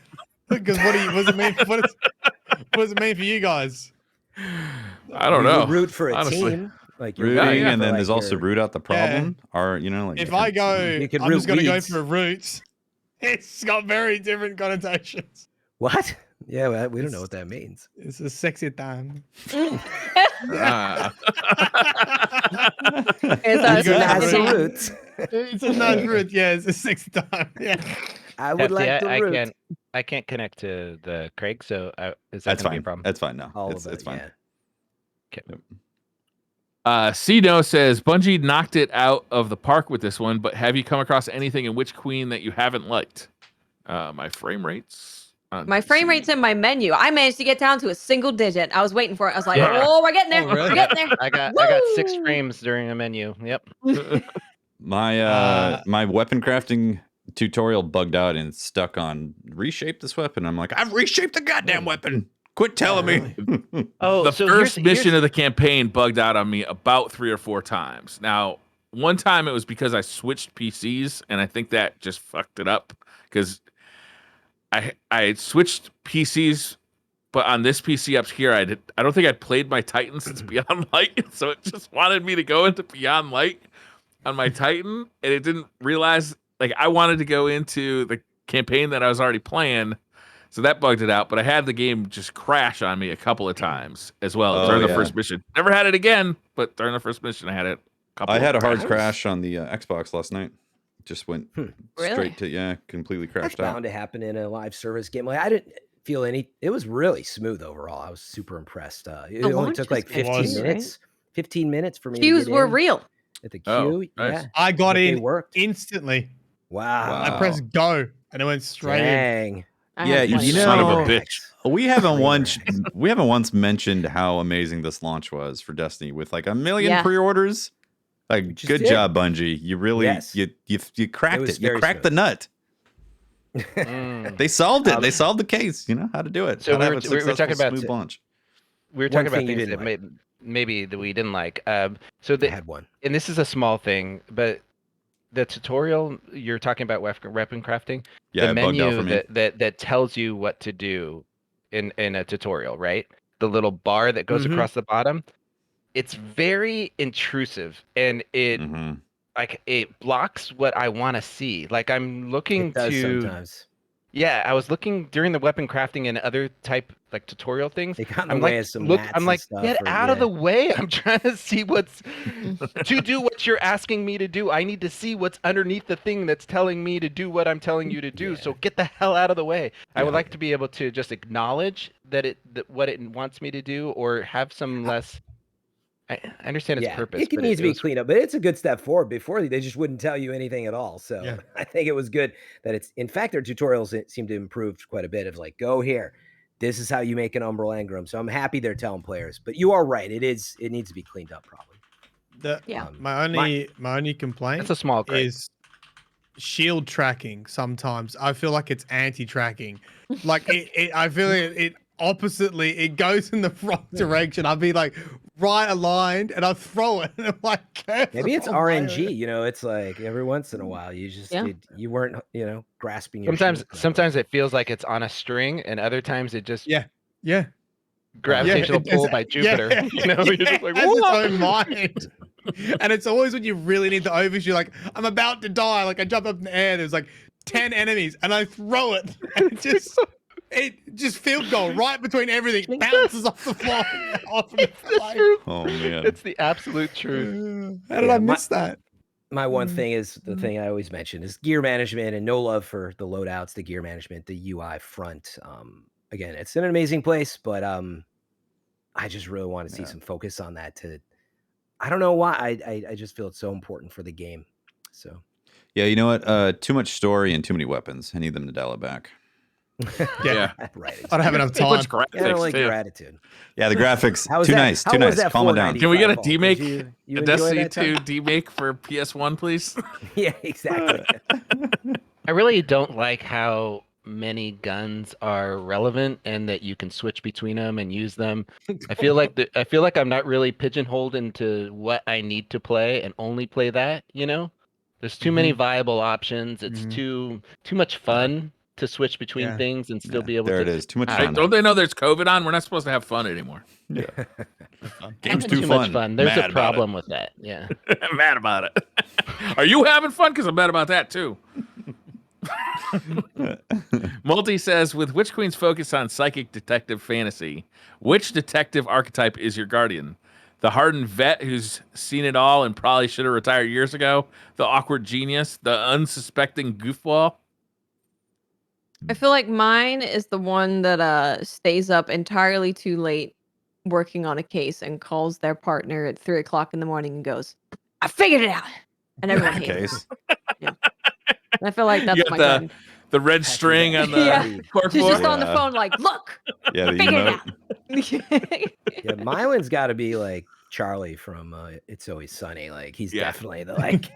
Because what does it mean? What does it mean for you guys? I don't know. Root for a team. Like rooting, and then there's also root out the problem. Or, you know, like if I go, I'm just going to go for roots. It's got very different connotations. What? Yeah, well, we don't know what that means. It's a sexy time. It's a nice root. Yeah, it's a sexy time. Yeah. I would like to root. I can't connect to the Craig, so is that going to be a problem? That's fine. No, it's fine. Yeah. Okay. C-No says, Bungie knocked it out of the park with this one, but have you come across anything in Witch Queen that you haven't liked? My frame rates. My frame rate's in my menu. I managed to get down to a single digit. I was waiting for it. I was like, oh, we're getting there. Oh, really? We're getting there. I got 6 frames during a menu. Yep. My weapon crafting tutorial bugged out and stuck on reshape this weapon. I'm like, I've reshaped the goddamn weapon. Quit telling me. The first mission of the campaign bugged out on me about 3 or 4 times. Now, one time it was because I switched PCs, and I think that just fucked it up because I switched PCs, but on this PC up here, I don't think I'd played my Titan since Beyond Light, so it just wanted me to go into Beyond Light on my Titan, and it didn't realize, like, I wanted to go into the campaign that I was already playing, so that bugged it out, but I had the game just crash on me a couple of times as well during the first mission. Never had it again, but during the first mission, I had it a couple I had a hard crash on the Xbox last night. Just went straight to, completely crashed out. That's bound to happen in a live service game. Like, I didn't feel it was really smooth overall. I was super impressed. It only took like 15 minutes. 15 minutes for me. Queues were real. At the queue, nice. I got in instantly. Wow. I pressed go and it went straight in. Yeah, you know, son of a bitch. We haven't once mentioned how amazing this launch was for Destiny with like 1 million pre-orders. Like, good job, Bungie. You really you cracked it. You cracked the nut. They solved it. They solved the case. You know how to do it. So we were talking about launch. We were talking about things that maybe that we didn't like. So they had one, and this is a small thing, but the tutorial you're talking about weapon crafting. Yeah, the menu that tells you what to do in a tutorial, right? The little bar that goes across the bottom. It's very intrusive, and it like it blocks what I want to see. Like I'm looking it does sometimes. Yeah, I was looking during the weapon crafting and other type like tutorial things. They got in I'm the way like, of some look, mats I'm and like, stuff. get out of the way. I'm trying to see what's to do what you're asking me to do. I need to see what's underneath the thing that's telling me to do what I'm telling you to do. Yeah. So get the hell out of the way. I would Yeah. like to be able to just acknowledge that what it wants me to do, or have some less. I understand its purpose, it but needs to be was cleaned up, but it's a good step forward. Before they just wouldn't tell you anything at all. So Yeah. I think it was good that it's. In fact, their tutorials seem to improve quite a bit. Of like, go here. This is how you make an umbral engram. So I'm happy they're telling players. But you are right. It needs to be cleaned up probably. My only complaint That's a small gripe. is shield tracking. Sometimes I feel like it's anti-tracking. Like I feel it oppositely. It goes in the wrong direction. I'll be like right aligned, and I'll throw it, and I'm like, Maybe it's careful, RNG. You know, it's like every once in a while you just you weren't grasping your. Sometimes it feels like it's on a string, and other times it just yeah. gravitational pull by Jupiter. Yeah, you know, you're just like, it has its "Whoa!" own mind. And it's always when you really need the overshoot, like I'm about to die, like I jump up in the air, there's like 10 enemies, and I throw it, and it just field goal right between everything, bounces off the floor. Oh man, it's the absolute truth. How did I miss that? My one thing is the thing I always mention is gear management, and no love for the loadouts, the gear management, the UI front. Again, it's an amazing place, but I just really want to see some focus on that. I don't know why. I just feel it's so important for the game. So yeah, you know what? Too much story and too many weapons. I need them to dial it back. Yeah, right. Exactly. I don't have enough time. Much graphics, I don't like too. your attitude. Yeah, the graphics How was too that? nice. How Too was nice. that Calm it down. Can we get a 495 Vault? demake? You A enjoy Destiny that time? 2 demake for PS1, please. Yeah, exactly. I really don't like how many guns are relevant and that you can switch between them and use them. I feel like I'm not really pigeonholed into what I need to play and only play that, you know? There's too many viable options. It's too much fun to switch between things and still be able there to. it is. Too much I Hey, fun. don't they know there's COVID on? We're not supposed to have fun anymore. Yeah. Game's Game's too much fun. fun. There's Mad a about problem with that. Yeah. I'm mad about it. Are you having fun? Because I'm mad about that too. Multi says, with Witch Queen's focus on psychic detective fantasy, which detective archetype is your guardian? The hardened vet who's seen it all and probably should have retired years ago? The awkward genius? The unsuspecting goofball? I feel like mine is the one that stays up entirely too late working on a case and calls their partner at 3 o'clock in the morning and goes, "I figured it out," and everyone hates it. Yeah. I feel like that's my guardian. The red string on the She's just on the phone like, "Look, Yeah, the figured emote. it out." Yeah, my one's got to be like Charlie from It's Always Sunny. Like he's definitely the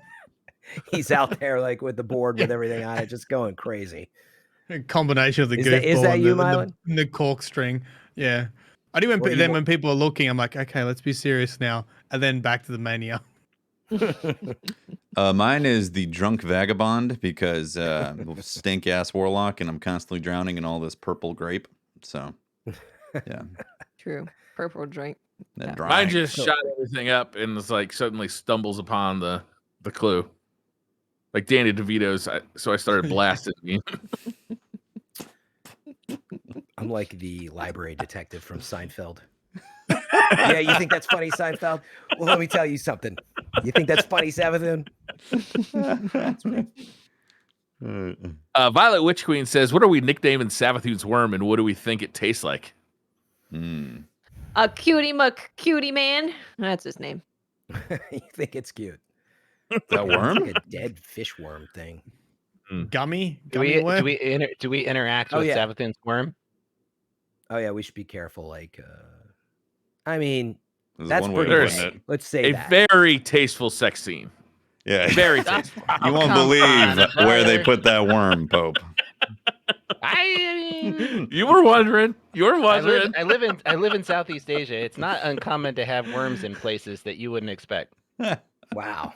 he's out there like with the board with everything on it, just going crazy. A combination of the Is goofball that you, and the cork string. Yeah. I do when people are looking, I'm like, okay, let's be serious now. And then back to the mania. Mine is the drunk vagabond because stink ass warlock, and I'm constantly drowning in all this purple grape. So, yeah. True. Purple drink. That Mine just shot everything up and was like suddenly stumbles upon the clue. Like Danny DeVito's, so I started blasting me. I'm like the library detective from Seinfeld. Yeah, you think that's funny, Seinfeld? Well, let me tell you something. You think that's funny, Savathun? Violet Witch Queen says, "What are we nicknaming Savathun's worm, and what do we think it tastes like?" A cutie man. That's his name. You think it's cute? That worm? Like a dead fish worm thing. Gummy? Do we interact with Savathun's worm? Oh yeah, we should be careful. Like, I mean, There's that's one way pretty to put great. it. Let's say A that. very tasteful sex scene. Yeah. Very tasteful. You won't believe where they put that worm, Pope. You were wondering. You were wondering. I live in Southeast Asia. It's not uncommon to have worms in places that you wouldn't expect. Wow.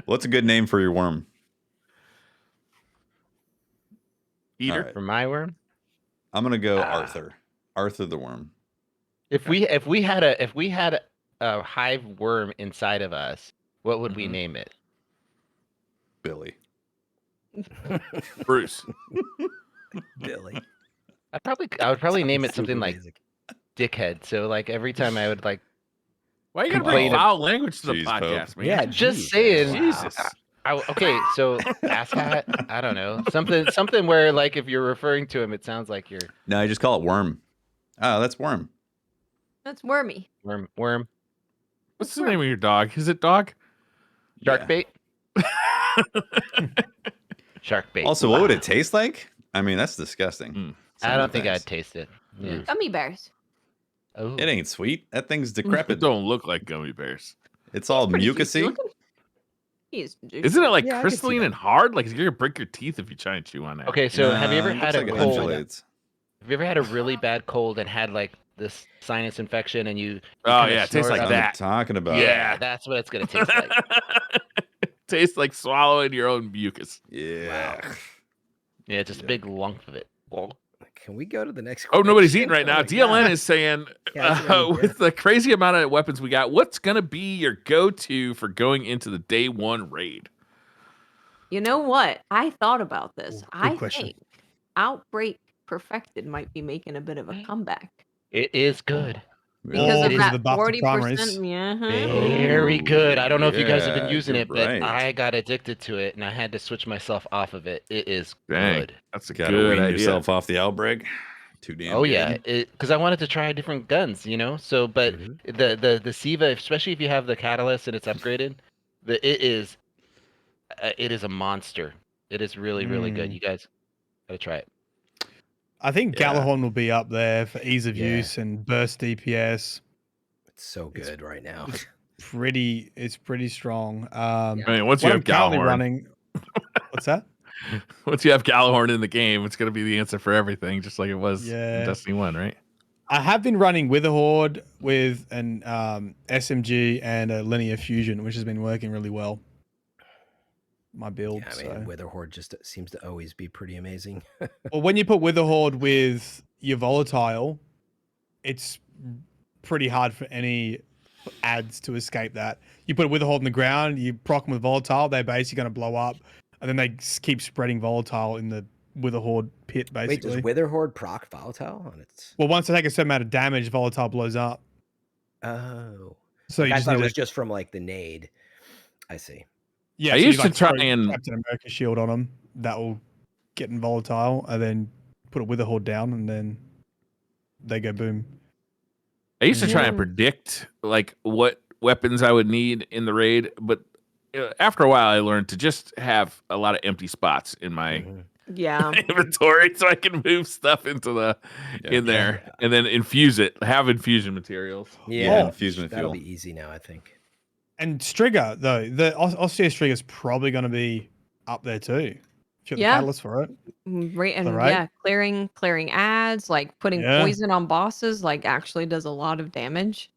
What's a good name for your worm? Eater. Right. For my worm? I'm gonna go Arthur. Arthur the worm. If we had a hive worm inside of us, what would we name it? Billy. Bruce. Billy. I would probably name it something Super like basic. Dickhead. So like every time I would like Why are you gonna bring complain foul language to the Jeez, podcast, Pope. man? Yeah, just geez, saying. man. Jesus. Okay, so asshat, I don't know. Something where like if you're referring to him, it sounds like you're No, I just call it worm. Oh, that's worm. That's wormy. worm. What's the name of your dog? Is it dog? Shark Yeah. bait. Shark bait. Also, what would it taste like? I mean, that's disgusting. I don't think I'd taste it. Yeah. Gummy bears. Oh. It ain't sweet. That thing's It decrepit. don't look like gummy bears. It's all Pretty juicy mucusy. looking. He is juicy. Isn't it like Yeah, I could see crystalline that. and hard? Like you're gonna break your teeth if you try and chew on it. Okay, so have you ever It had looks a like it cold? undulates. Have you ever had a really bad cold and had like this sinus infection and you Oh kinda yeah, it tastes snort like up? I'm that. talking about. Yeah. That's what it's gonna taste like. Tastes like swallowing your own mucus. Yeah. Yeah, just a big lump of it. Can we go to the next? Oh, nobody's question? eating right now. Oh my DLN God. is saying, Yeah, it's right with the crazy amount of weapons we got, what's gonna be your go-to for going into the day one raid? You know what? I thought about this. Ooh, good I question. think Outbreak Perfected might be making a bit of a comeback It is good. because Oh, of because of that the buff to 40%. primaries. Yeah. Very good. I don't know if you guys have been Yeah, using you're it, but right. I got addicted to it and I had to switch myself off of it. It is Dang, good. that's a Gotta good wean idea. yourself off the outbreak. Too damn Oh good. yeah, because I wanted to try different guns, you know. So, but Mhm. the Siva, especially if you have the catalyst and it's upgraded, it is a monster. It is really good. You guys gotta try it. I think Yeah. Galahorn will be up there for ease of Yeah. use and burst DPS. It's so good right now. It's pretty strong. I mean, once you What have I'm currently Galahorn, running. What's that? once you have Galahorn in the game, it's gonna be the answer for everything, just like it was in Yeah. Destiny 1, right? I have been running Witherhoard with an SMG and a linear fusion, which has been working really well. My build. Yeah, I so. mean, Witherhoard just seems to always be pretty amazing. Well, when you put Witherhoard with your volatile, it's pretty hard for any ads to escape that. You put Witherhoard on the ground, you proc them with volatile, they're basically going to blow up, and then they keep spreading volatile in the Witherhoard pit, Wait, basically. does Witherhoard proc volatile on its? Well, once they take a certain amount of damage, volatile blows up. Oh, So like, you I just thought need it was to, just from like the nade. I see. yeah. I so used you to try throw and- Captain America shield on them. That will get in volatile, and then put a Witherhoard down, and then they go boom. I used to try and Yeah. predict like what weapons I would need in the raid, but after a while, I learned to just have a lot of empty spots in my Mhm. Yeah. inventory, so I can move stuff into the in there and then infuse it. Have infusion materials. Yeah, infusion that'll fuel. be easy now, I think. And Striga, though, the Osseous Striga is probably going to be up there too. If you got the Yeah. catalyst for it. Right, and right? yeah, clearing ads, like putting Yeah. poison on bosses, like actually does a lot of damage.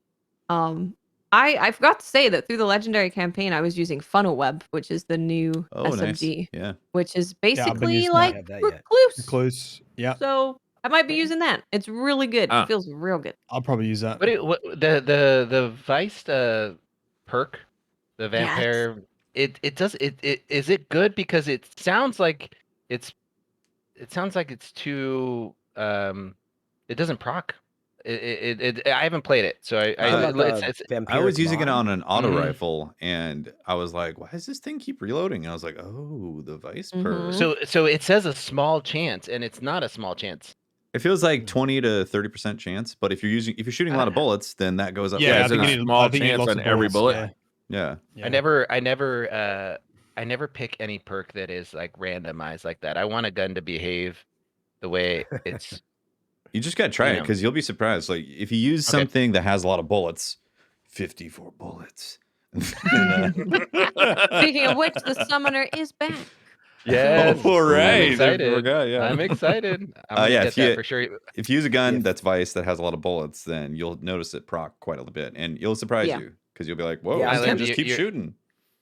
I forgot to say that through the legendary campaign, I was using Funnel Web, which is the new Oh, nice. SMG, Yeah. which is I've been basically using I that. like have that yet. Recluse. Close. Yeah, So I might be using that. It's really good. Ah. It feels real good. I'll probably use that. What the Vice perk, the vampire, it is it good because it sounds like it's too it doesn't proc. I haven't played it, so How about the it's I was vampiric using it mod? on an auto Mhm. rifle, and I was like, "Why does this thing keep reloading?" And I was like, "Oh, the Vice Mhm. perk." so it says a small chance, and it's not a small chance. It feels like 20 to 30% chance, but if you're shooting a lot of bullets, then that goes up. Yeah, Yeah, I is think it you a need small I think you need chance lots on of every bullets, bullet? Yeah. Yeah. I never pick any perk that is like randomized like that. I want a gun to behave the way it's. You just gotta try You it know. because you'll be surprised. Like if you use Okay. something that has a lot of bullets, 54 bullets. And, Speaking of which, the summoner is back. Yes, All I'm right. I excited. forgot, yeah. I'm excited. I'm gonna yeah, get if that you- for sure. if you use a gun If- that's Vice that has a lot of bullets, then you'll notice it proc quite a bit, and it'll surprise Yeah. you because you'll be like, "Whoa, Yeah, this I'm thing just tempted- keep you're- shooting."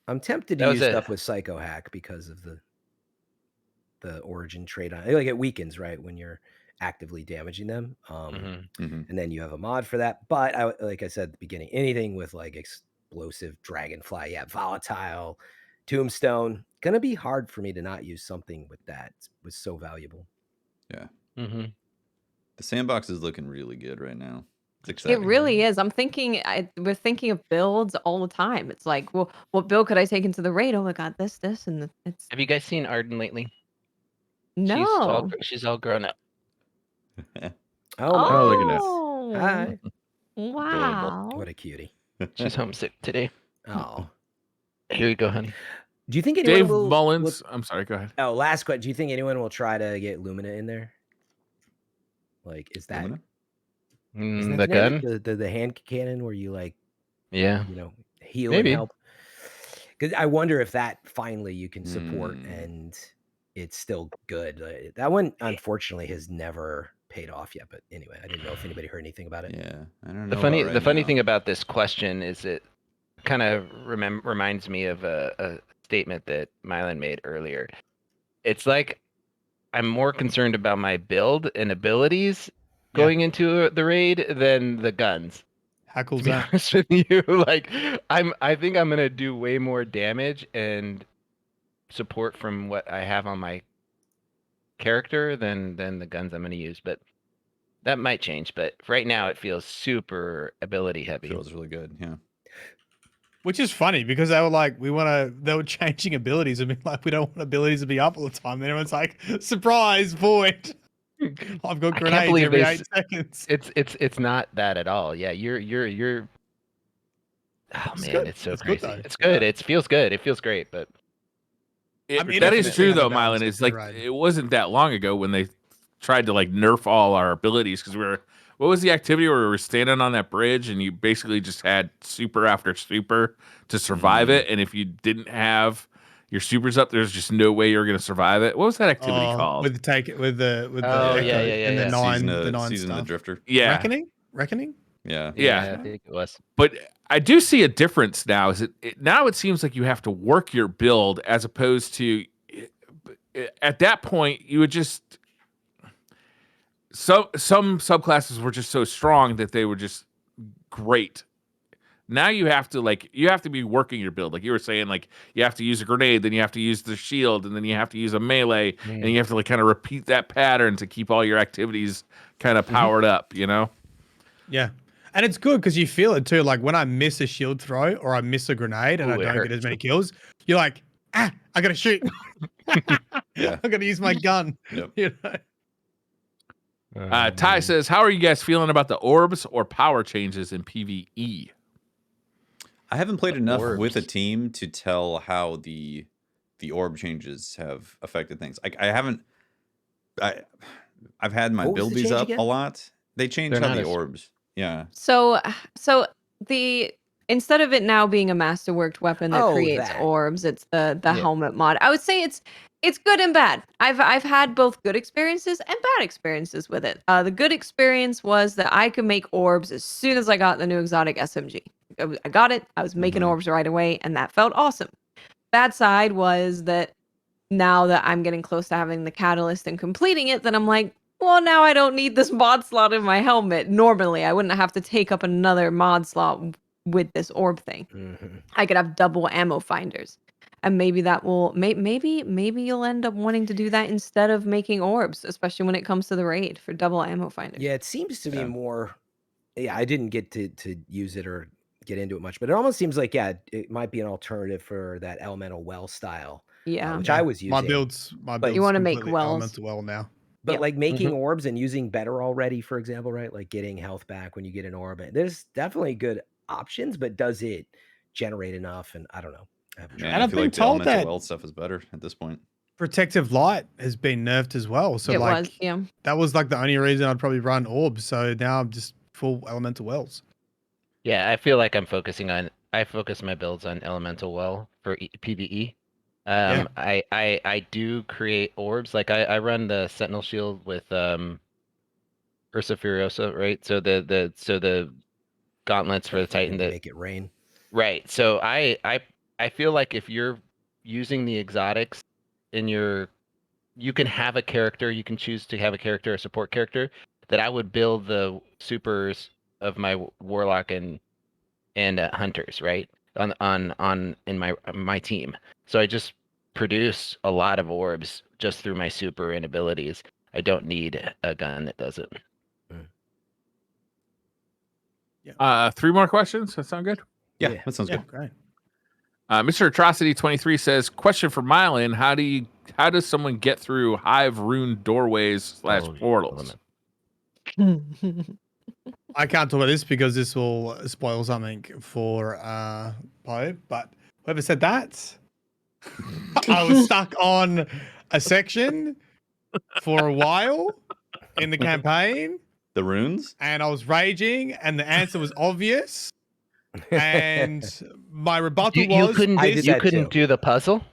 I'm tempted That to was use a- stuff with Psycho Hack because of the origin trait on like it weakens, right, when you're actively damaging them. Mhm. Mhm. And then you have a mod for that. But like I said at the beginning, anything with like explosive dragonfly, volatile, tombstone, gonna be hard for me to not use something with that. It was so valuable. Yeah. Mm-hmm. The sandbox is looking really good right now. It's It exciting. really is. We're thinking of builds all the time. It's like, well, what build could I take into the raid? Oh my god, this, and it's Have you guys seen Arden lately? no. She's all grown up. Oh my Oh, look at that. Oh, Hi. wow. What a cutie. She's homesick today. Oh. Here you go, honey. Do you think anyone Dave will Mullins. I'm sorry. Go ahead. Oh, last question. Do you think anyone will try to get Lumina in there? Like, is that Lumina? isn't The that generic? gun? The hand cannon where you like, Yeah. you know, heal Maybe. and help? Because I wonder if that finally you can support Hmm. and it's still good. That one unfortunately has never paid off yet. But anyway, I didn't know if anybody heard anything about it. Yeah, I don't know. The funny about right now. thing about this question is it kind of reminds me of a statement that Mylan made earlier. It's like I'm more concerned about my build and abilities going into the raid than the guns. How cool To is be that? honest with you, like I think I'm gonna do way more damage and support from what I have on my character than the guns I'm gonna use. But that might change. But right now it feels super ability heavy. Feels really good. Yeah. Which is funny because they were changing abilities and being like, we don't want abilities to be up all the time. And everyone's like, surprise, void. I've got I can't grenades believe every they 8 seconds. It's not that at all. Yeah, you're. Oh It's man, good. it's so It's good, crazy. though. It's good. It feels good. It feels great. But That is true, though, balance Mylan. It's every like raid. it wasn't that long ago when they tried to like nerf all our abilities because what was the activity where we were standing on that bridge and you basically just had super after super to survive it, and if you didn't have your supers up, there's just no way you're going to survive it. What was that activity called? With the Oh, echo yeah, and the yeah. nine Season of the stuff. Drifter. Yeah, Reckoning? Yeah. I think it was. but I do see a difference now. Now it seems like you have to work your build as opposed to at that point you would just some subclasses were just so strong that they were just great. Now you have to be working your build. Like you were saying, like you have to use a grenade, then you have to use the shield, and then you have to use a melee, and you have to like kind of repeat that pattern to keep all your activities kind of powered up, you know? Yeah. And it's good because you feel it too. Like when I miss a shield throw or I miss a grenade and I Ooh, it don't get as hurts. many kills, you're like, I gotta shoot. Yeah. I gotta use my gun. Yep. You know? Ty says, how are you guys feeling about the orbs or power changes in PvE? I haven't played enough orbs. with a team to tell how the orb changes have affected things. I've had my What was the buildies change up again? a lot. They changed They're how not the as- orbs. Yeah. So the instead of it now being a masterworked weapon that creates that. orbs, it's the Yeah. helmet mod. I would say it's good and bad. I've had both good experiences and bad experiences with it. The good experience was that I could make orbs as soon as I got the new exotic SMG. I got it. I was making orbs right away, and that felt awesome. Bad side was that now that I'm getting close to having the catalyst and completing it, then I'm like, well, now I don't need this mod slot in my helmet. Normally, I wouldn't have to take up another mod slot with this orb thing. I could have double ammo finders. And maybe that will maybe you'll end up wanting to do that instead of making orbs, especially when it comes to the raid for double ammo finders. Yeah, it seems to be more. Yeah, I didn't get to use it or get into it much, but it almost seems like it might be an alternative for that elemental well style. Yeah, which I was using. My build's you wanna make completely wells. elemental well now. But Yeah. like making orbs and using better already, for example, right? Like getting health back when you get an orb. There's definitely good options, but does it generate enough? And I don't know. Man, And I I've feel been like the told elemental that- well stuff is better at this point. Protective light has been nerfed as well. So it like was, yeah. that was like the only reason I'd probably run orbs. So now I'm just full elemental wells. Yeah, I feel like I focus my builds on elemental well for PvE. Yeah. I do create orbs. Like I run the Sentinel Shield with Ursa Furiosa, right? So the gauntlets for the Titan that make it rain. Right. So I feel like if you're using the exotics in you can have a character, you can choose to have a character, a support character, that I would build the supers of my warlock and hunters, right? On in my team. So I just produce a lot of orbs just through my super and abilities. I don't need a gun that does it. 3 more questions. That sound good? Yeah, that sounds good. Great. Mr. Atrocity 23 says, question for Mylan, how does someone get through hive rune doorways / portals? I can't talk about this because this will spoil something for Poe, but whoever said that, I was stuck on a section for a while in the campaign. The runes? And I was raging, and the answer was obvious. And my rebuttal was... You couldn't do the puzzle?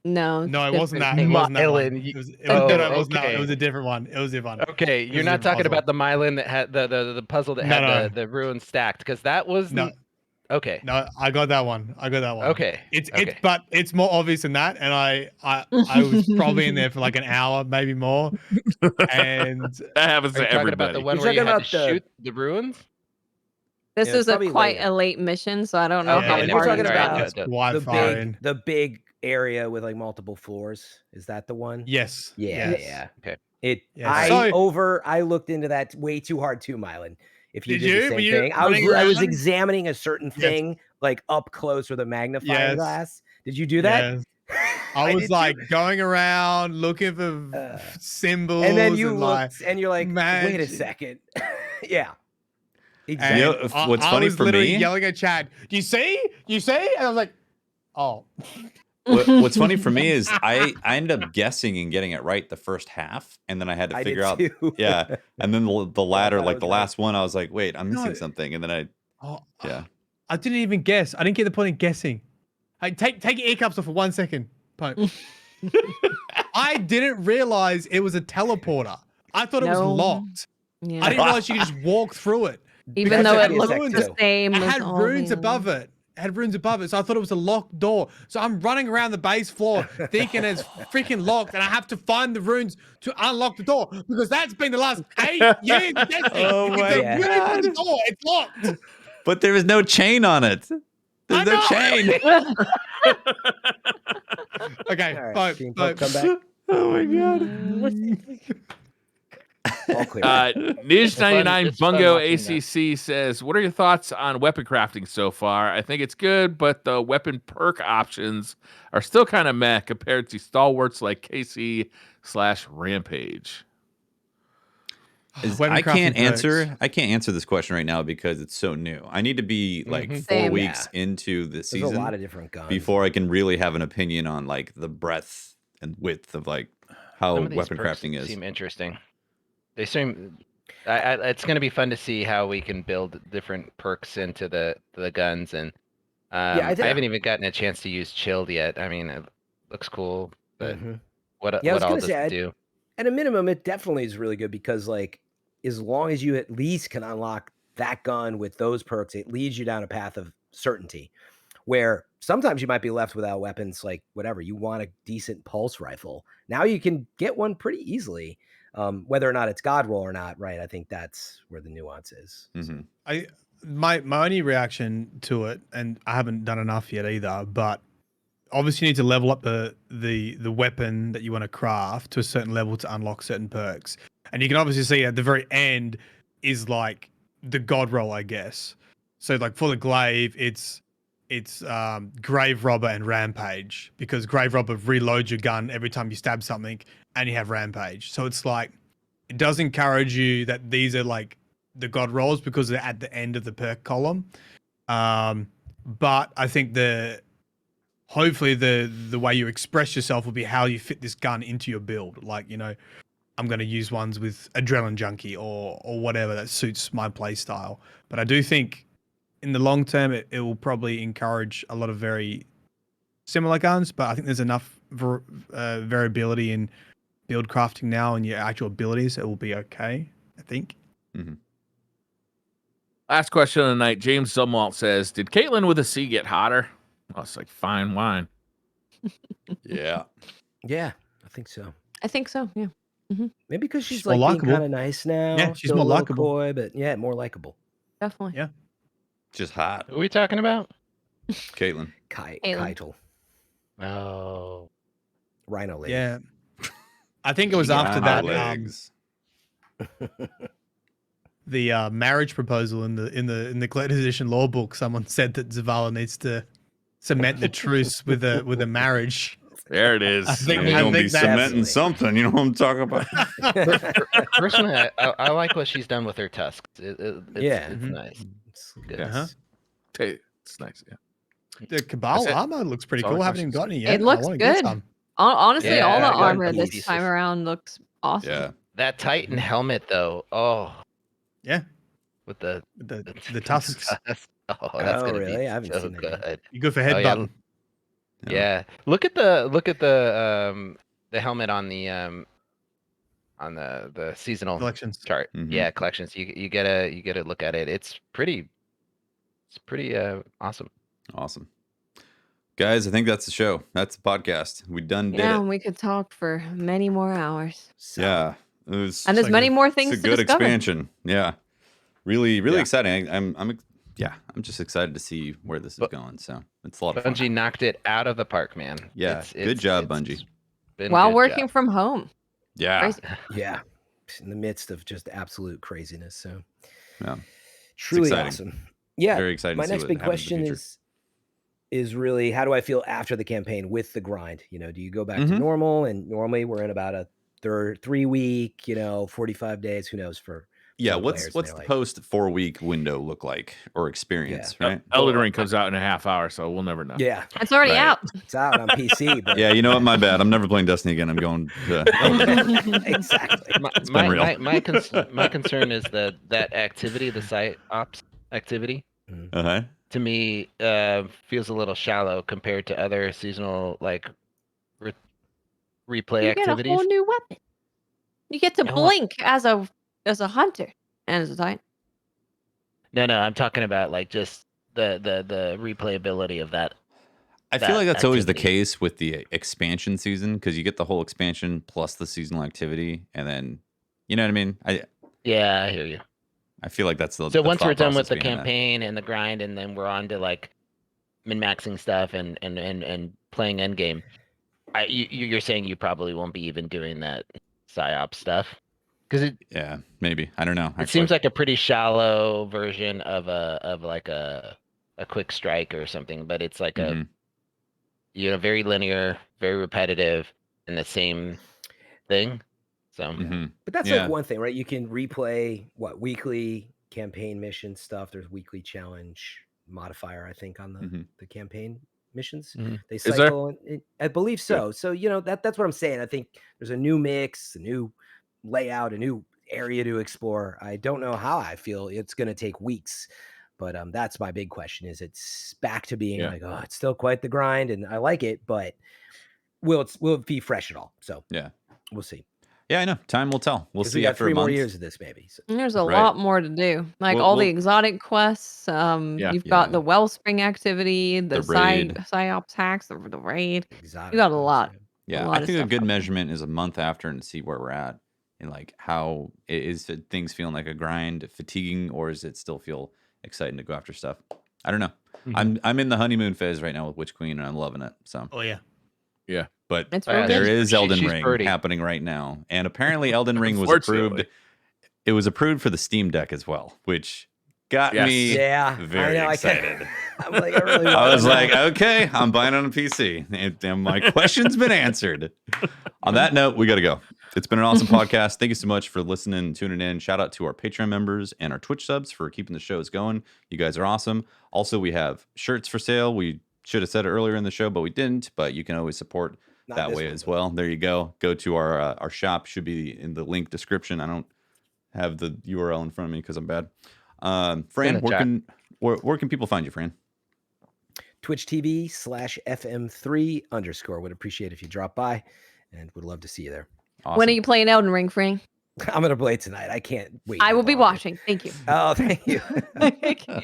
No, it wasn't that. thing. It wasn't that one. Mylan, It was okay. It was a different one. It was a different one. Okay, you're not talking about the Mylan that had the puzzle that had the runes stacked, because that was okay. No, I got that one. Okay. But it's more obvious than that, and I was probably in there for like an hour, maybe more. And that happens to everybody. Talking about the one where you had to shoot the runes? This is quite a late mission, so I don't know how we're talking about the big area with like multiple floors. Is that the one? Yes. Yeah. Okay. I looked into that way too hard too, Mylan. If you did the same thing, I was examining a certain thing like up close with a magnifying glass. Did you do that? Yes. I was like going around looking for symbols, and then you looked and you're like, wait a second. Yeah. Exactly. What's funny for me, yelling at Chad, you see? And I was like, oh. What's funny for me is I ended up guessing and getting it right the first half, and then I had to figure out and then the latter, like the last one, I was like, wait, I'm missing something, and then I didn't even guess. I didn't get the point of guessing. Take your ear cups off for 1 second, Pope. I didn't realize it was a teleporter. I thought it was locked. Yeah. I didn't realize you could just walk through it. Even though it looked the same. It had runes above it. So I thought it was a locked door. So I'm running around the base floor thinking it's freaking locked, and I have to find the runes to unlock the door because that's been the last 8 years guessing. Oh my God. The door, it's locked. But there was no chain on it. There's no chain. Okay, right, Pope, come back. Oh my God. All clear. Niz99 Bungo ACC says, what are your thoughts on weapon crafting so far? I think it's good, but the weapon perk options are still kind of meh compared to stalwarts like KC / Rampage. I can't answer this question right now because it's so new. I need to be like 4 weeks into the season. There's a lot of different guns before I can really have an opinion on like the breadth and width of like how weapon crafting is. Seem interesting. They seem. It's going to be fun to see how we can build different perks into the guns, and I haven't even gotten a chance to use chilled yet. I mean, it looks cool, but what all does it do? At a minimum, it definitely is really good because, like, as long as you at least can unlock that gun with those perks, it leads you down a path of certainty. Where sometimes you might be left without weapons, like whatever you want, a decent pulse rifle. Now you can get one pretty easily. Whether or not it's God roll or not, right? I think that's where the nuance is. My only reaction to it, and I haven't done enough yet either, but obviously you need to level up the weapon that you want to craft to a certain level to unlock certain perks. And you can obviously see at the very end is like the God roll, I guess. So like for the Glaive, it's Grave Robber and Rampage, because Grave Robber reloads your gun every time you stab something, and you have Rampage. So it's like, it does encourage you that these are like the God rolls because they're at the end of the perk column. But I think hopefully the way you express yourself will be how you fit this gun into your build. Like, you know, I'm going to use ones with Adrenaline Junkie or whatever that suits my play style. But I do think in the long term, it will probably encourage a lot of very similar guns, but I think there's enough variability in build crafting now and your actual abilities. It will be okay, I think. Last question of the night. James Zumwalt says, did Caitlin with a C get hotter? Oh, it's like fine wine. Yeah, I think so. Yeah. Maybe because she's like being kind of nice now. Yeah, she's more likable. Coy, but yeah, more likable. Definitely. Yeah. just hot. Who are we talking about? Caitlin. Keitel. Oh. Rhino leg. Yeah. I think it was after that. The marriage proposal in the collector's edition law book. Someone said that Zavala needs to cement the truce with a marriage. There it is. I think, You're gonna be cementing definitely. something. You know what I'm talking about? Personally, I like what she's done with her tusks. It's nice. It's Good. nice. It's nice. Yeah. The Cabal armor looks pretty That's all cool. the I haven't even questions. gotten it yet. It looks I wanna get good. some. Honestly, all the Yeah, I got armor a this piece time of- around looks awesome. Yeah. That Titan helmet, though. Oh, Yeah. with the The tusks. Oh, that's Oh, gonna really? be I haven't so seen that yet. good. You good for Oh, yeah. headbutting. Yeah. Look at the helmet on the seasonal Collections. chart. Mhm. Yeah, collections. You gotta look at it. It's pretty awesome. Awesome. Guys, I think that's the show. That's the podcast. We did Yeah, it. and we could talk for many more hours. Yeah. It was And there's many more things it's a to good discover. expansion. Yeah. Really Yeah. exciting. I'm just excited to see where this is going. So it's a lot of fun. Bungie knocked it out of the park, man. Yeah, good job, Bungie. been While good working job. from home. Yeah. Crazy. Yeah. In the midst of just absolute craziness. So Yeah. truly exciting. awesome. Yeah. Very excited My to see next what big happens in the question future. is really, how do I feel after the campaign with the grind? You know, do you go back to Mhm. normal? And normally we're in about a 3-week, 45 days, who knows, for Yeah, some what's players, the they're like, post 4-week window look like or experience, right? Elden Ring comes out in a half hour, so we'll never know. Yeah, It's already Right. out. it's out on PC, but Yeah, you know what? My bad. I'm never playing Destiny again. I'm going to exactly. been real. My concern is that activity, the site ops activity, Uh-huh. to me feels a little shallow compared to other seasonal replay You get a activities. whole new weapon. You get to No, blink as a hunter and as a titan. No, I'm talking about like just the replayability of that. I feel that like that's always the activity. case with the expansion season because you get the whole expansion plus the seasonal activity, and then you know what I mean. Yeah, I hear you. I feel like that's the So the once we're thought done with process the behind that. campaign and the grind, and then we're on to like min-maxing stuff and playing endgame. You're saying you probably won't be even doing that psyop stuff because it Yeah, maybe I don't know. it seems like a pretty shallow version of a quick strike or something, but it's like Mhm. a very linear, very repetitive, and the same thing. So Mhm. But that's Yeah. like one thing, right? You can replay weekly campaign mission stuff. There's weekly challenge modifier, I think, on Mhm. the campaign missions. Mhm. They Is there? cycle. I believe so. So that's what I'm saying. I think there's a new mix, a new layout, a new area to explore. I don't know how I feel it's going to take weeks, but that's my big question. Is it's back to being like, oh, it's still quite the grind, and I like it, but will it be fresh at all? So Yeah, we'll see. Yeah, I know. Time will tell. We'll 'Cause see we got after 3 a more month. years of this, maybe. So. And there's a Right. lot more to do. Like Well- all the well- exotic quests. You've got the Wellspring activity, the raid. psyops hacks, the raid. Exotic You got a ones, lot. Yeah, lot I of think a stuff good coming. measurement is a month after and see where we're at and like how is things feeling like a grind, fatiguing, or does it still feel exciting to go after stuff? I don't know. I'm in the honeymoon phase right now with Witch Queen and I'm loving it. So Oh yeah. but It's real there good. is Elden She's Ring pretty. happening right now, and apparently Elden Ring was Unfortunately. approved. It was approved for the Steam Deck as well, which got Yes. me Yeah, very I know. excited. I'm like, I really. I want was to know. like, okay, I'm buying on a PC. And my question's been answered. On that note, we got to go. It's been an awesome podcast. Thank you so much for listening and tuning in. Shout out to our Patreon members and our Twitch subs for keeping the shows going. You guys are awesome. Also, we have shirts for sale. We should have said it earlier in the show, but we didn't. But you can always support Not that this way one, as though. well. There you go. Go to our shop. Should be in the link description. I don't have the URL in front of me because I'm bad. Fran, where can people find you, Fran? Twitch TV/FM3_ would appreciate if you drop by, and would love to see you there. Awesome. When are you playing Elden Ring, Fran? I'm gonna play tonight. I can't wait. I any will be longer. watching. Thank you. Oh, thank you.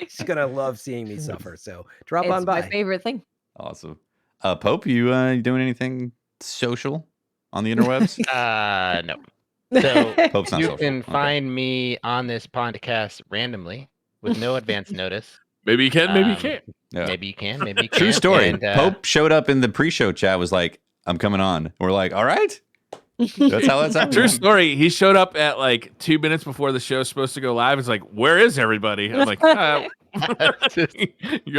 She's gonna love seeing me suffer. So drop on It's by. my favorite thing. Awesome. Pope, you doing anything social on the interwebs? no. So Pope's not you social. can Okay. find me on this podcast randomly with no advance notice. Maybe you can, maybe you can't. Yeah. Maybe you can, maybe you can't. True story. And, Pope showed up in the pre-show chat, was like, I'm coming on. We're like, all right. That's how that's happening. True story. He showed up at like 2 minutes before the show's supposed to go live. It's like, where is everybody? I'm like, you're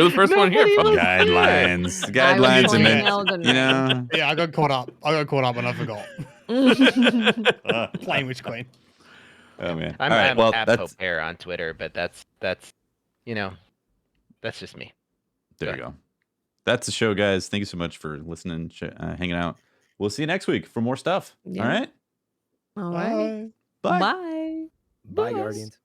the first one here. Guidelines, and then Yeah, I got caught up. And I forgot. Playing Witch Queen. Oh man. I'm at Popehair on Twitter, but that's that's just me. There you go. That's the show, guys. Thank you so much for listening, hanging out. We'll see you next week for more stuff. Yeah. All right. All right. Bye. Bye. Bye, Guardians.